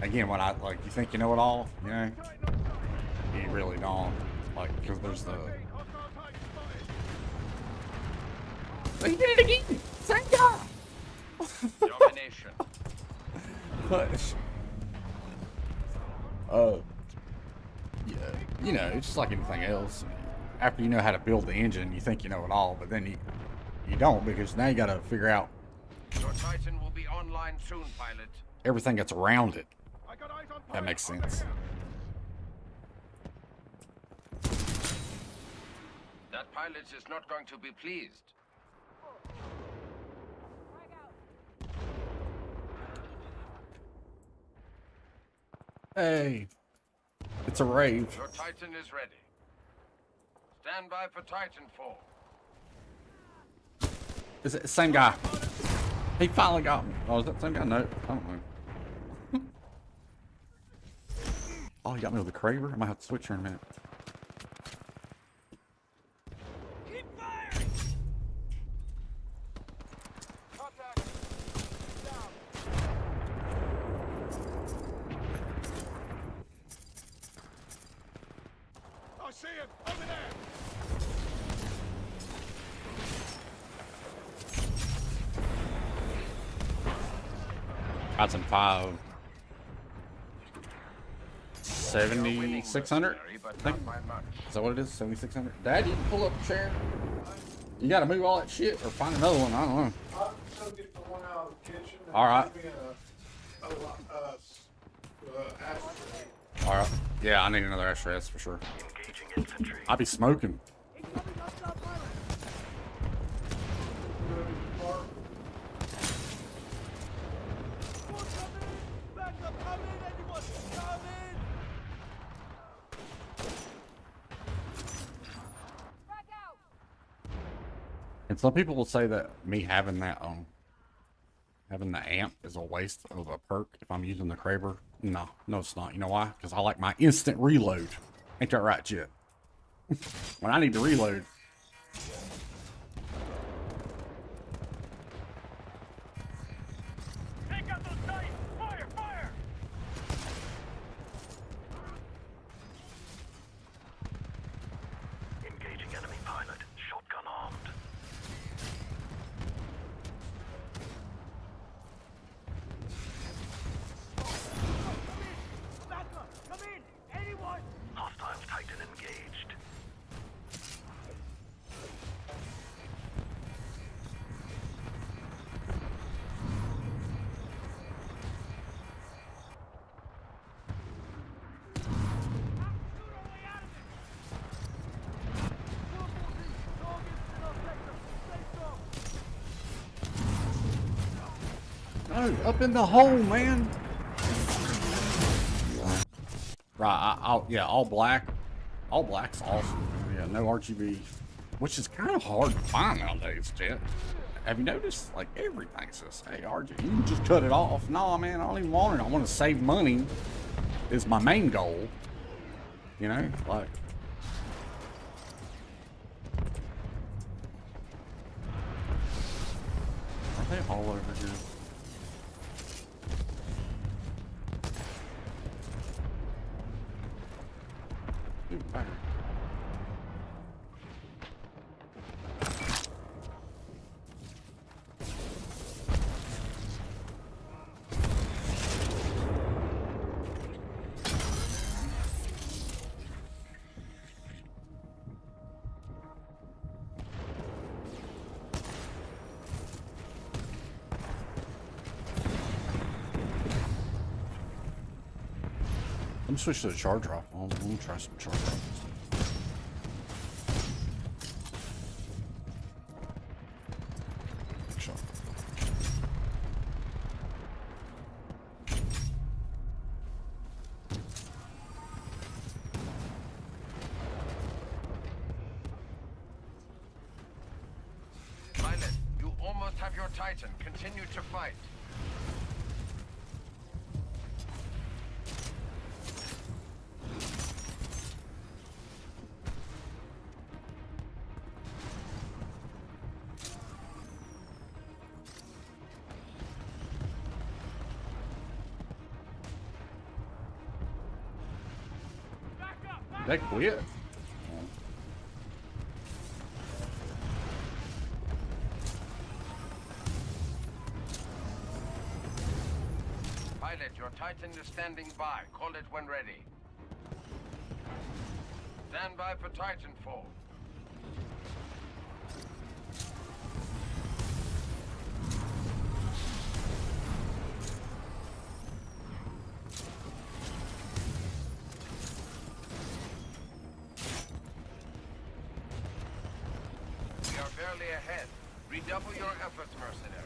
Again, when I like, you think you know it all, you know, you really don't. Like, because there's the. He did it again. Same guy. Domination. Yeah, you know, it's just like anything else. After you know how to build the engine, you think you know it all, but then you don't, because now you got to figure out Your Titan will be online soon, pilot. everything that's around it. I got eyes on That makes sense. That pilot is not going to be pleased. Hey, it's a rave. Your Titan is ready. Stand by for Titanfall. Is it the same guy? He finally got me. Oh, is that the same guy? No, I don't know. Oh, he got me with the Kraber? I might have to switch here in a minute. Keep firing! Contact! Down! I see him! Over there! Got some 7,600. I think. Is that what it is? 7,600. Dad, you can pull up a chair. You got to move all that shit or find another one. I don't know. I'll go get the one out of the kitchen. And All right. give me ashtray. All right. Yeah, I need another ashtray, that's for sure. I'll be smoking. Incoming hostile pilot! What's coming? Backup coming! Anyone coming? Back out! And some people will say that me having that having the amp is a waste of a perk if I'm using the Kraber. No, it's not. You know why? Because I like my instant reload. Ain't that right, Jet? When I need to reload. Take out those Titans! Fire! Fire! Engaging enemy pilot. Shotgun armed. Backup! Come in! Anyone! Hostile Titan engaged. No, up in the hole, man. Right, yeah, all black. All black's awesome. Yeah, no RGB, which is kind of hard to find nowadays, Jet. Have you noticed? Like, everything says, hey, RGB, you can just cut it off. No, man, I don't even want it. I want to save money is my main goal. You know, like. Are they all over here? me switch to the charge rifle. Let me try some charge rifles. Sure. Pilot, you almost have your Titan. Continue to fight. They quit. Pilot, your Titan is standing by. Call it when ready. Stand by for Titanfall. We are barely ahead. Redouble your efforts, mercenary.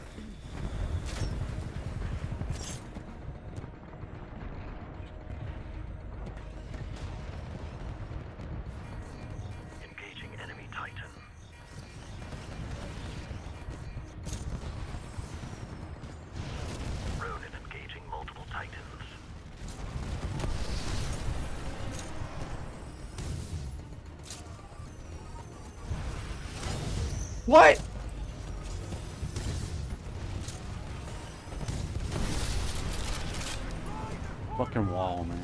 Engaging enemy Titan. Ronin engaging multiple Titans. What? Fucking wall, man.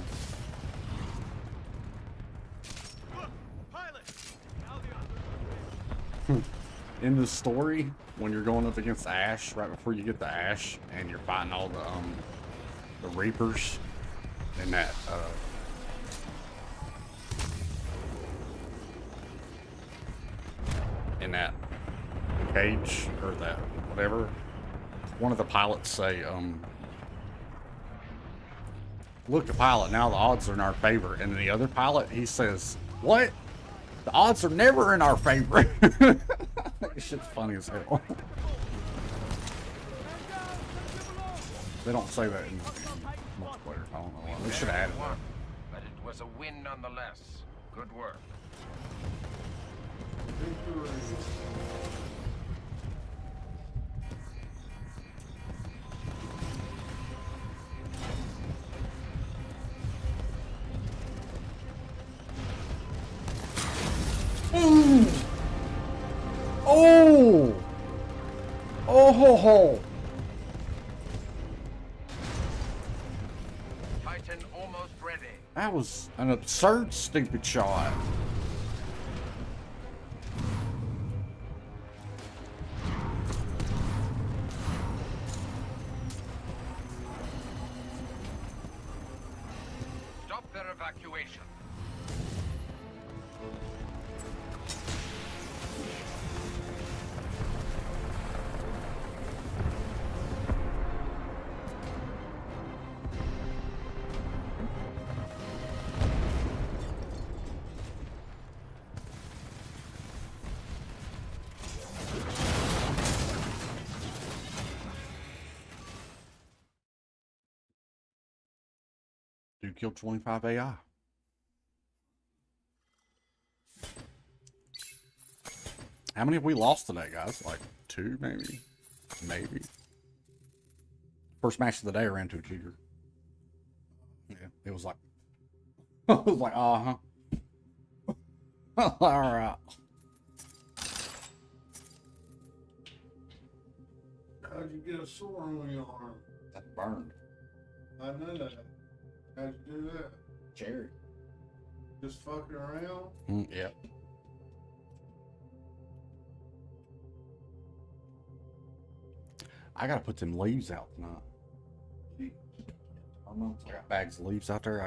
In the story, when you're going up against Ash, right before you get the Ash, and you're fighting all the Reapers, in that cage or that whatever, one of the pilots say, "Look, the pilot, now the odds are in our favor," and then the other pilot, he says, "What? The odds are never in our favor." That shit's funny as hell. They don't say that in multiplayer. I don't know why. They should have added that. But it was a win nonetheless. Good work. Victory. Ooh. Oh! Oh ho ho! Titan almost ready. That was an absurd, stupid shot. Stop their evacuation. Dude killed 25 AI. How many have we lost today, guys? Like 2, maybe? Maybe. First match of the day, I ran to a cheater. Yeah, it was like... it was like, uh-huh. Alright. How'd you get a sore on your arm? That's burned. I know that. How'd you do that? Cherry. Just fucking around? Yep. I gotta put them leaves out tonight. I got bags of leaves out there.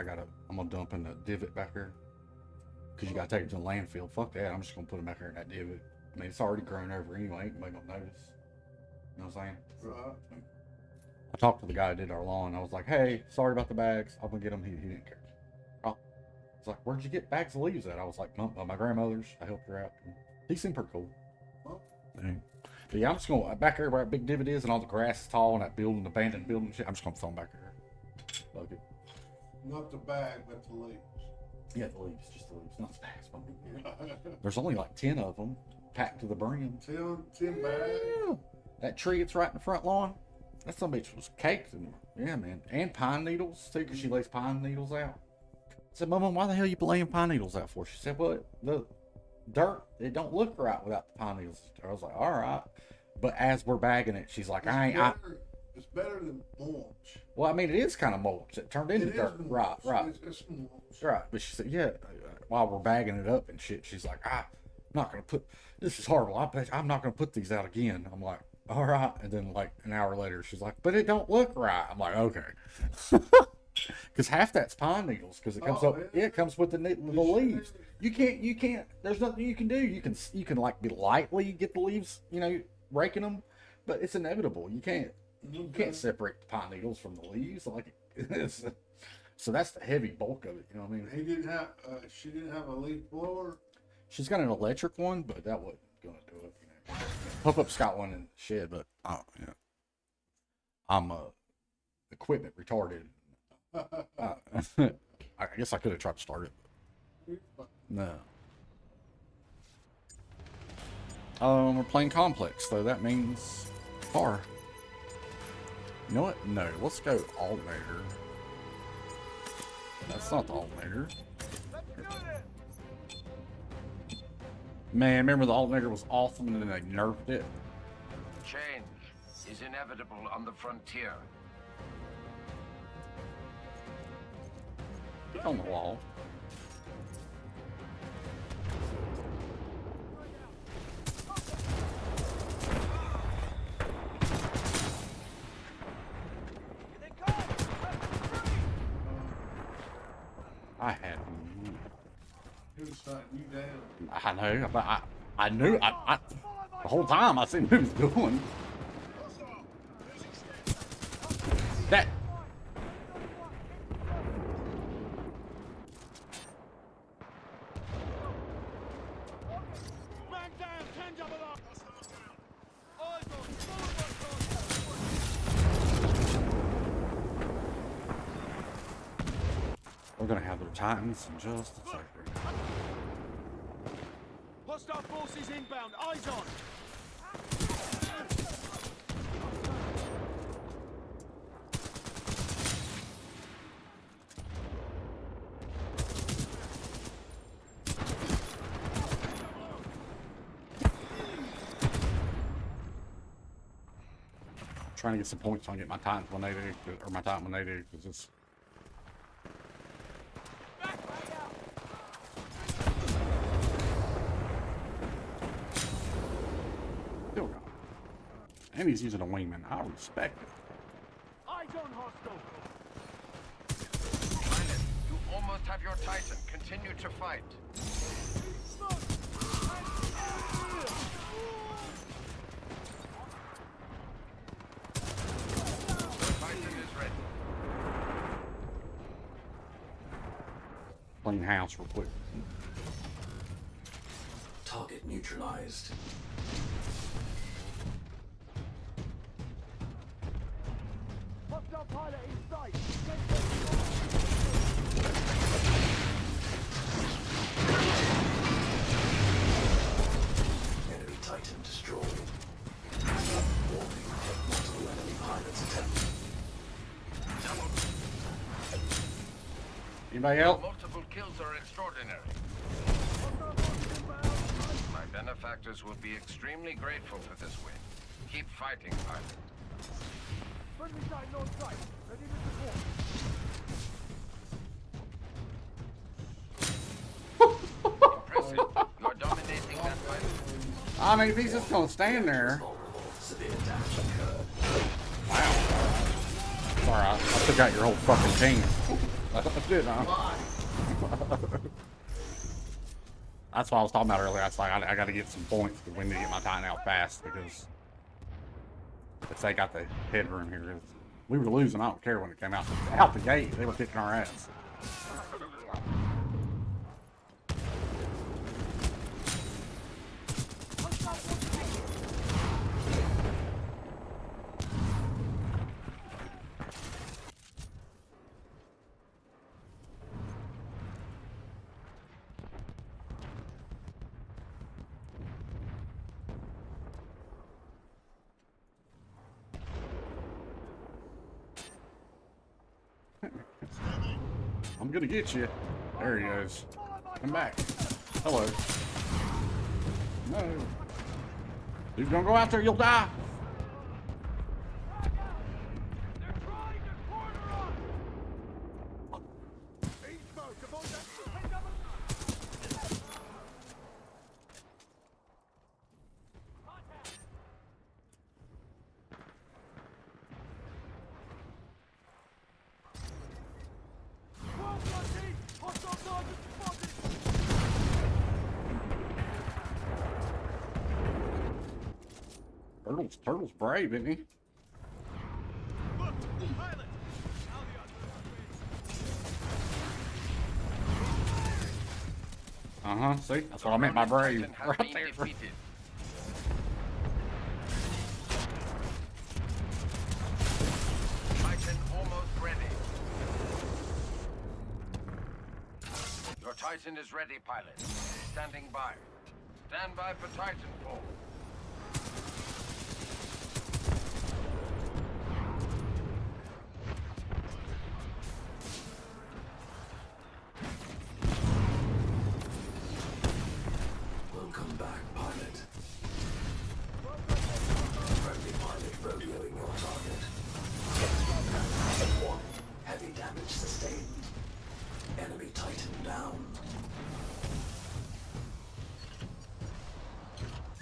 I'm gonna dump in the divot back there. Cause you gotta take it to the landfill. Fuck that. I'm just gonna put them back there in that divot. I mean, it's already grown over anyway. Ain't nobody gonna notice. You know what I'm saying? Right. I talked to the guy who did our lawn. I was like, hey, sorry about the bags. I'm gonna get them. He didn't care. He's like, where'd you get bags of leaves at? I was like, my grandmother's. I helped her out. And he seemed pretty cool. But yeah, I'm just going back there where that big divot is and all the grass is tall and that building, abandoned building and shit. I'm just going to throw them back there. Fuck it. Not the bag, but the leaves. Yeah, the leaves, just the leaves, not the bags. There's only like 10 of them packed to the brim. 10 bags? Yeah. That tree that's right in the front lawn, that some bitch was caked. And, yeah, man. And pine needles, too, because she lays pine needles out. I said, Mama, why the hell are you laying pine needles out for? She said, well, the dirt, it don't look right without the pine needles. I was like, all right. But as we're bagging it, she's like, It's better than mulch. Well, I mean, it is kind of mulch. It turned into dirt. Right. It's mulch. Right. But she said, yeah, while we're bagging it up and shit, she's like, I'm not going to put, this is horrible. I'm not going to put these out again. I'm like, all right. And then like an hour later, she's like, but it don't look right. I'm like, okay. Because half that's pine needles because it comes up. Yeah, it comes with the leaves. You can't, there's nothing you can do. You can like be lightly get the leaves, raking them, but it's inevitable. You can't separate the pine needles from the leaves like it's, so that's the heavy bulk of it. You know what I mean? He didn't have. She didn't have a leaf blower. She's got an electric one, but that wasn't gonna do it. Pop-Up's got one in the shed, but I'm equipment retarded. I guess I could have tried to start it. No. We're playing complex, though. That means car. You know what? No, let's go alternator. That's not the alternator. Man, remember the alternator was awesome and then they nerfed it? Change is inevitable on the frontier. Get on the wall. I had He was shutting you down. I know, but I knew the whole time I seen what he was doing. That Man down, 10 double up. we're gonna have their Titans in just a second. Hostile forces inbound. Eyes on. Trying to get some points on get my Titans when they do, or my Titan when they do, because it's. Still gone. And he's using a wingman. I respect it. Eyes on hostile. Pilot, you almost have your Titan. Continue to fight. Titan is ready. Clean house real quick. Target neutralized. Hostile pilot in sight. Enemy Titan destroyed. Warning. Multiple enemy pilots attempt. Anybody else? Multiple kills are extraordinary. My benefactors will be extremely grateful for this win. Keep fighting, pilot. Friendly side north side. Ready to support. Impressive. You're dominating that fight. I mean, if he's just gonna stand there. Severe damage occurred. Wow. Sorry, I took out your whole fucking team. That's it, huh? That's what I was talking about earlier. I was like, I got to get some points because we need to get my Titan out fast because if they got the headroom here, we were losing. I don't care when it came out the gate. They were kicking our ass. I'm gonna get you. There he goes. Come back. Hello. No. He's gonna go out there, you'll die. They're trying to corner us! Beast mode, come on, that's pick up hostile target spotted! Turtle's brave, isn't he? Look, pilot! Uh-huh, see? That's what I meant by brave. Titan has Right been there. defeated. Titan almost ready. Your Titan is ready, pilot. Standing by. Stand by for Titanfall. Welcome back, pilot. Friendly pilot rodeoing your target. Warning, heavy damage sustained. Enemy Titan down.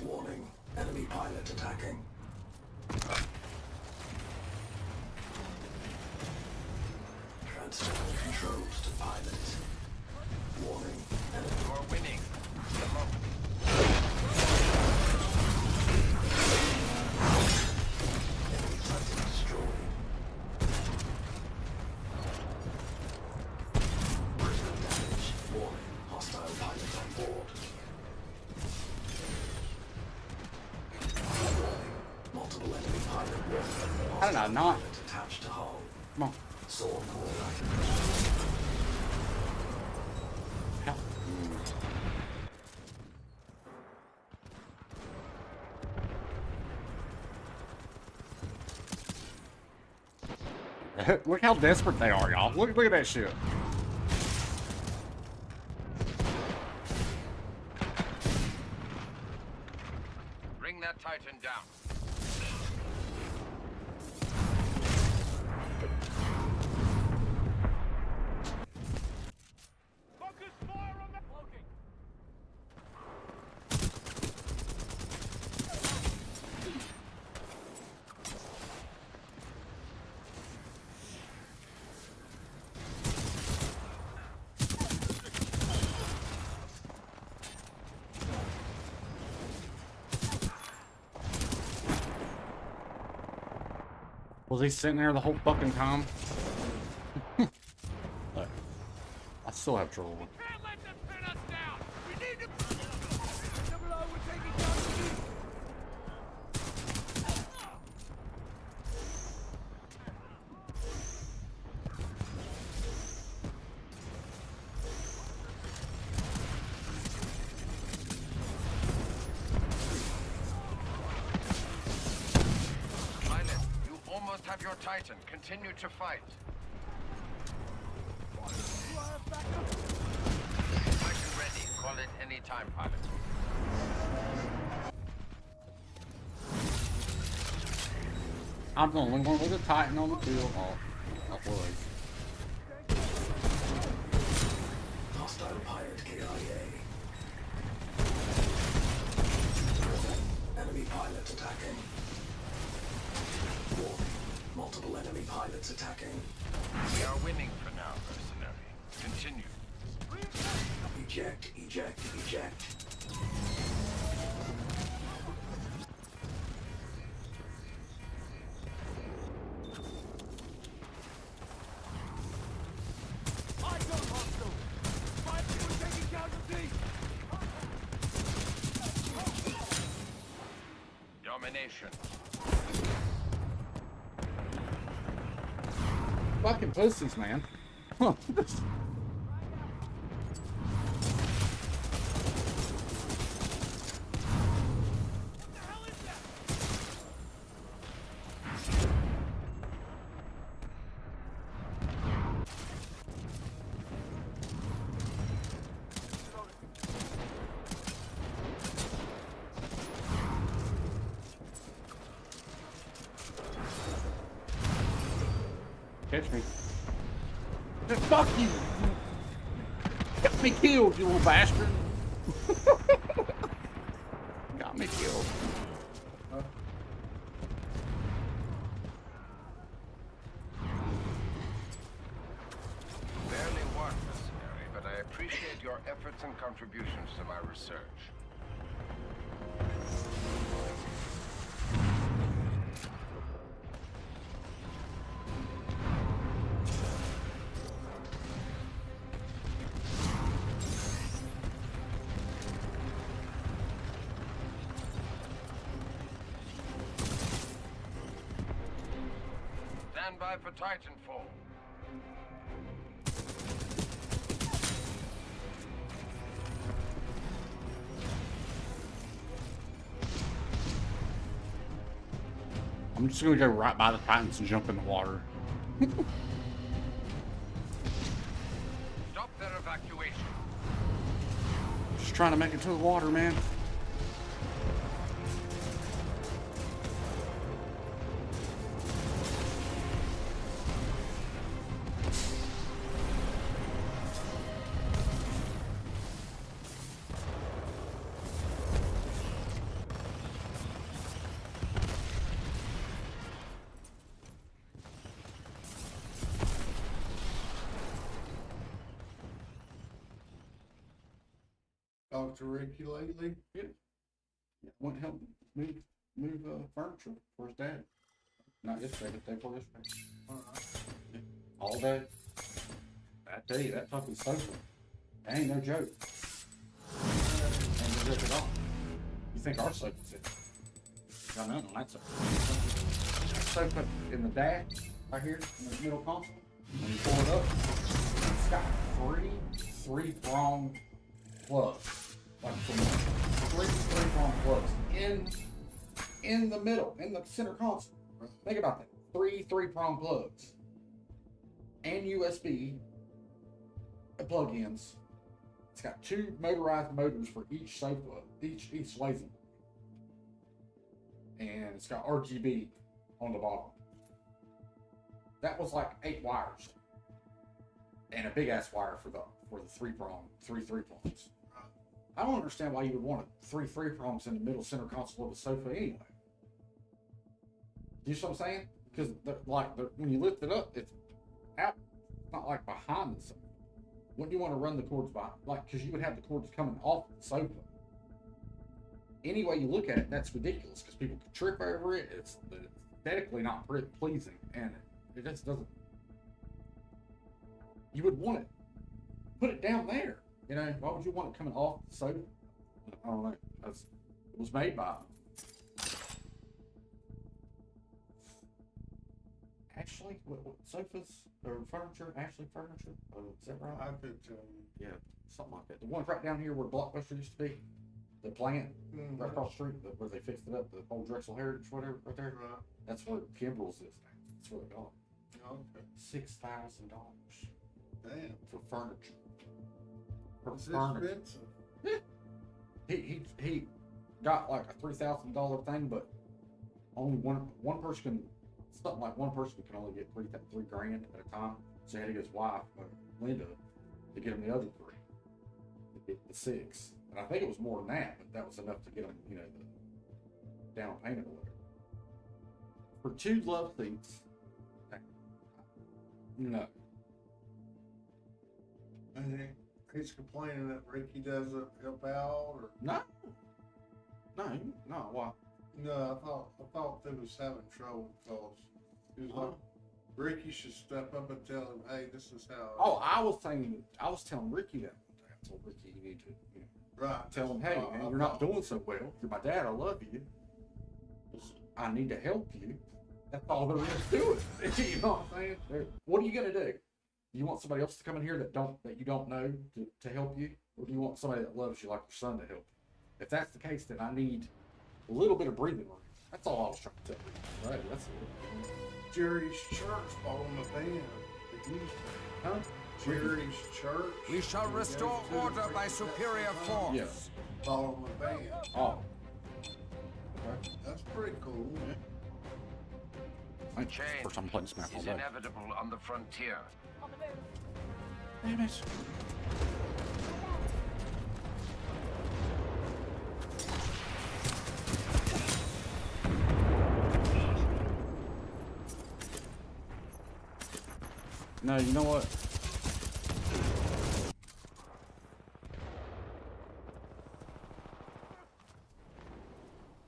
Warning, enemy pilot attacking. Transferring controls to pilot. Warning, enemy. You're winning. The moment. Enemy Titan destroyed. Critical damage. Warning, hostile pilot on board. Warning, multiple enemy pilot warning. How did I not? Pilot attached to hull. Come on. Sword caller. Hell. Look how desperate they are, y'all. Look at that shit. Bring that Titan down. Focus fire on that cloaking! Was he sitting there the whole fucking time? Look, I still have trouble with it. Can't let them pin us down! We need to... Double O, we're taking down the lead! Pilot, you almost have your Titan. Continue to fight. Titan ready. Call it any time, pilot. I'm the only one with a Titan on the field. Oh, that was. Hostile pirate KIA. Enemy pilot attacking. Warning, multiple enemy pilots attacking. We are winning for now, mercenary. Continue. Eject, eject, eject. I got hostile! Fire, we're taking casualties! Domination. Fucking pussies, man. Huh. Catch me. Fuck you! Got me killed, you little bastard! Got me killed. Barely one mercenary, but I appreciate your efforts and contributions to my research. Stand by for Titanfall. I'm just gonna go right by the Titans and jump in the water. Stop their evacuation. Just trying to make it to the water, man. Talked to Ricky lately? Yeah. Went to help move furniture for his dad. Not yesterday, but the day before yesterday. Yeah. All day. I tell you, that fucking sofa. That ain't no joke. Ain't no joke at all. You think our sofa's it? Got nothing on that sofa. That sofa in the dash, right here, in the middle console, when you pull it up, it's got three-prong plugs. Like three-prong plugs in the middle, in the center console. Think about that. Three-prong plugs. And USB plug-ins. It's got 2 motorized motors for each sofa, each laser. And it's got RGB on the bottom. That was like 8 wires. And a big ass wire for the three prongs. I don't understand why you would want three prongs in the middle center console of a sofa anyway. You see what I'm saying? Because when you lift it up, it's out, not like behind the sofa. Wouldn't you want to run the cords by, because you would have the cords coming off the sofa? Any way you look at it, that's ridiculous because people could trip over it. It's aesthetically not pleasing, and it just doesn't. You would want it, put it down there. You know, why would you want it coming off the sofa? I don't know. It was made by Ashley. What sofas or furniture? Ashley Furniture. Is that right? I could Yeah, something like that. The one right down here where Blockbuster used to be. The plant right across the street where they fixed it up, the old Drexel Heritage, whatever, right there. Right. That's where Kimbrell's is now. That's where they got it. Okay. $6,000 Damn. for furniture. For It's furniture. expensive. He got like a $3,000 thing, but only one person can, something like one person can only get three grand at a time. So he had to get his wife, Linda, to get him the other 3. To get the 6. And I think it was more than that, but that was enough to get them, the down payment or whatever. For 2 love seats, no. And he's complaining that Ricky doesn't help out, or No. Why? no? I thought they was having trouble because he was like, Ricky should step up and tell him, hey, this is how. Oh, I was telling Ricky that. I told Ricky you need to, right. tell him, hey, man, you're not doing so well. You're my dad. I love you. I need to help you. That's all there is to it. You know what I'm saying? What are you gonna do? You want somebody else to come in here that you don't know to help you, or do you want somebody that loves you like your son to help you? If that's the case, then I need a little bit of breathing room. That's all I was trying to tell you. Right? That's it. Jerry's church bought him a van. Huh? Jerry's church. We shall restore order by superior force. Yes. Bought him a van. Oh. Okay. That's pretty cool. Like, Change first time playing this map all is day. inevitable on the frontier. Damn it. No, you know what?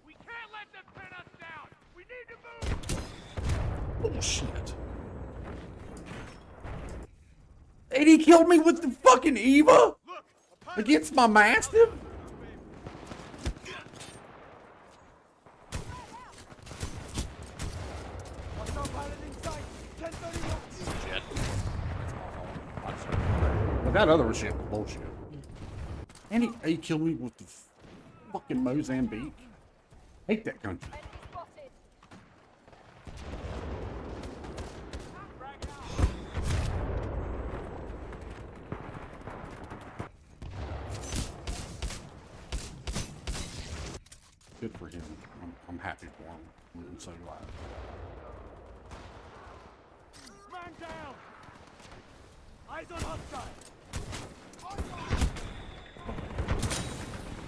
We can't let them pin us down. We need to move. Bullshit. And he killed me with the fucking Eva? Against my Mastiff? What's our pilot in sight? 1031. Shit. But that other shit was bullshit. And he killed me with the fucking Mozambique. Hate that country. Good for him. I'm happy for him. I'm so glad. Man down. Eyes on hostile.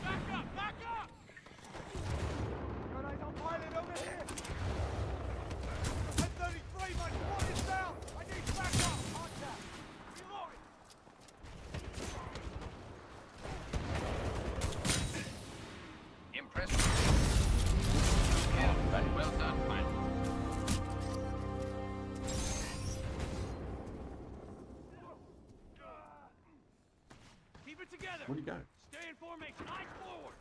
Back up! Back up! Got eyes on pilot over here. 1033, my squad is down. I need backup. Contact. Reloading. Impressive. Well done, pilot. Keep it together. Where'd he go? Stay in formation. Eyes forward.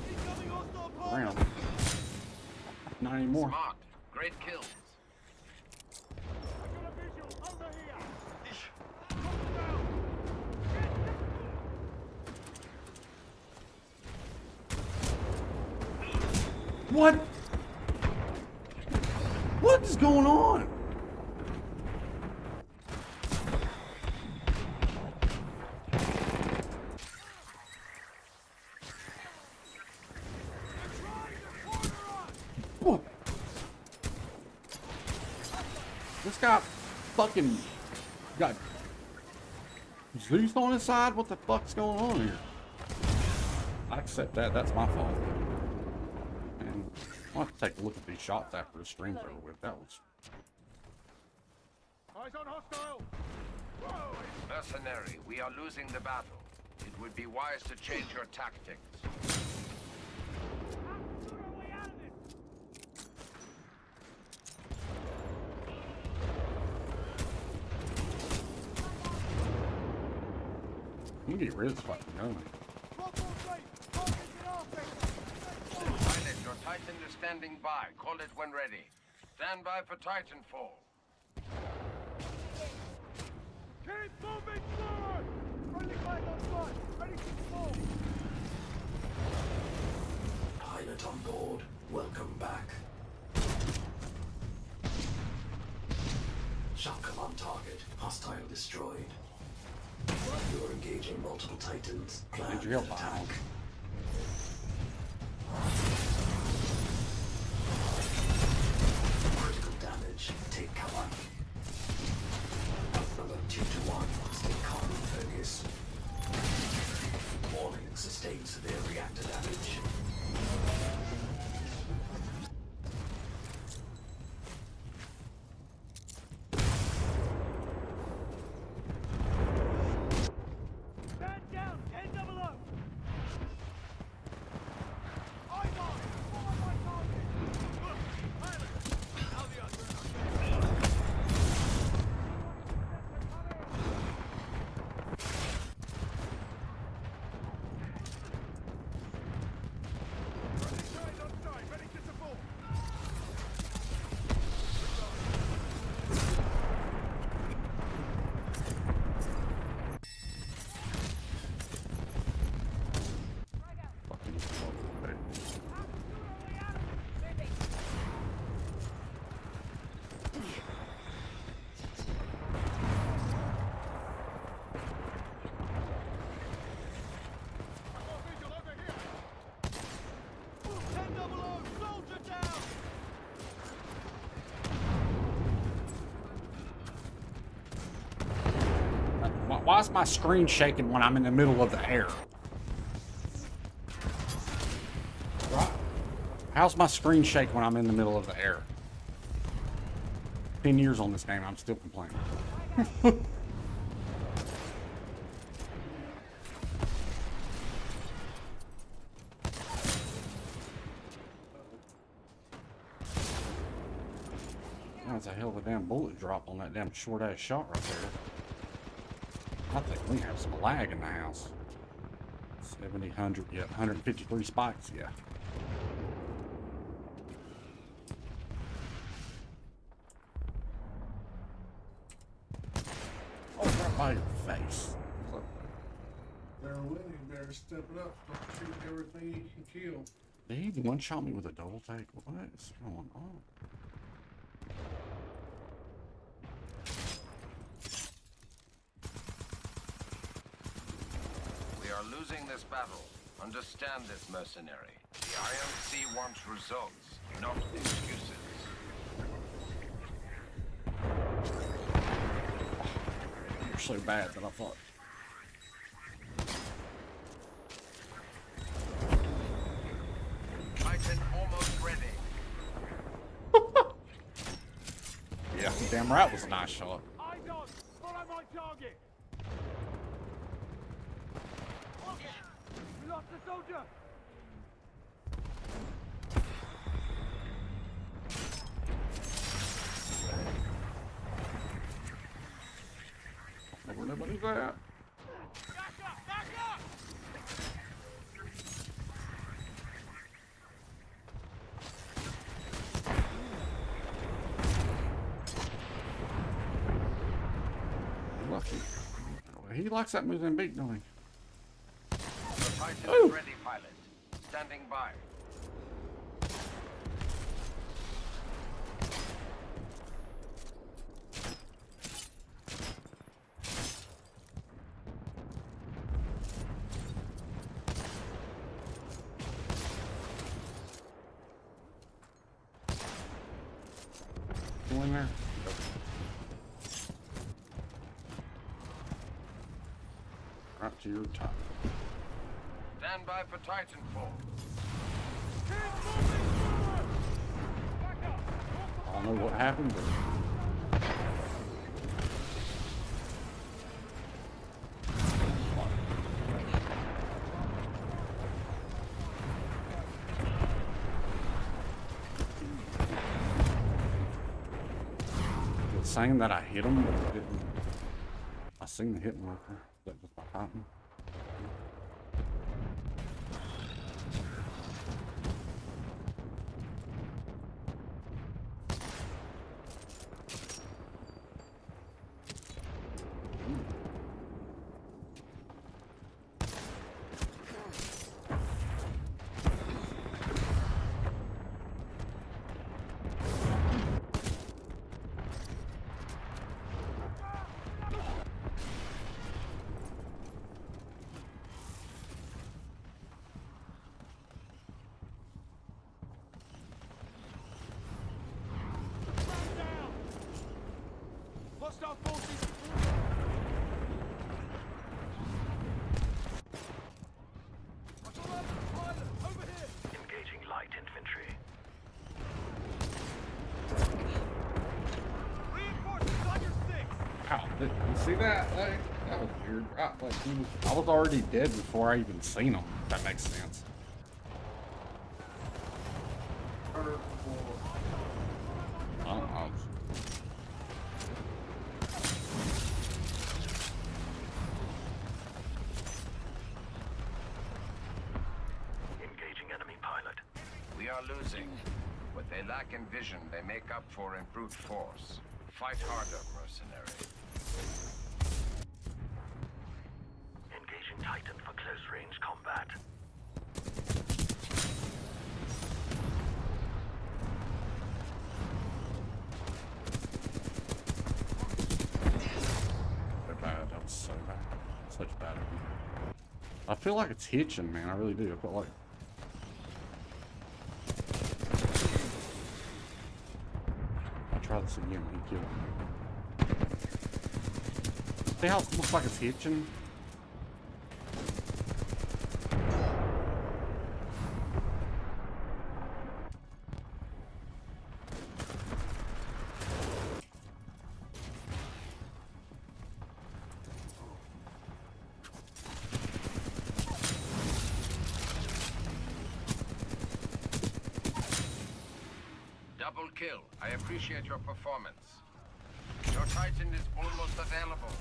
Incoming hostile pilot. Around. Not anymore. Smart. Great kills. I got a visual. Over here. Come down. What? What is going on? What? This guy fucking got Zeus on his side? What the fuck's going on here? I accept that. That's my fault. And I'll have to take a look at these shots after the stream's over with. That was... Eyes on hostile. Whoa. Mercenary, we are losing the battle. It would be wise to change your tactics. You can get rid of this fucking gun. Pilot, your Titan is standing by. Call it when ready. Stand by for Titanfall. Keep moving forward! Friendly flag on front. Ready to move. Pilot on board. Welcome back. Shotgun on target. Hostile destroyed. You are engaging multiple Titans. Plan Need your help, attack. Critical damage. Take cover. Number 2 to 1. Stay calm and focus. Warning. Sustained severe reactor damage. Stand down. 10-0. Eyes on. Follow my target. Pilot. How the other? Guys on side. Ready to support. Fucking... Visual over here. 10-0. Soldier down. Why's my screen shaking when I'm in the middle of the air? Right? How's my screen shake when I'm in the middle of the air? 10 years on this game, I'm still complaining. That's a hell of a damn bullet drop on that damn short ass shot right there. I think we have some lag in the house. 70, 100, yeah, 153 spikes, yeah. Oh, right by your face. They're winning, better step it up. Don't shoot everything you can kill. Did he one shot me with a double take? What is going on? We are losing this battle. Understand this, mercenary. The IMC wants results, not excuses. You're so bad that I thought. Titan almost ready. Yeah, damn right was a nice shot. Eyes on! Follow my target! We lost the soldier! Where nobody's at. Back up! Back up! Lucky. He likes that Mozambique, don't he? The Titan Ooh. is ready, pilot. Standing by. Go in there. Right to your top. Stand by for Titanfall. I don't know what happened, but it's saying that I hit him, but it didn't. I seen the hit marker. That was my Titan. Hostile forces! Over here! Engaging light infantry. Reinforcements on your six! Ow, did you see that? Like, that was weird. I was already dead before I even seen him. If that makes sense. I don't know. Engaging enemy pilot. We are losing. What they lack in vision, they make up for in brute force. Fight harder, mercenary. Engaging Titan for close range combat. They're bad. That was so bad. Such bad. I feel like it's hitching, man. I really do. I feel like. I'll try this again. He killed me. See how it looks like it's hitching? Double kill. I appreciate your performance. Your Titan is almost available.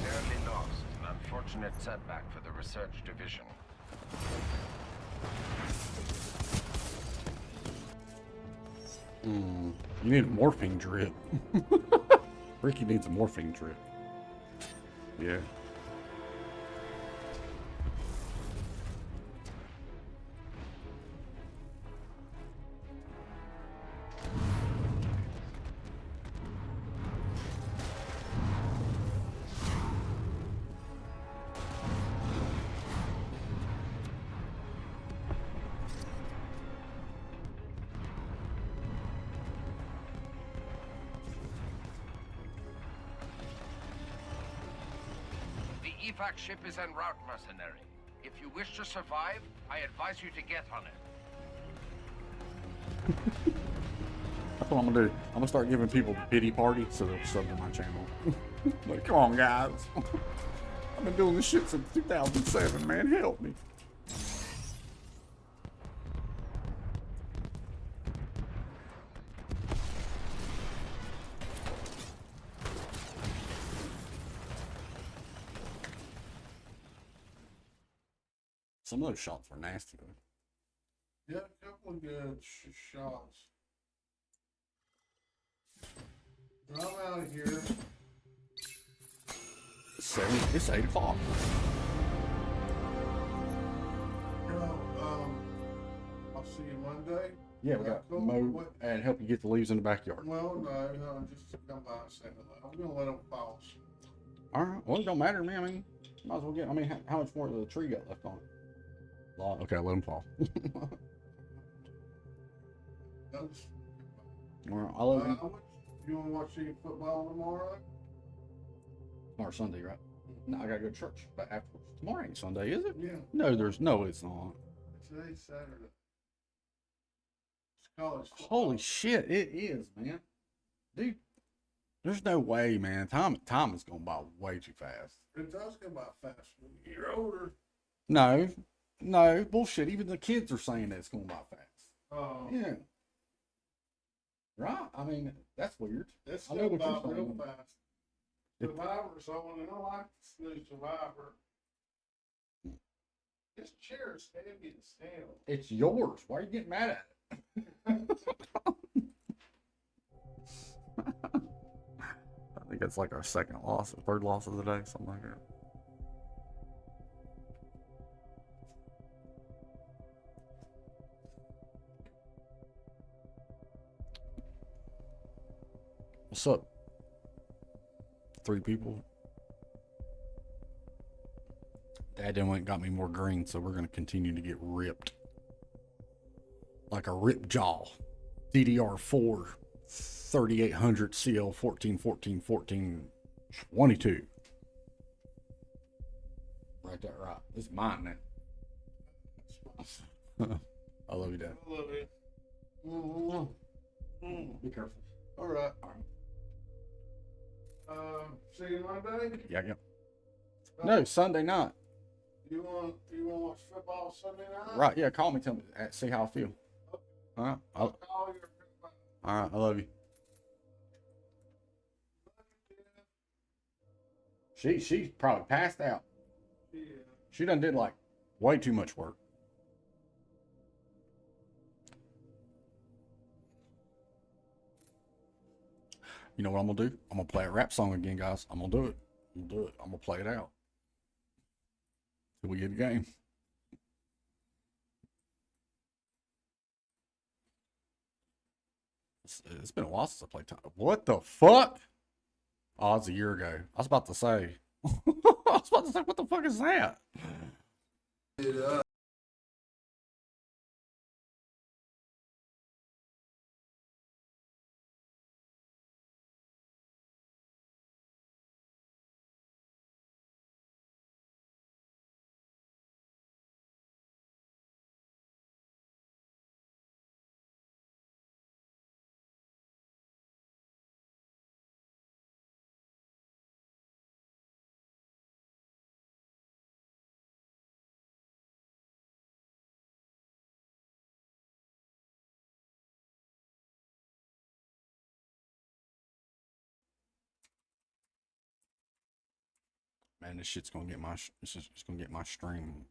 Barely lost. An unfortunate setback for the research division. You need a morphine drip. Ricky needs a morphine drip. Yeah. The evac ship is en route, mercenary. If you wish to survive, I advise you to get on it. That's what I'm gonna do. I'm gonna start giving people the pity party so they'll sub to my channel. Like, come on, guys. I've been doing this shit since 2007, man. Help me. Some of those shots were nasty, though. Yeah, a couple of good shots. But I'm out of here. It's 8 o'clock. I'll see you Monday. Yeah, we got mow and help you get the leaves in the backyard. Well, no, just to come by and say hello. I'm gonna let them fall. All right. Well, it don't matter to me. I mean, might as well get. I mean, how much more of the tree got left on it? Lot. Okay, let them fall. All right. I love you. You wanna watch any football tomorrow? Tomorrow's Sunday, right? No, I gotta go to church. But afterwards, tomorrow ain't Sunday, is it? Yeah. No, it's not. Today's Saturday. It's college football. Holy shit, it is, man. Dude, there's no way, man. Time is going by way too fast. It does go by fast when you're older. No, bullshit. Even the kids are saying that it's going by fast. Oh. Yeah. Right? I mean, that's weird. It's I know going what by you're real saying. fast. Survivor's on, and I like this new Survivor. This chair is heavy as hell. It's yours. Why are you getting mad at it? I think it's like our third loss of the day, something like that. What's up? 3 people. Dad then went and got me more green, so we're gonna continue to get ripped. Like a rip jaw. DDR4 3800 CL 14 14 14 22. Right there, right. This is mine now. I love you, Dad. I love you. Be careful. All right. See you Monday. Yeah. No, Sunday night. You want watch football Sunday night? Right, yeah, call me, tell me, see how I feel. All right. I'll call you. All right, I love you. She probably passed out. Yeah. She done did like way too much work. You know what I'm gonna do? I'm gonna play a rap song again, guys. I'm gonna do it. I'm gonna play it out till we get a game. It's been a while since I played time. What the fuck? Oh, it's a year ago. I was about to say. What the fuck is that? Man, this shit's gonna get my it's gonna get my stream.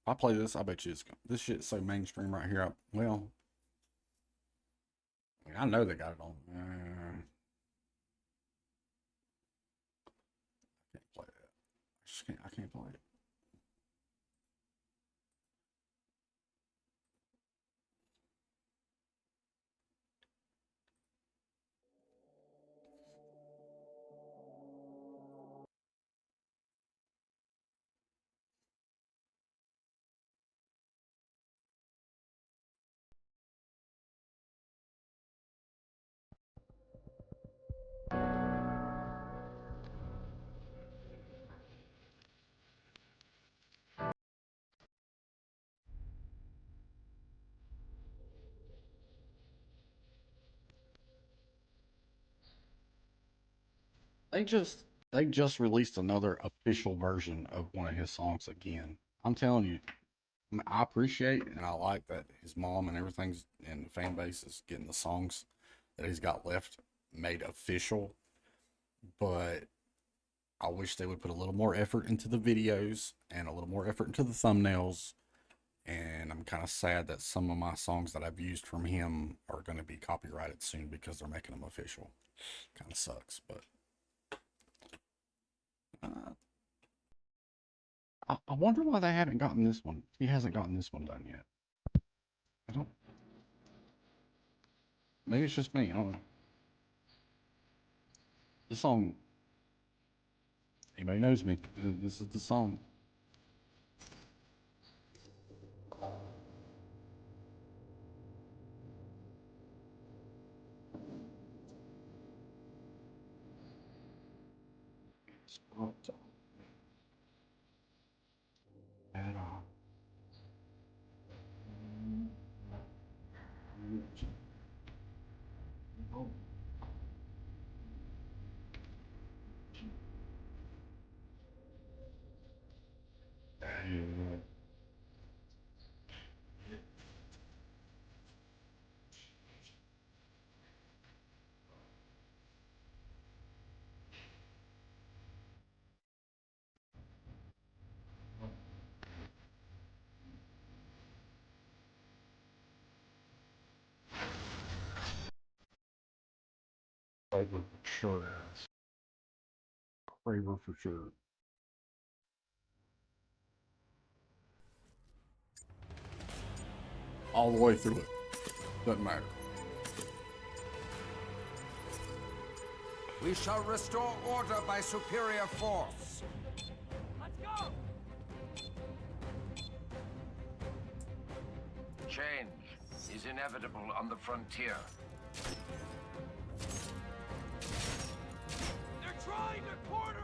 If I play this, I bet you this shit's so mainstream right here. Well, I know they got it on. I can't play that. I can't play it. They just released another official version of one of his songs again. I'm telling you, I appreciate and I like that his mom and everything's and the fan base is getting the songs that he's got left made official. But I wish they would put a little more effort into the videos and a little more effort into the thumbnails. And I'm kind of sad that some of my songs that I've used from him are going to be copyrighted soon because they're making them official. Kind of sucks, but I wonder why they haven't gotten this one. He hasn't gotten this one done yet. I don't. Maybe it's just me. I don't know. The song. Anybody knows me. This is the song. At all. Craver for sure. Craver for sure. All the way through it. Doesn't matter. We shall restore order by superior force. Let's go! Change is inevitable on the frontier. They're trying to corner!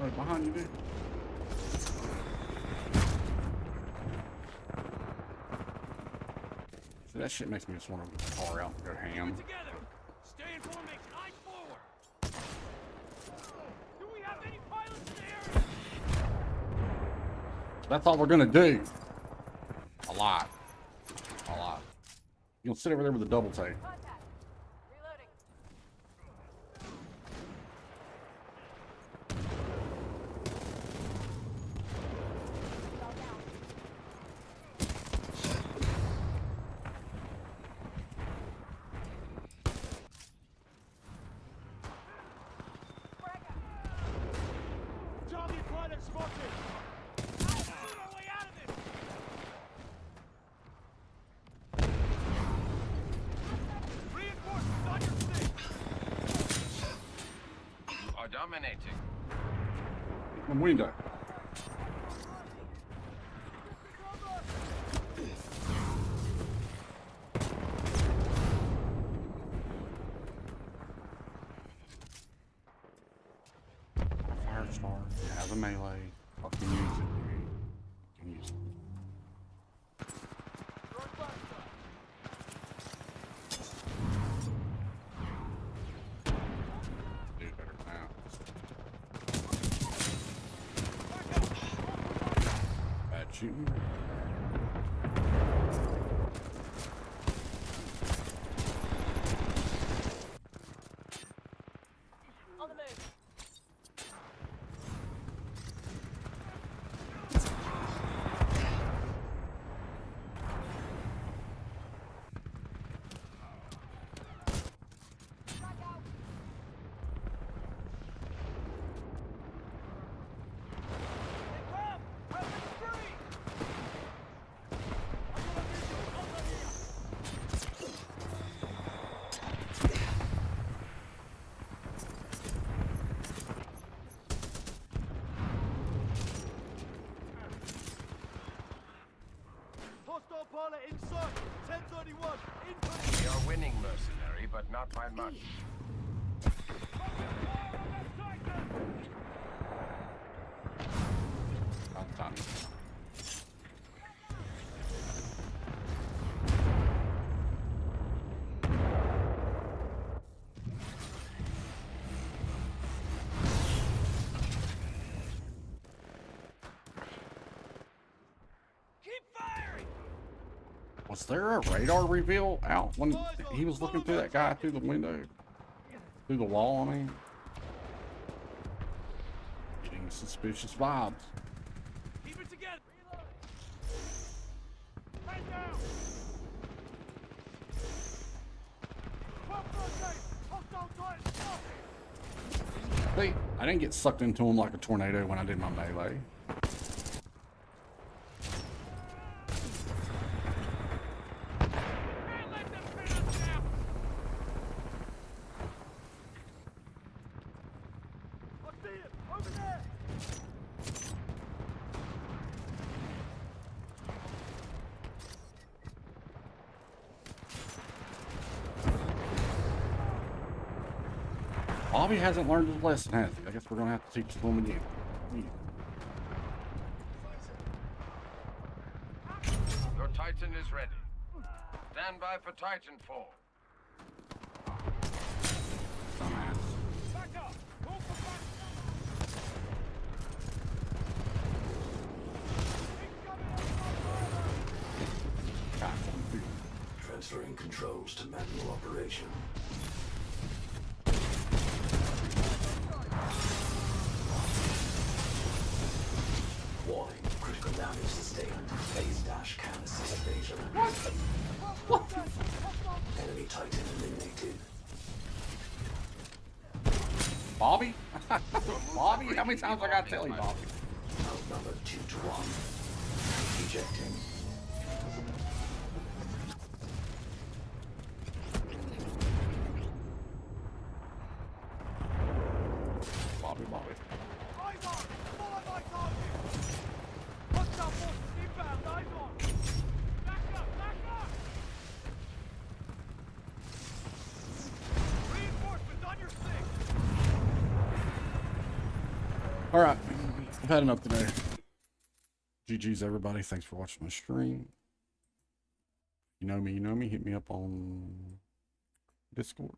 Right behind you, dude. See, that shit makes me just want to pour out and go ham. Together! Stay in formation, eyes forward! Do we have any pilots in the area? That's all we're gonna do. A lot. A lot. You'll sit over there with a double take. Target pilot spotted! Shoot our way out of this! Reinforcements on your six! Dominating. From window. Firestar. Have a melee. Fucking use it, dude. Fucking use it. Do better now. Bad shooting. On the move. Hostile pilot inside. 1031. Input. We are winning, mercenary, but not by much. About time. Keep firing. Was there a radar reveal out when he was looking through that guy through the window? Through the wall, I mean? Getting suspicious vibes. Keep it together. Man down. Pump rotate. Hostile Titan spotted. See, I didn't get sucked into him like a tornado when I did my melee. Man, let them finish now. I see him. Over there. Bobby hasn't learned his lesson, has he? I guess we're gonna have to teach him again. Your Titan is ready. Stand by for Titanfall. Dumbass. Back up. Call for back. God, dude. Transferring controls to manual operation. Warning, critical damage sustained. Phase dash can assist evasion. What? Enemy Titan eliminated. Bobby? Bobby? How many times I gotta tell you, Bobby? Outnumbered 2 to 1. Ejecting. Bobby, Bobby. Eyes on. Follow my target. Hostile forces inbound. Eyes on. Back up. Back up. Reinforcements on your six. All right, I've had enough today. GG's everybody. Thanks for watching my stream. You know me, you know me. Hit me up on Discord.